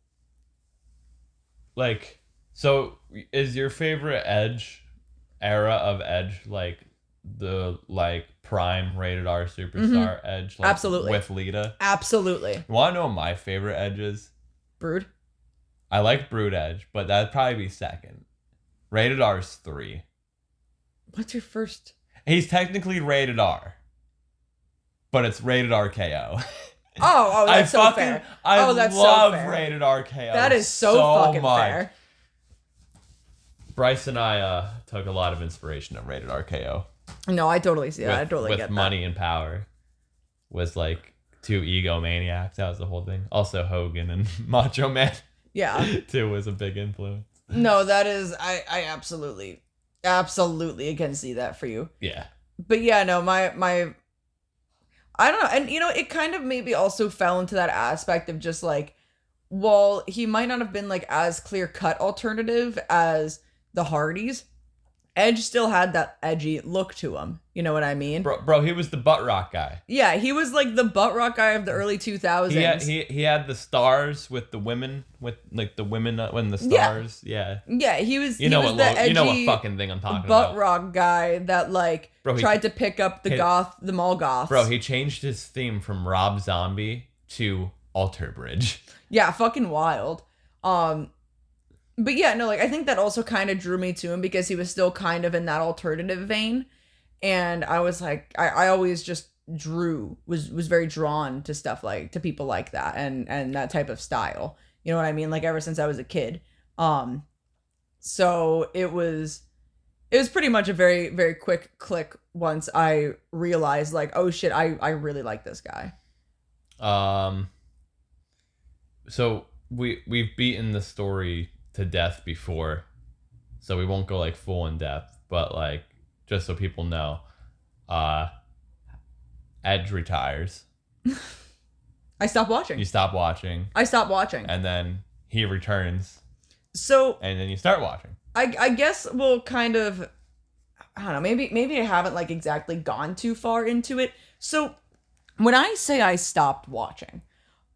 like, so is your favorite Edge era of Edge like the like prime rated R superstar Edge? Like, absolutely. With Lita? Absolutely. You want to know what my favorite Edge is? Brood? I like Brood Edge, but that'd probably be second. Rated R is 3. What's your first? He's technically rated R, but it's rated RKO. Oh, that's so fair. I that's love so fair. rated RKO. That is so fucking much. fair. Bryce and I took a lot of inspiration from rated RKO. No, I totally see that. I totally get that. With Money and Power was like 2 egomaniacs. That was the whole thing. Also Hogan and Macho Man. Yeah. Too was a big influence. No, that is I absolutely can see that for you. Yeah. But yeah, no, my I don't know. And you know, it kind of maybe also fell into that aspect of just like, well, he might not have been like as clear-cut alternative as the Hardys. Edge still had that edgy look to him. You know what I mean? Bro, he was the butt rock guy. Yeah, he was like the butt rock guy of the early 2000s. He had the stars with the women, with like the women when the stars. Yeah. Yeah, he was. You know what fucking thing I'm talking butt about. rock guy that like tried to pick up the mall goths. Bro, he changed his theme from Rob Zombie to alter bridge. Yeah, fucking wild. But yeah, no, like I think that also kind of drew me to him because he was still kind of in that alternative vein. And I was like, I always just was very drawn to stuff like, to people like that and that type of style. You know what I mean? Like ever since I was a kid. So it was pretty much a very, very quick click once I realized like, oh shit, I really like this guy. So we've beaten the story to death before, so we won't go like full in depth, but like just so people know, Edge retires. I stopped watching. You stop watching. I stopped watching. And then he returns. So and then you start watching. I guess we'll kind of, I don't know, maybe I haven't like exactly gone too far into it. So when I say I stopped watching,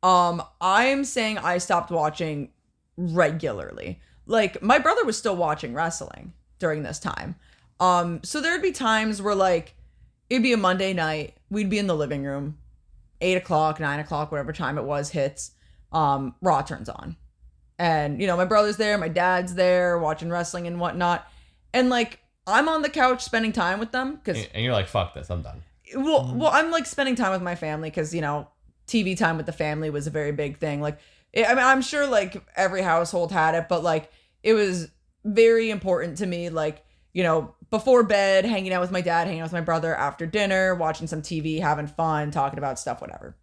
I'm saying I stopped watching regularly. Like my brother was still watching wrestling during this time. So there'd be times where like it'd be a Monday night, we'd be in the living room, 8:00, 9:00, whatever time it was hits, Raw turns on. And, you know, my brother's there, my dad's there, watching wrestling and whatnot. And, like, I'm on the couch spending time with them. And you're like, fuck this, I'm done. Well, I'm, like, spending time with my family because, you know, TV time with the family was a very big thing. Like, I mean, I'm sure, like, every household had it, but, like, it was very important to me, like, you know, before bed, hanging out with my dad, hanging out with my brother, after dinner, watching some TV, having fun, talking about stuff, whatever.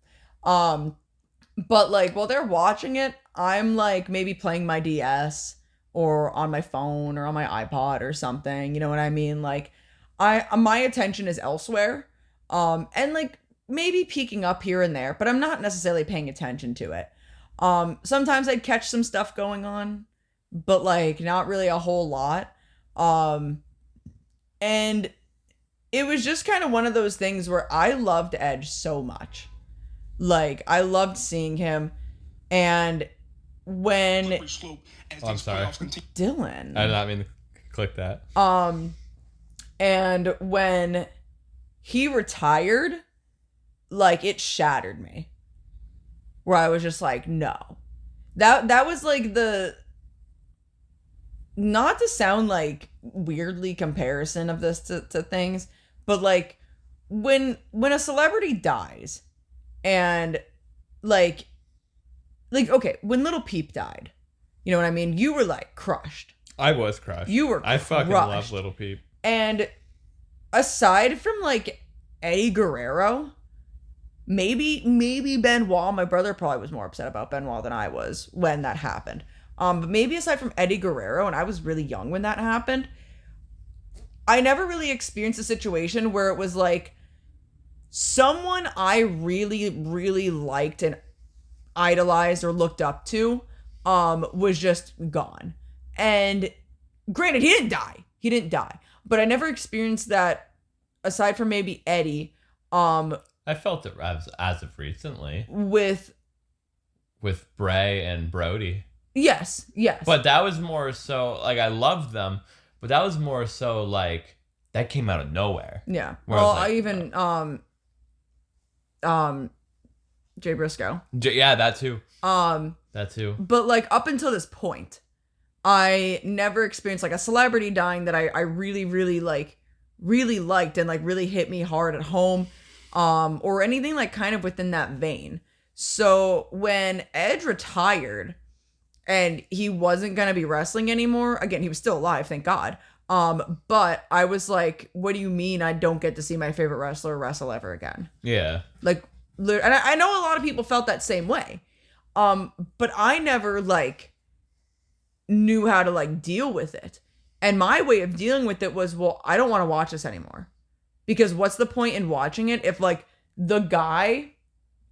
But, like, while they're watching it, I'm, like, maybe playing my DS or on my phone or on my iPod or something. You know what I mean? Like, my attention is elsewhere. And, like, maybe peeking up here and there, but I'm not necessarily paying attention to it. Sometimes I'd catch some stuff going on, but, like, not really a whole lot. And it was just kind of one of those things where I loved Edge so much. Like, I loved seeing him. And when... Oh, I'm sorry. Dylan. I did not mean to click that. And when he retired, like, it shattered me. Where I was just like, no. That was, like, the... Not to sound, like, weirdly comparison of this to things, but, like, when a celebrity dies... And, like, okay, when Little Peep died, you know what I mean? You were, like, crushed. I was crushed. You were crushed. I fucking love Little Peep. And aside from, like, Eddie Guerrero, maybe Benoit, my brother probably was more upset about Benoit than I was when that happened. But maybe aside from Eddie Guerrero, and I was really young when that happened, I never really experienced a situation where it was, like, someone I really, really liked and idolized or looked up to was just gone. And granted, he didn't die. But I never experienced that aside from maybe Eddie. I felt it as of recently. With Bray and Brody. Yes. But that was more so, like, I loved them, but that was more so, like, that came out of nowhere. Yeah. Well, I even... Jay Briscoe. Yeah, that too. That too. But, like, up until this point, I never experienced, like, a celebrity dying that I really, really, like, really liked and, like, really hit me hard at home, or anything, like, kind of within that vein. So when Edge retired and he wasn't going to be wrestling anymore, again, he was still alive, thank God. But I was like, what do you mean I don't get to see my favorite wrestler wrestle ever again? Yeah. Like, and I know a lot of people felt that same way. But I never, like, knew how to, like, deal with it. And my way of dealing with it was, well, I don't want to watch this anymore. Because what's the point in watching it if, like, the guy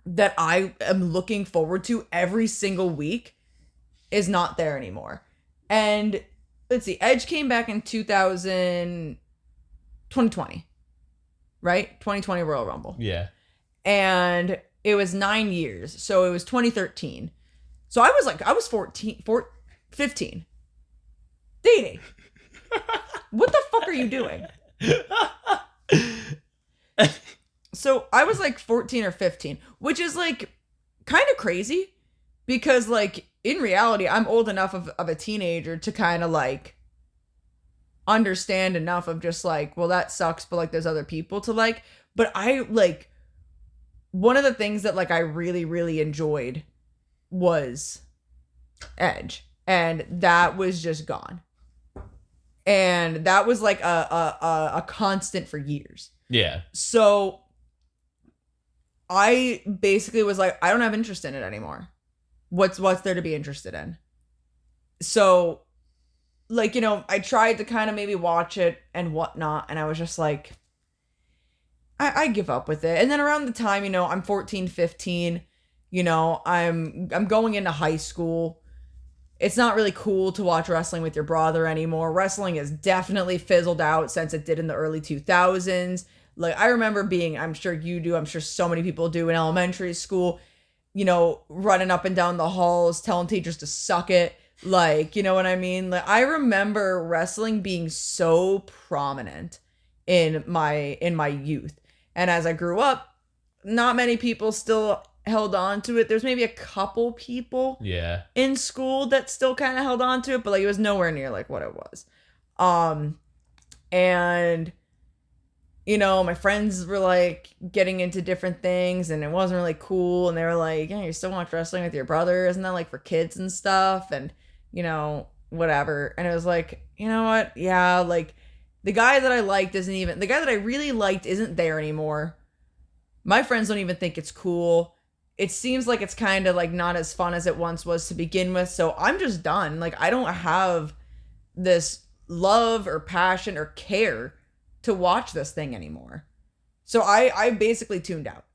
that I am looking forward to every single week is not there anymore? And... let's see, Edge came back in 2020, right? 2020 Royal Rumble. Yeah. And it was 9 years. So it was 2013. So I was 15. Dating. What the fuck are you doing? So I was like 14 or 15, which is like kind of crazy because, like, in reality, I'm old enough of a teenager to kind of, like, understand enough of just, like, well, that sucks, but, like, there's other people to like. But I, like, one of the things that, like, I really, really enjoyed was Edge. And that was just gone. And that was, like, a constant for years. Yeah. So I basically was like, I don't have interest in it anymore. What's there to be interested in? So, like, you know, I tried to kind of maybe watch it and whatnot, and I was just like, I give up with it. And then around the time, you know, I'm 14, 15, you know, I'm going into high school. It's not really cool to watch wrestling with your brother anymore. Wrestling has definitely fizzled out since it did in the early 2000s. Like, I remember being, I'm sure you do, I'm sure so many people do in elementary school, you know, running up and down the halls, telling teachers to suck it. Like, you know what I mean? Like, I remember wrestling being so prominent in my youth. And as I grew up, not many people still held on to it. There's maybe a couple people in school that still kind of held on to it, but, like, it was nowhere near, like, what it was. And, you know, my friends were, like, getting into different things, and it wasn't really cool, and they were like, yeah, you still watch wrestling with your brother? Isn't that, like, for kids and stuff? And, you know, whatever. And it was like, you know what? Yeah, like, the guy that I liked the guy that I really liked isn't there anymore. My friends don't even think it's cool. It seems like it's kind of, like, not as fun as it once was to begin with. So I'm just done. Like, I don't have this love or passion or care to watch this thing anymore. So I basically tuned out.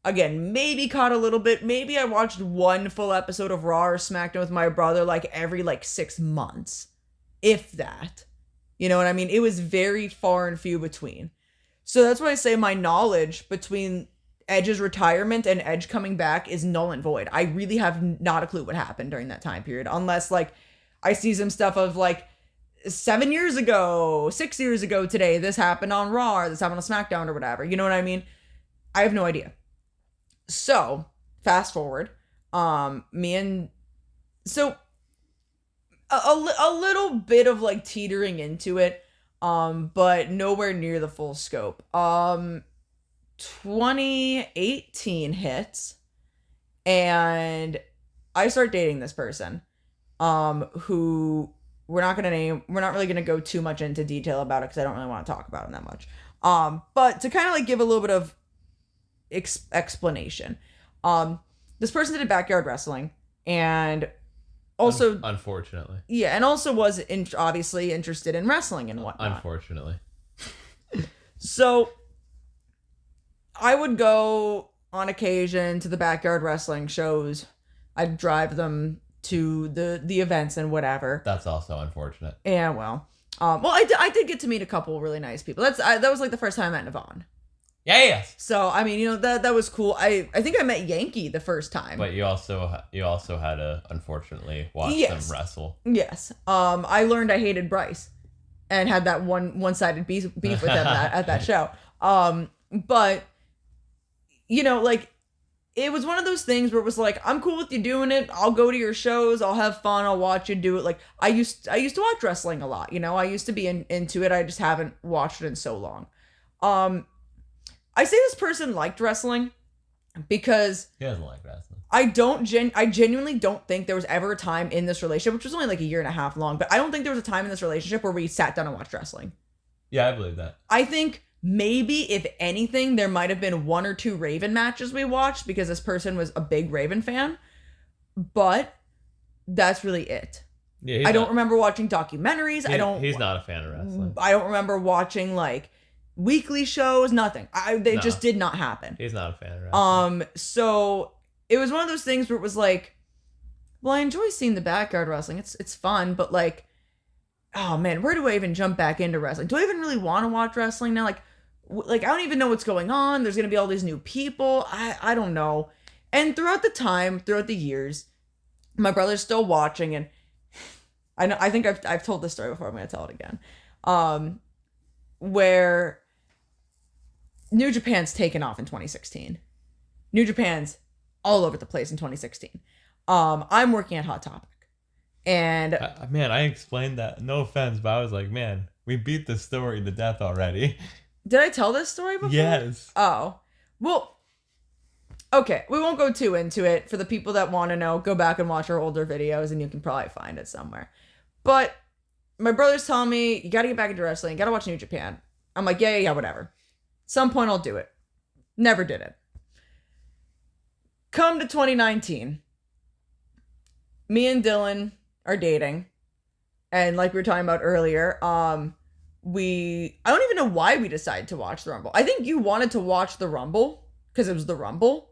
Again, maybe caught a little bit. Maybe I watched one full episode of Raw or SmackDown with my brother, like, every, like, 6 months. If that. You know what I mean? It was very far and few between. So that's why I say my knowledge between Edge's retirement and Edge coming back is null and void. I really have not a clue what happened during that time period. Unless, like, I see some stuff of, like, 7 years ago, 6 years ago today, this happened on Raw, or this happened on SmackDown, or whatever. You know what I mean? I have no idea. So, fast forward. A little bit of, like, teetering into it, but nowhere near the full scope. 2018 hits, and I start dating this person, who we're not really gonna go too much into detail about it because I don't really want to talk about him that much. But to kind of, like, give a little bit of explanation, this person did backyard wrestling, and also, unfortunately, yeah, and also was obviously interested in wrestling and whatnot. Unfortunately. So I would go on occasion to the backyard wrestling shows. I'd drive them to the events and whatever. That's also unfortunate. Yeah, well, I did get to meet a couple really nice people. That was, like, the first time I met Navon. Yeah, yes. So, I mean, you know, that was cool. I think I met Yankee the first time. But you also had to, unfortunately, watch them wrestle. Yes. I learned I hated Bryce and had that one-sided beef with him at that show. But, you know, like, it was one of those things where it was like, I'm cool with you doing it. I'll go to your shows. I'll have fun. I'll watch you do it. Like, I used to watch wrestling a lot. You know, I used to be into it. I just haven't watched it in so long. I say this person liked wrestling because he doesn't like wrestling. I genuinely don't think there was ever a time in this relationship, which was only like a year and a half long, but I don't think there was a time in this relationship where we sat down and watched wrestling. Yeah, I believe that. I think maybe, if anything, there might have been 1 or 2 Raven matches we watched because this person was a big Raven fan, but that's really it. Yeah, I don't remember watching documentaries. He's not a fan of wrestling. I don't remember watching, like, weekly shows, nothing. They just did not happen. He's not a fan of wrestling. So it was one of those things where it was like, well, I enjoy seeing the backyard wrestling. It's fun, but, like, oh man, where do I even jump back into wrestling? Do I even really want to watch wrestling now? Like I don't even know what's going on. There's gonna be all these new people. I don't know. And throughout the years, my brother's still watching, and I think I've told this story before. I'm gonna tell it again. Where New Japan's taken off in 2016. New Japan's all over the place in 2016. I'm working at Hot Topic. And man, I explained that. No offense, but I was like, man, we beat the story to death already. Did I tell this story before? Yes. Oh. Well, okay. We won't go too into it. For the people that want to know, go back and watch our older videos and you can probably find it somewhere. But my brother's telling me, you got to get back into wrestling. You got to watch New Japan. I'm like, yeah, whatever. Some point I'll do it. Never did it. Come to 2019. Me and Dylan are dating. And like we were talking about earlier, I don't even know why we decided to watch the Rumble. I think you wanted to watch the Rumble because it was the Rumble.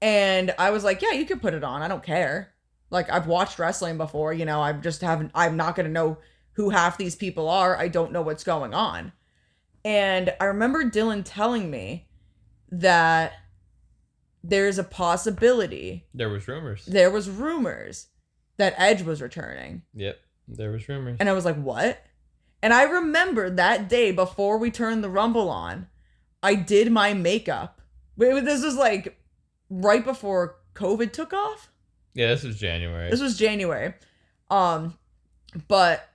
And I was like, yeah, you can put it on. I don't care. Like, I've watched wrestling before, you know, I'm not going to know who half these people are. I don't know what's going on. And I remember Dylan telling me that there's a possibility. There was rumors That Edge was returning. Yep, there was rumors. And I was like, what? And I remember that day before we turned the Rumble on, I did my makeup. This was like right before COVID took off. Yeah, this was January. But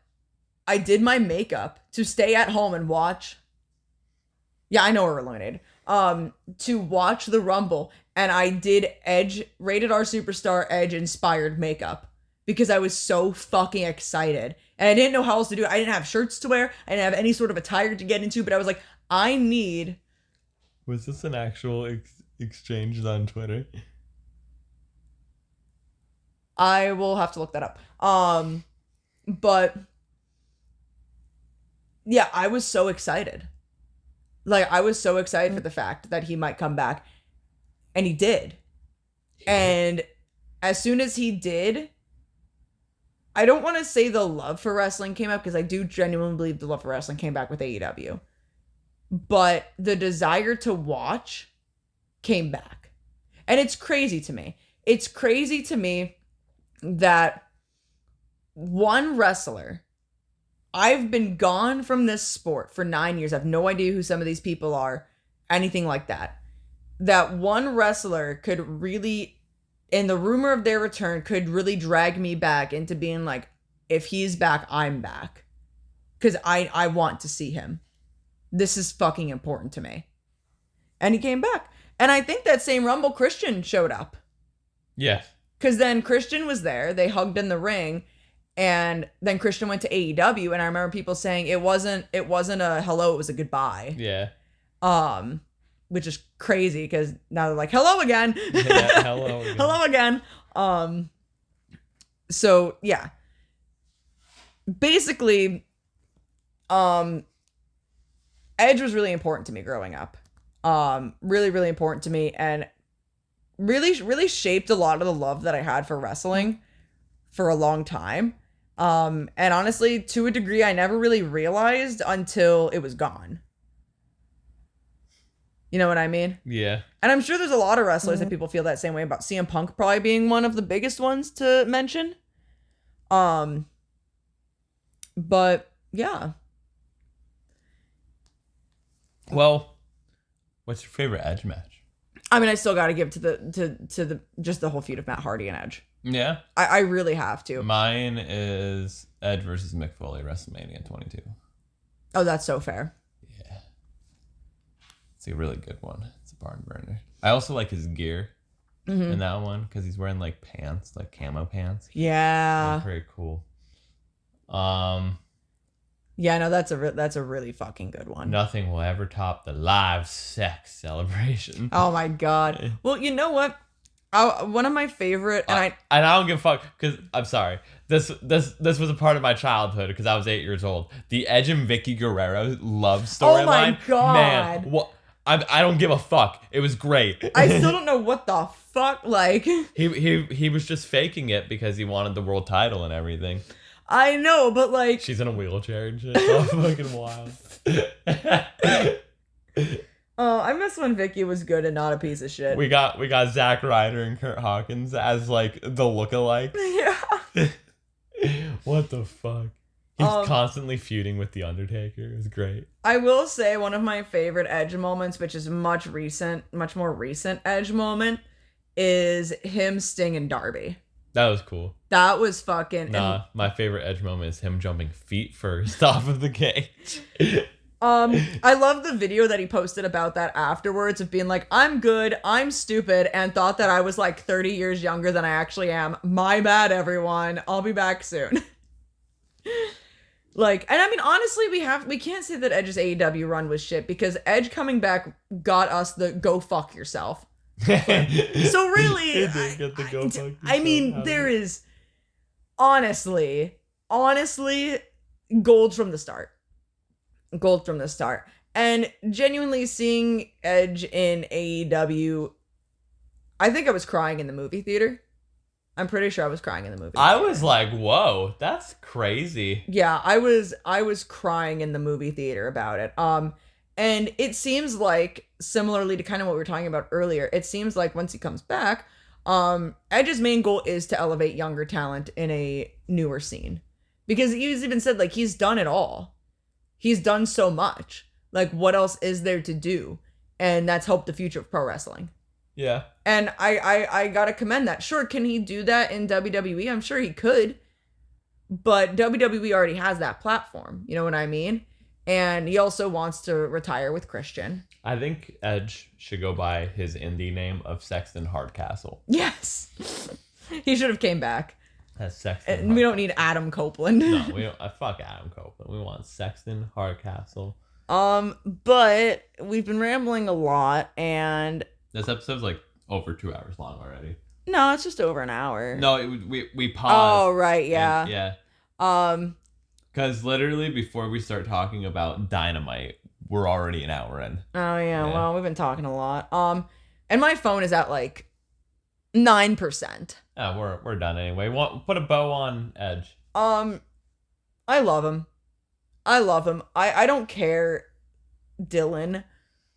I did my makeup to stay at home and watch. Yeah, I know we're eliminated. To watch the Rumble. And I did Edge, Rated R Superstar Edge inspired makeup. Because I was so fucking excited. And I didn't know how else to do it. I didn't have shirts to wear. I didn't have any sort of attire to get into. But I was like, I need... Was this an actual exchange on Twitter? I will have to look that up. But... yeah, I was so excited. Like, I was so excited for the fact that he might come back. And he did. And as soon as he did... I don't want to say the love for wrestling came up because I do genuinely believe the love for wrestling came back with AEW. But the desire to watch came back. And it's crazy to me. It's crazy to me that one wrestler, I've been gone from this sport for 9 years. I have no idea who some of these people are, anything like that. That one wrestler could really... and the rumor of their return could really drag me back into being like, if he's back, I'm back. Because I want to see him. This is fucking important to me. And he came back. And I think that same Rumble Christian showed up. Yes. Because then Christian was there. They hugged in the ring. And then Christian went to AEW. And I remember people saying it wasn't a hello, it was a goodbye. Yeah. Which is crazy because now they're like, hello again. Yeah, hello again. Hello again. So yeah. Basically, Edge was really important to me growing up. Really, really important to me and really, really shaped a lot of the love that I had for wrestling for a long time. And honestly, to a degree, I never really realized until it was gone. You know what I mean? Yeah. And I'm sure there's a lot of wrestlers that people feel that same way about. CM Punk probably being one of the biggest ones to mention. But yeah. Well, what's your favorite Edge match? I mean, I still got to give to the just the whole feud of Matt Hardy and Edge. Yeah. I really have to. Mine is Edge versus Mick Foley, WrestleMania 22. Oh, that's so fair. Yeah. It's a really good one. It's a barn burner. I also like his gear in that one because he's wearing like pants, like camo pants. Yeah. Very cool. Yeah, no, that's a really fucking good one. Nothing will ever top the live sex celebration. Oh my god. Well, you know what? One of my favorite, and I don't give a fuck because I'm sorry. This was a part of my childhood because I was 8 years old. The Edge and Vicky Guerrero love storyline. Oh my god, man! What? I don't give a fuck. It was great. I still don't know what the fuck. Like he was just faking it because he wanted the world title and everything. I know, but like she's in a wheelchair and shit. So fucking wild. Oh, I miss when Vicky was good and not a piece of shit. We got Zack Ryder and Kurt Hawkins as like the lookalikes. Yeah. What the fuck? He's constantly feuding with The Undertaker. It was great. I will say one of my favorite Edge moments, which is much more recent Edge moment, is him, Sting, and Darby. That was cool. That was fucking... Nah, my favorite Edge moment is him jumping feet first off of the cage. I love the video that he posted about that afterwards of being like, I'm good, I'm stupid, and thought that I was like 30 years younger than I actually am. My bad, everyone. I'll be back soon. Like, and I mean, honestly, we can't say that Edge's AEW run was shit because Edge coming back got us the go fuck yourself. So really, I mean, there is honestly, gold from the start. Gold from the start. And genuinely seeing Edge in AEW, I think I was crying in the movie theater. I'm pretty sure I was crying in the movie theater. I was like, whoa, that's crazy. Yeah, I was crying in the movie theater about it. And it seems like, similarly to kind of what we were talking about earlier, it seems like once he comes back, Edge's main goal is to elevate younger talent in a newer scene. Because he's even said, like, he's done it all. He's done so much. Like, what else is there to do? And that's helped the future of pro wrestling. Yeah. And I gotta commend that. Sure, can he do that in WWE? I'm sure he could. But WWE already has that platform. You know what I mean? And he also wants to retire with Christian. I think Edge should go by his indie name of Sexton Hardcastle. Yes. He should have came back. That's Sexton. And we don't need Adam Copeland. No, we don't. Fuck Adam Copeland. We want Sexton Hardcastle. But we've been rambling a lot, and this episode's like over 2 hours long already. No, it's just over an hour. No, we paused. Oh right, yeah, yeah. Because literally before we start talking about Dynamite, we're already an hour in. Oh yeah. Well, we've been talking a lot. And my phone is at like 9%. Yeah, we're done anyway. Put a bow on Edge. I love him. I don't care, Dylan,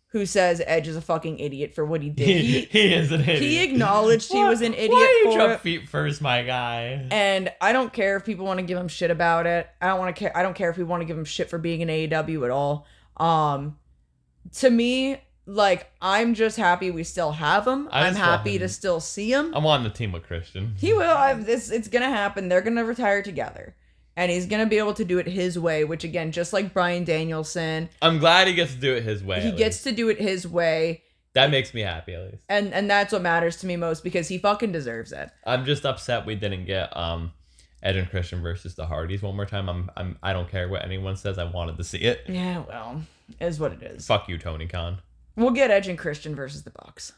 who says Edge is a fucking idiot for what he did. He is an idiot. He acknowledged he was an idiot. Why you jump feet first, my guy? And I don't care if people want to give him shit about it. I don't care if we want to give him shit for being in AEW at all. To me, like, I'm just happy we still have him. I'm happy to still see him. I'm on the team with Christian. He will. It's gonna happen. They're gonna retire together. And he's going to be able to do it his way, which, again, just like Bryan Danielson. I'm glad he gets to do it his way. He gets to do it his way. That makes me happy, at least. And that's what matters to me most, because he fucking deserves it. I'm just upset we didn't get Edge and Christian versus the Hardys one more time. I don't care what anyone says. I wanted to see it. Yeah, well, it is what it is. Fuck you, Tony Khan. We'll get Edge and Christian versus the Bucks.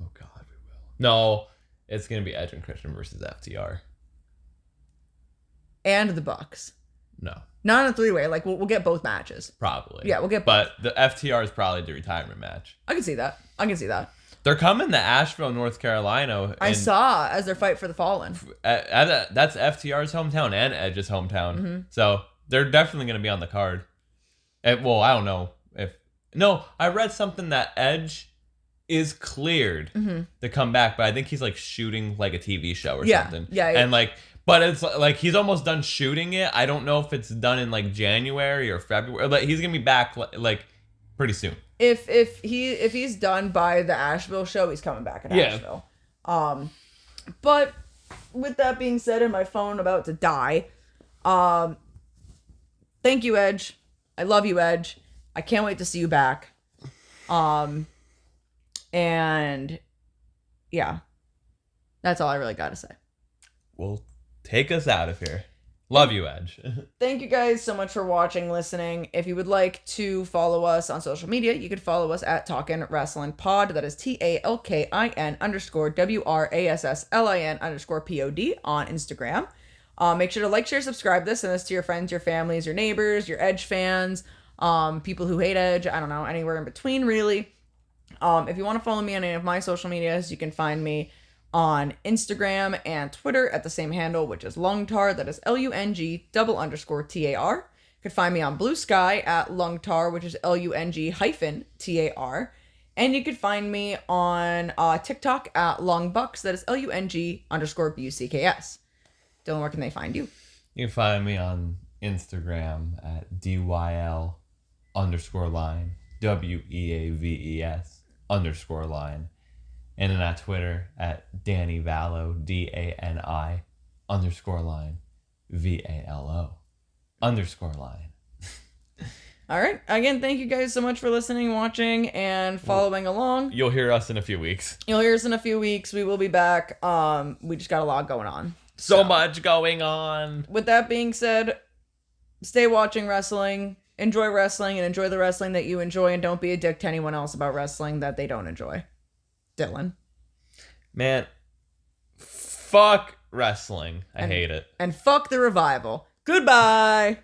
Oh, God, we will. No, it's going to be Edge and Christian versus FTR. And the Bucks. No. Not in a three-way. Like, we'll get both matches. Probably. Yeah, we'll get both. But the FTR is probably the retirement match. I can see that. They're coming to Asheville, North Carolina. I saw as their fight for the Fallen. That's FTR's hometown and Edge's hometown. Mm-hmm. So they're definitely going to be on the card. Well, I don't know if... No, I read something that Edge is cleared to come back, but I think he's like shooting like a TV show or something. Yeah. And like... But it's like he's almost done shooting it. I don't know if it's done in like January or February. But he's gonna be back like pretty soon. If he's done by the Asheville show, he's coming back in Asheville. But with that being said, and my phone about to die, thank you, Edge. I love you, Edge. I can't wait to see you back. And yeah, that's all I really got to say. Well. Take us out of here. Love you, Edge. Thank you guys so much for watching, listening. If you would like to follow us on social media, you could follow us at Talkin Wrasslin Pod. That is TALKIN_WRASSLIN_POD on Instagram. Make sure to like, share, subscribe this, and this to your friends, your families, your neighbors, your Edge fans, people who hate Edge. I don't know, anywhere in between, really. If you want to follow me on any of my social medias, you can find me on Instagram and Twitter at the same handle, which is Lungtar. That is LUNG_TAR. You can find me on Blue Sky at Lungtar, which is LUNG-TAR. And you can find me on TikTok at Lungbucks. That is LUNG_BUCKS. Dylan, where can they find you? You can find me on Instagram at DYL_line, WEAVES_line. And then at Twitter at Danny Vallo, DANI _line VALO _line. All right. Again, thank you guys so much for listening, watching, and following along. You'll hear us in a few weeks. You'll hear us in a few weeks. We will be back. We just got a lot going on. So much going on. With that being said, stay watching wrestling, enjoy wrestling, and enjoy the wrestling that you enjoy, and don't be a dick to anyone else about wrestling that they don't enjoy. Dylan. Man, fuck wrestling. I hate it. And fuck the revival. Goodbye.